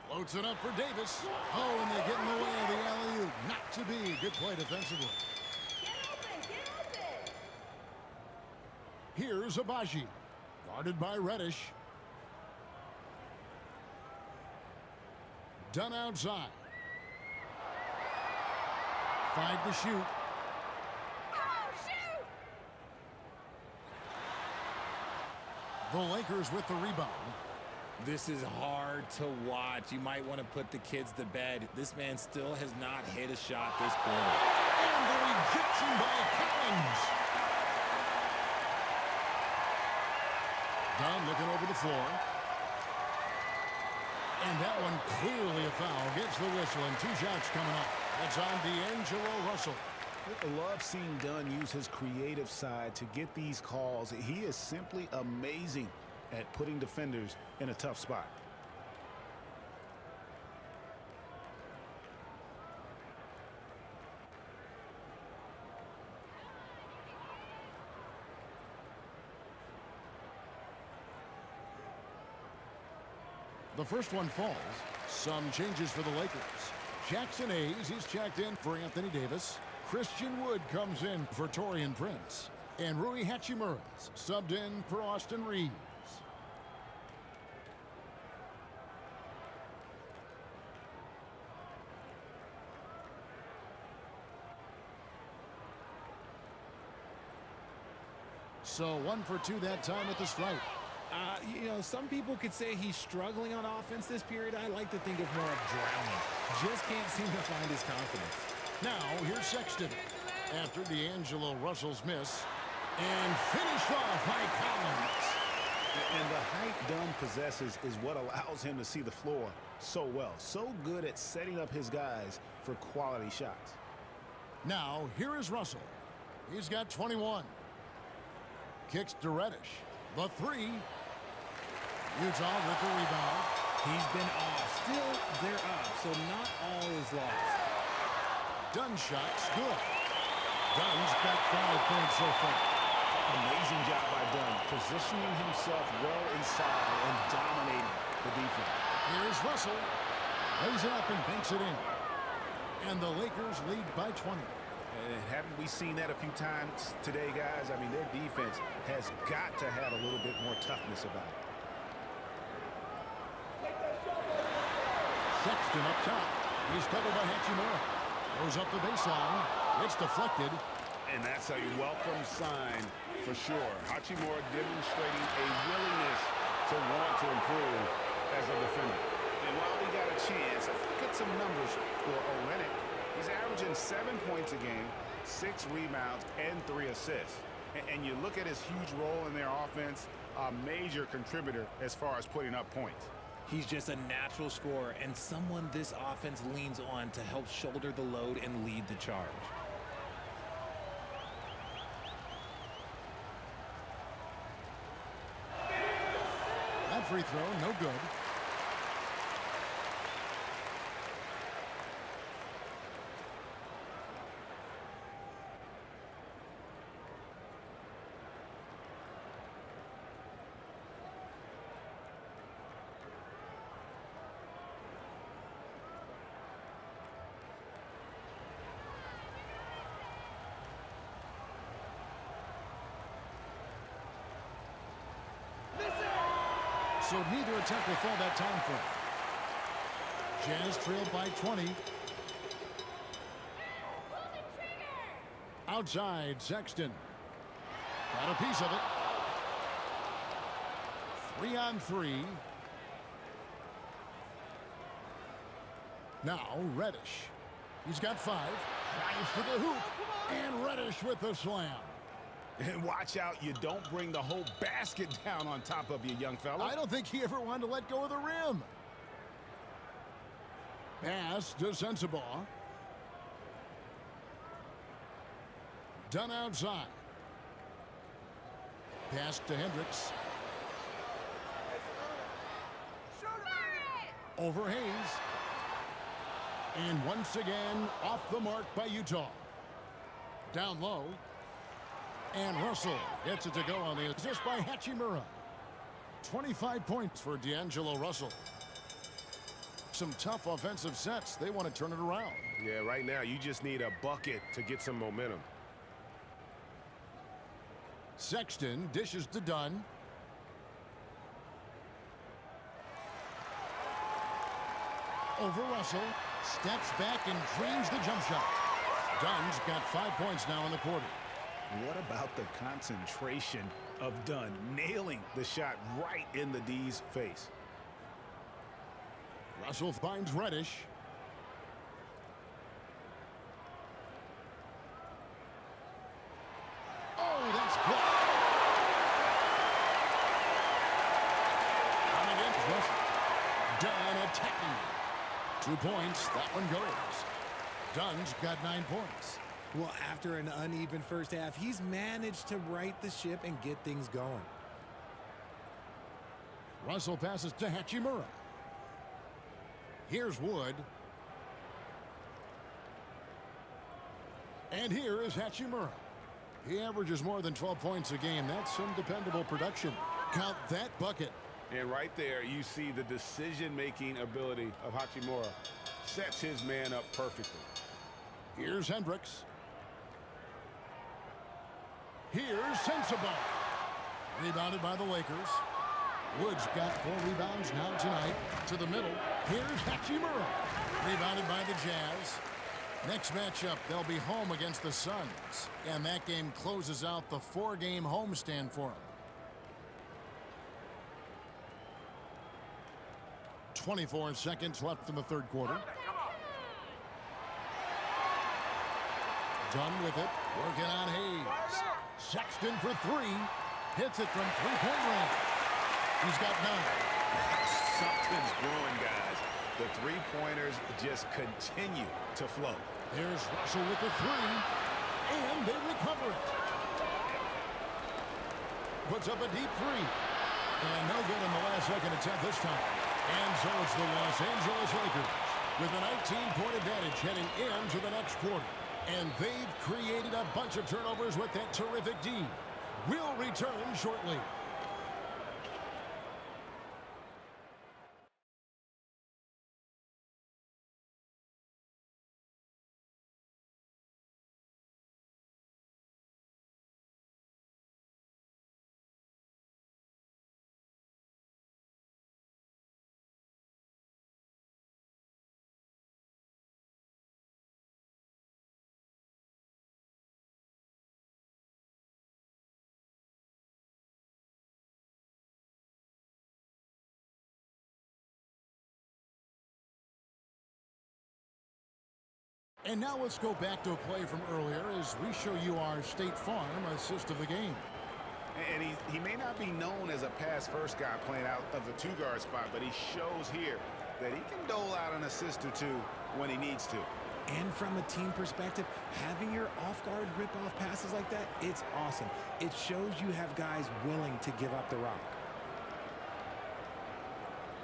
Floats it up for Davis. Oh, and they get in the way of the alley-oop. Not to be. Good play defensively. Here's Abaji, guarded by Reddish. Done outside. 5 to shoot. The Lakers with the rebound. This is hard to watch. You might want to put the kids to bed. This man still has not hit a shot this quarter. And the rejection by Collins. Dunn looking over the floor. And that one clearly a foul. Gets the whistle and 2 shots coming up. That's on D'Angelo Russell. I love seeing Dunn use his creative side to get these calls. He is simply amazing at putting defenders in a tough spot. The first one falls. Some changes for the Lakers. Jackson Hayes, he's checked in for Anthony Davis. Christian Wood comes in for Taurean Prince. And Rui Hachimura's subbed in for Austin Reeves. So 1 for 2 that time at the stripe. You know, some people could say he's struggling on offense this period. I like to think of more of drowning. Just can't seem to find his confidence. Now, here's Sexton. After D'Angelo Russell's miss. And finished off by Collins. And the height Dunn possesses is what allows him to see the floor so well. So good at setting up his guys for quality shots. Now, here is Russell. He's got 21. Kicks to Reddish. The 3. Utah with the rebound. He's been off. Still, they're up, so not all is lost. Dunn shot's good. Dunn's got 5 points so far. Amazing job by Dunn, positioning himself well inside and dominating the defense. Here's Russell. Lays it up and banks it in. And the Lakers lead by 20. And haven't we seen that a few times today, guys? I mean, their defense has got to have a little bit more toughness about it. Sexton up top. He's covered by Hachimura. Goes up the baseline. It's deflected. And that's a welcome sign for sure. Hachimura demonstrating a willingness to want to improve as a defender. And while we got a chance, let's look at some numbers for Olynyk. He's averaging 7 points a game, 6 rebounds, and 3 assists. And you look at his huge role in their offense, a major contributor as far as putting up points. He's just a natural scorer and someone this offense leans on to help shoulder the load and lead the charge. That free throw, no good. So neither attempt will fall that time frame. Jazz trailed by 20. Outside, Sexton. Got a piece of it. 3-on-3. Now, Reddish. He's got 5. Drives to the hoop. And Reddish with the slam. And watch out, you don't bring the whole basket down on top of you, young fella. I don't think he ever wanted to let go of the rim. Pass to Sensabaugh. Done outside. Pass to Hendricks. Over Hayes. And once again, off the mark by Utah. Down low. And Russell gets it to go on the assist by Hachimura. 25 points for D'Angelo Russell. Some tough offensive sets. They want to turn it around. Yeah, right now you just need a bucket to get some momentum. Sexton dishes to Dunn. Over Russell. Steps back and drains the jump shot. Dunn's got 5 points now in the quarter. What about the concentration of Dunn nailing the shot right in the D's face? Russell finds Reddish. Oh, that's blocked. And against Russell. Dunn attacking. 2 points. That one goes. Dunn's got 9 points. Well, after an uneven first half, he's managed to right the ship and get things going. Russell passes to Hachimura. Here's Wood. And here is Hachimura. He averages more than 12 points a game. That's some dependable production. Count that bucket. And right there, you see the decision-making ability of Hachimura. Sets his man up perfectly. Here's Hendricks. Here's Sensabaugh. Rebounded by the Lakers. Wood's got 4 rebounds now tonight. To the middle. Here's Hachimura. Rebounded by the Jazz. Next matchup, they'll be home against the Suns. And that game closes out the 4-game homestand for them. 24 seconds left in the third quarter. Done with it. Working on Hayes. Sexton for 3. Hits it from 3-point range. He's got 9. Something's brewing, guys. The three-pointers just continue to flow. Here's Russell with the 3. And they recover it. Puts up a deep 3. And no good in the last second attempt this time. And so it's the Los Angeles Lakers with a 19-point advantage heading into the next quarter. And they've created a bunch of turnovers with that terrific D. We'll return shortly. And now let's go back to a play from earlier as we show you our State Farm assist of the game. And he may not be known as a pass-first guy playing out of the two-guard spot, but he shows here that he can dole out an assist or two when he needs to. And from a team perspective, having your off-guard rip-off passes like that, it's awesome. It shows you have guys willing to give up the rock.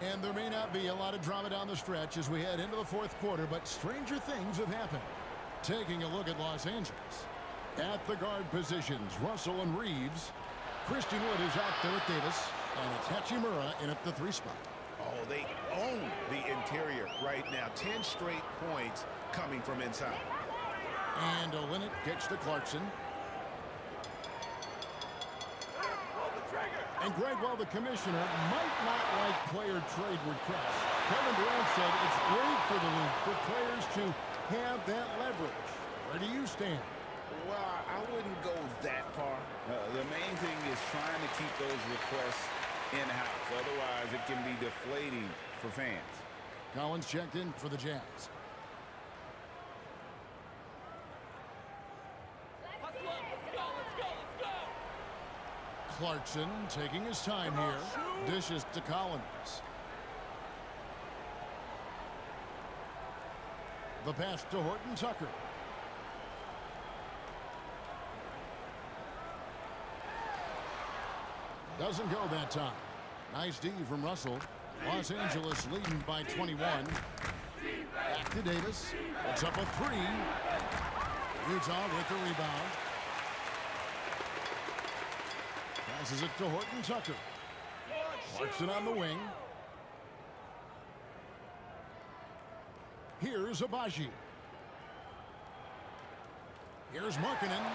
And there may not be a lot of drama down the stretch as we head into the fourth quarter, but stranger things have happened. Taking a look at Los Angeles. At the guard positions, Russell and Reeves. Christian Wood is out there with Davis, and it's Hachimura in at the 3 spot. Oh, they own the interior right now. 10 straight points coming from inside. And Olynyk gets to Clarkson. And Greg, while the commissioner might not like player trade requests, Kevin Durant said it's great for the league for players to have that leverage. Where do you stand? Well, I wouldn't go that far. The main thing is trying to keep those requests in-house. Otherwise, it can be deflating for fans. Collins checked in for the Jazz. Clarkson taking his time here. Dishes to Collins. The pass to Horton Tucker. Doesn't go that time. Nice D from Russell. Los Angeles leading by 21. Back to Davis. It's up a 3. Utah with the rebound. Passes it to Horton Tucker. Clarkson on the wing. Here's Abaji. Here's Markkanen.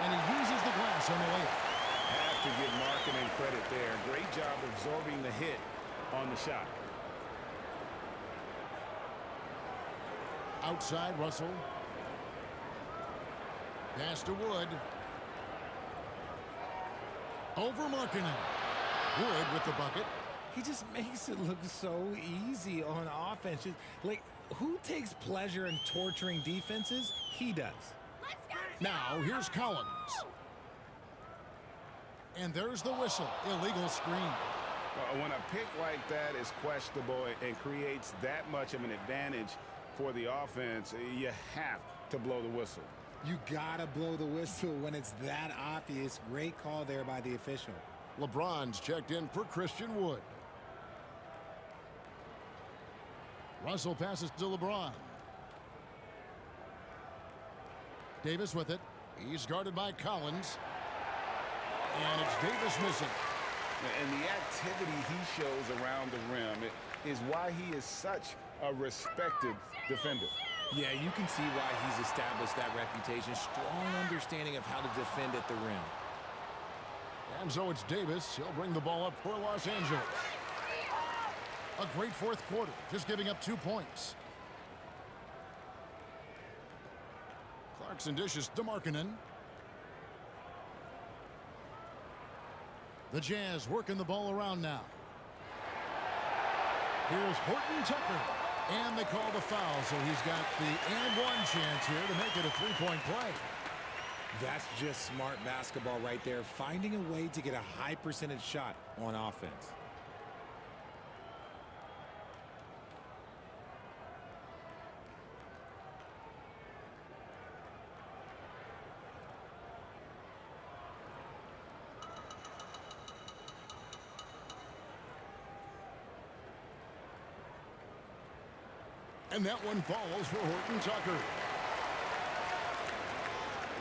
And he uses the glass on the layup. Have to give Markkanen credit there. Great job absorbing the hit on the shot. Outside, Russell. Pass to Wood. Over Markkanen. Wood with the bucket. He just makes it look so easy on offense. Like, who takes pleasure in torturing defenses? He does. Now, here's Collins. And there's the whistle. Illegal screen. When a pick like that is questionable and creates that much of an advantage for the offense, you have to blow the whistle. You gotta blow the whistle when it's that obvious. Great call there by the official. LeBron's checked in for Christian Wood. Russell passes to LeBron. Davis with it. He's guarded by Collins. And it's Davis missing. And the activity he shows around the rim is why he is such a respected defender. Yeah, you can see why he's established that reputation. Strong understanding of how to defend at the rim. And so it's Davis. He'll bring the ball up for Los Angeles. A great fourth quarter, just giving up 2 points. Clarkson dishes to Markkanen. The Jazz working the ball around now. Here's Horton Tucker. And they call the foul, so he's got the and-one chance here to make it a 3-point play. That's just smart basketball right there, finding a way to get a high percentage shot on offense. And that one falls for Horton Tucker.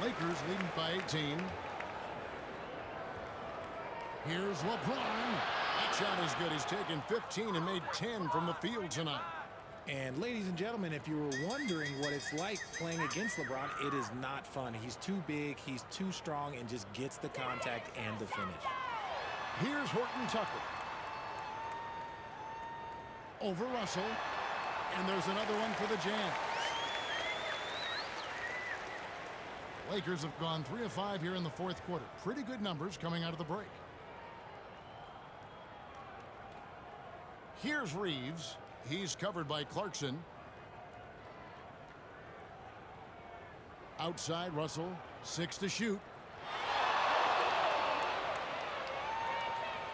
Lakers leading by 18. Here's LeBron. That shot is good. He's taken 15 and made 10 from the field tonight. And ladies and gentlemen, if you were wondering what it's like playing against LeBron, it is not fun. He's too big, he's too strong, and just gets the contact and the finish. Here's Horton Tucker. Over Russell. And there's another one for the Jazz. The Lakers have gone 3 of 5 here in the fourth quarter. Pretty good numbers coming out of the break. Here's Reeves. He's covered by Clarkson. Outside, Russell. 6 to shoot.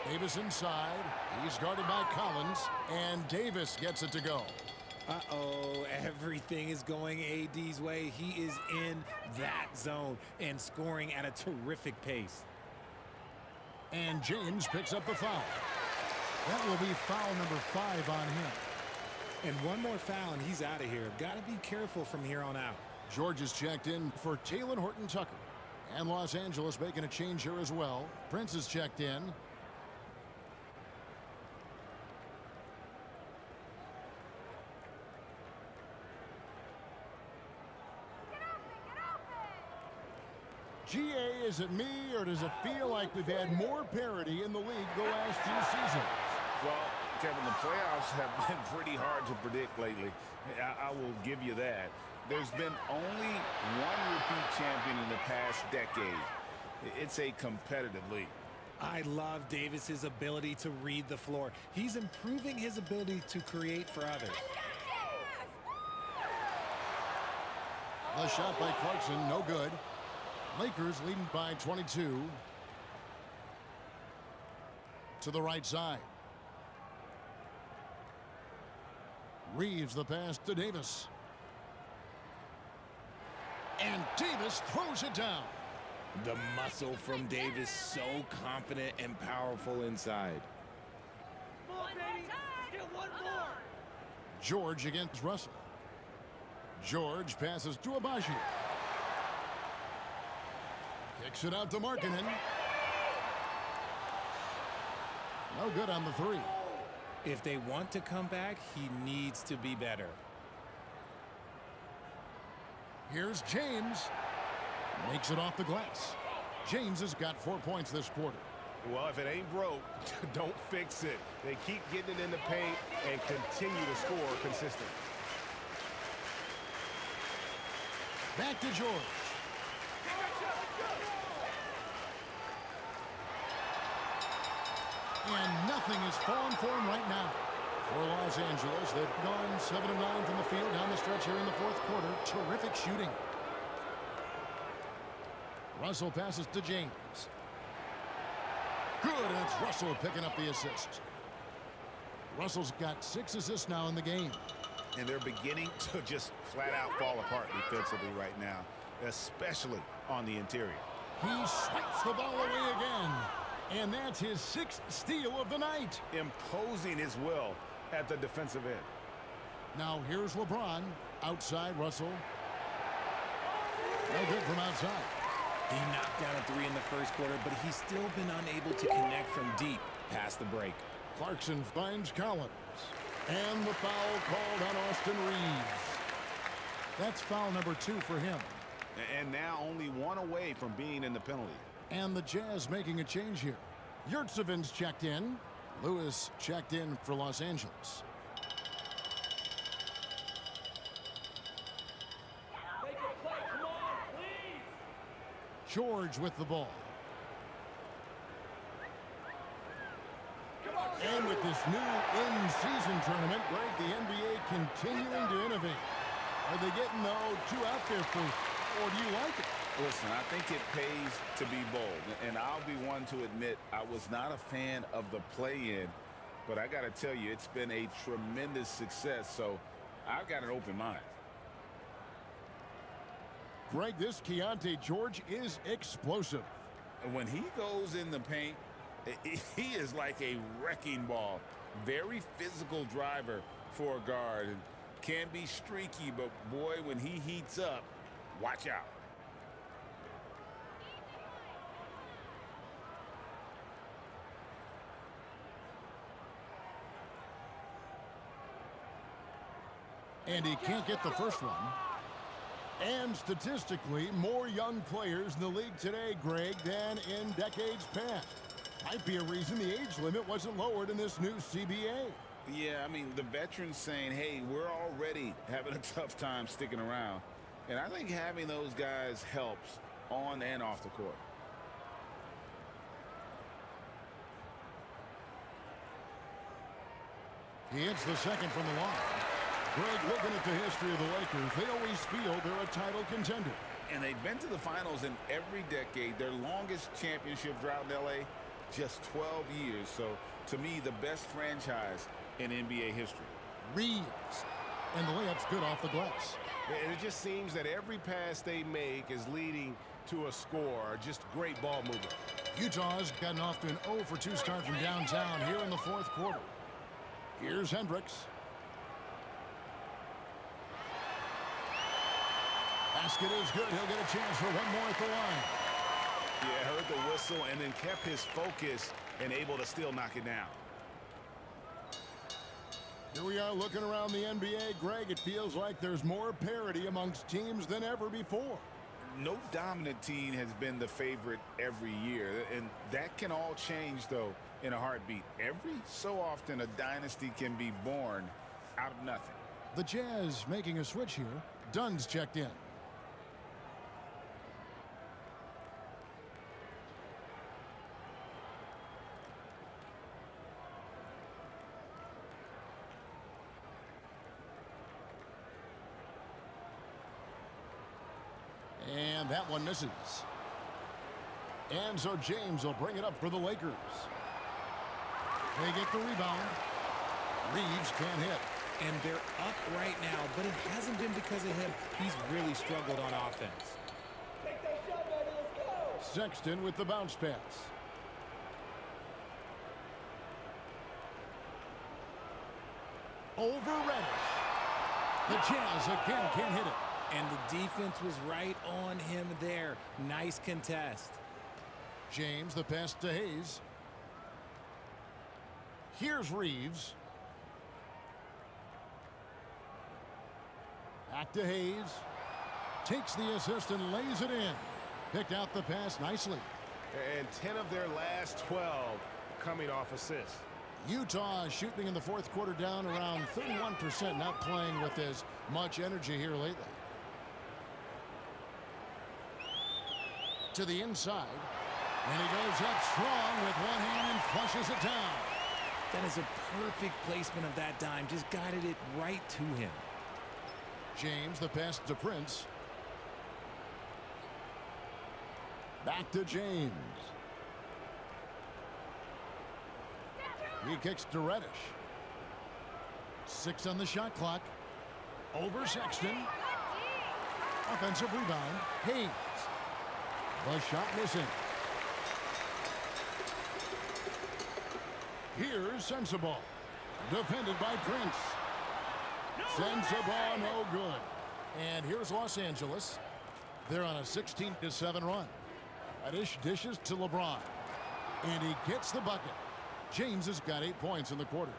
Davis inside. He's guarded by Collins. And Davis gets it to go. Uh-oh, everything is going AD's way. He is in that zone and scoring at a terrific pace. And James picks up the foul. That will be foul number 5 on him. And one more foul and he's out of here. Got to be careful from here on out. George is checked in for Taylor Horton-Tucker. And Los Angeles making a change here as well. Prince is checked in. GA, is it me, or does it feel like we've had more parity in the league the last few seasons? Well, Kevin, the playoffs have been pretty hard to predict lately. I will give you that. There's been only one repeat champion in the past decade. It's a competitive league. I love Davis's ability to read the floor. He's improving his ability to create for others. The shot by Clarkson, no good. Lakers leading by 22. To the right side. Reeves the pass to Davis. And Davis throws it down. The muscle from Davis, so confident and powerful inside. Come on, baby. Get one more. George against Russell. George passes to Abaji. Kicks it out to Markkanen. No good on the 3. If they want to come back, he needs to be better. Here's James. Makes it off the glass. James has got 4 points this quarter. Well, if it ain't broke, don't fix it. They keep getting it in the paint and continue to score consistently. Back to George. And nothing is falling for him right now. For Los Angeles, they've gone 7 of 9 from the field down the stretch here in the 4th quarter. Terrific shooting. Russell passes to James. Good, and it's Russell picking up the assist. Russell's got 6 assists now in the game. And they're beginning to just flat out fall apart defensively right now, especially on the interior. He swipes the ball away again. And that's his 6th steal of the night. Imposing his will at the defensive end. Now here's LeBron. Outside, Russell. No good from outside. He knocked down a 3 in the first quarter, but he's still been unable to connect from deep past the break. Clarkson finds Collins. And the foul called on Austin Reeves. That's foul number 2 for him. And now only 1 away from being in the penalty. And the Jazz making a change here. Yurtseven's checked in. Lewis checked in for Los Angeles. Make a play. Come on, please. George with the ball. And with this new in-season tournament, Greg, the NBA continuing to innovate. Are they getting the 2 out there for, or do you like it? Listen, I think it pays to be bold, and I'll be one to admit I was not a fan of the play-in, but I got to tell you, it's been a tremendous success, so I've got an open mind. Greg, this Keontae George is explosive. And when he goes in the paint, he is like a wrecking ball. Very physical driver for a guard, and can be streaky, but boy, when he heats up, watch out. And he can't get the first one. And statistically, more young players in the league today, Greg, than in decades past. Might be a reason the age limit wasn't lowered in this new CBA. Yeah, I mean, the veterans saying, hey, we're already having a tough time sticking around. And I think having those guys helps on and off the court. He hits the second from the line. Greg, looking at the history of the Lakers, they always feel they're a title contender. And they've been to the finals in every decade. Their longest championship drought in LA, just 12 years. So, to me, the best franchise in NBA history. Reeves. And the layup's good off the glass. And it just seems that every pass they make is leading to a score. Just great ball movement. Utah's gotten off to an 0 for 2 start from downtown here in the fourth quarter. Here's Hendricks. Basket is good. He'll get a chance for one more at the line. Yeah, heard the whistle and then kept his focus and able to still knock it down. Here we are looking around the NBA, Greg. It feels like there's more parity amongst teams than ever before. No dominant team has been the favorite every year, and that can all change, though, in a heartbeat. Every so often, a dynasty can be born out of nothing. The Jazz making a switch here. Dunn's checked in. And that one misses. And so James will bring it up for the Lakers. They get the rebound. Reeves can't hit. And they're up right now, but it hasn't been because of him. He's really struggled on offense. Take that shot, baby. Let's go. Sexton with the bounce pass. Over Reddish. The Jazz again can't hit it. And the defense was right on him there. Nice contest. James, the pass to Hayes. Here's Reeves. Back to Hayes. Takes the assist and lays it in. Picked out the pass nicely. And 10 of their last 12 coming off assists. Utah shooting in the fourth quarter down around 31%, not playing with as much energy here lately. To the inside, and he goes up strong with one hand and flushes it down. That is a perfect placement of that dime. Just guided it right to him. James, the pass to Prince. Back to James. He kicks to Reddish. 6 on the shot clock. Over Sexton. Offensive rebound. Hayes. The shot missing. Here's Sensabaugh. Defended by Prince. Sensabaugh no good. And here's Los Angeles. They're on a 16-7 run. Reddish dishes to LeBron. And he gets the bucket. James has got 8 points in the quarter.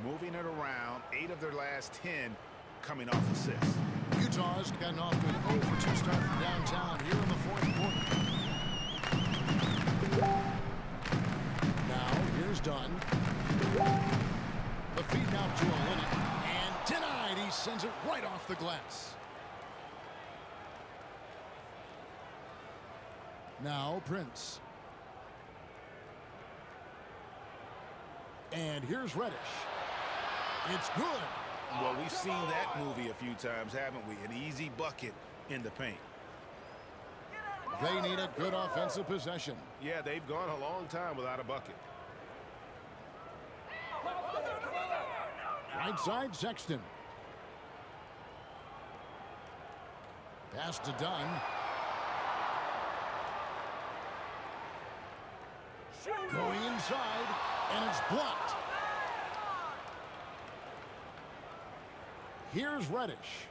Moving it around, 8 of their last 10 coming off assists. Utah's gotten off to an 0 for 2 start from downtown here in the fourth quarter. Now, here's Dunn. The feed out to Olynyk. And denied. He sends it right off the glass. Now, Prince. And here's Reddish. It's good. Well, we've seen that movie a few times, haven't we? An easy bucket in the paint. They need a good offensive possession. Yeah, they've gone a long time without a bucket. Right side, Sexton. Pass to Dunn. Going inside, and it's blocked. Here's Reddish.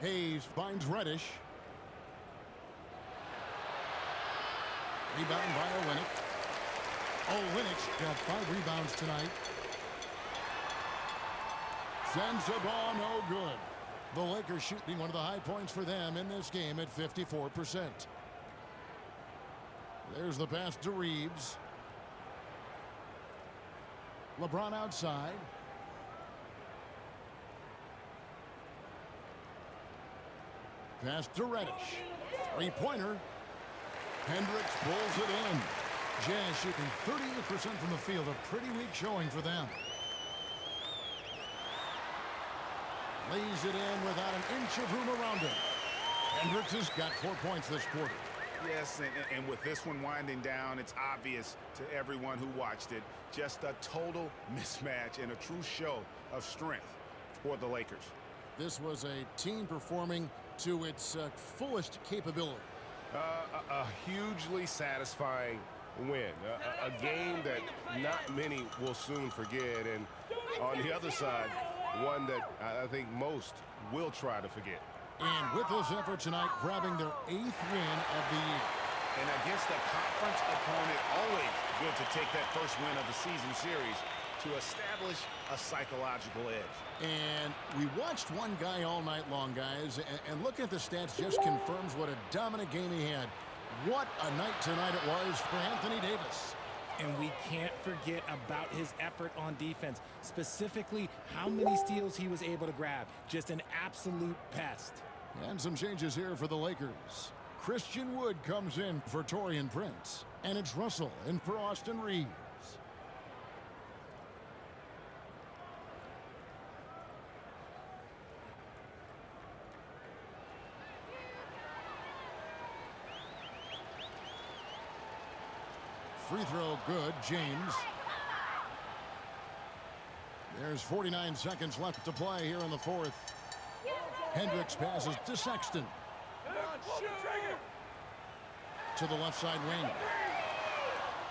Hayes finds Reddish. Rebound by Olynyk. Olynyk's got 5 rebounds tonight. Sensabaugh no good. The Lakers shooting one of the high points for them in this game at 54%. There's the pass to Reeves. LeBron outside. Pass to Reddish. 3-pointer. Hendricks pulls it in. Jazz shooting 38% from the field. A pretty weak showing for them. Lays it in without an inch of room around him. Hendricks has got 4 points this quarter. Yes, and with this one winding down, it's obvious to everyone who watched it, just a total mismatch and a true show of strength for the Lakers. This was a team performing to its fullest capability. A hugely satisfying win. A game that not many will soon forget. And on the other side, one that I think most will try to forget. And with this effort tonight, grabbing their 8th win of the year. And against a conference opponent, always good to take that first win of the season series to establish a psychological edge. And we watched one guy all night long, guys, and looking at the stats just confirms what a dominant game he had. What a night tonight it was for Anthony Davis. And we can't forget about his effort on defense, specifically how many steals he was able to grab. Just an absolute pest. And some changes here for the Lakers. Christian Wood comes in for Taurean Prince. And it's Russell in for Austin Reeves. Free throw good, James. There's 49 seconds left to play here in the fourth. Hendricks passes to Sexton. To the left side wing.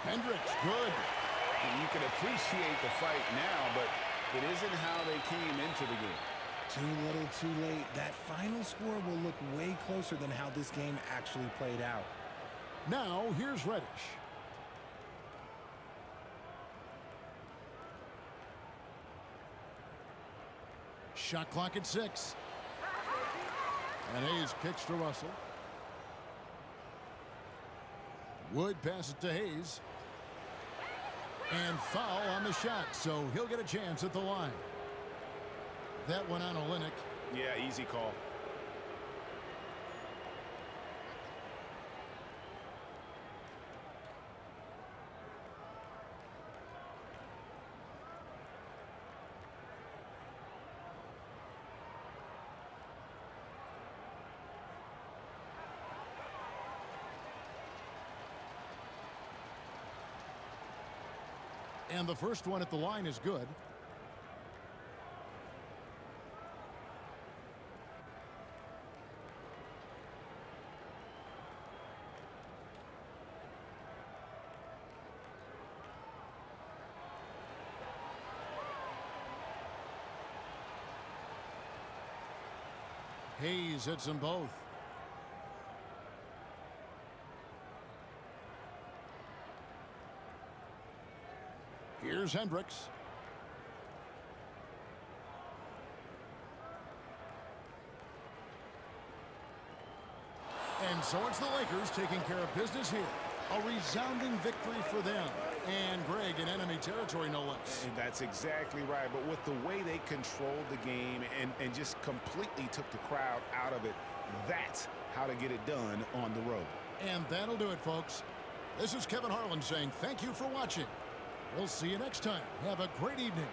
Hendricks, good. And you can appreciate the fight now, but it isn't how they came into the game. Too little, too late. That final score will look way closer than how this game actually played out. Now, here's Reddish. Shot clock at 6. And Hayes kicks to Russell. Wood passes to Hayes. And foul on the shot, so he'll get a chance at the line. That went on Olynyk. Yeah, easy call. And the first one at the line is good. Hayes hits them both. Here's Hendricks. And so it's the Lakers taking care of business here. A resounding victory for them. And Greg, in enemy territory, no less. And that's exactly right. But with the way they controlled the game and just completely took the crowd out of it, that's how to get it done on the road. And that'll do it, folks. This is Kevin Harlan saying thank you for watching. We'll see you next time. Have a great evening.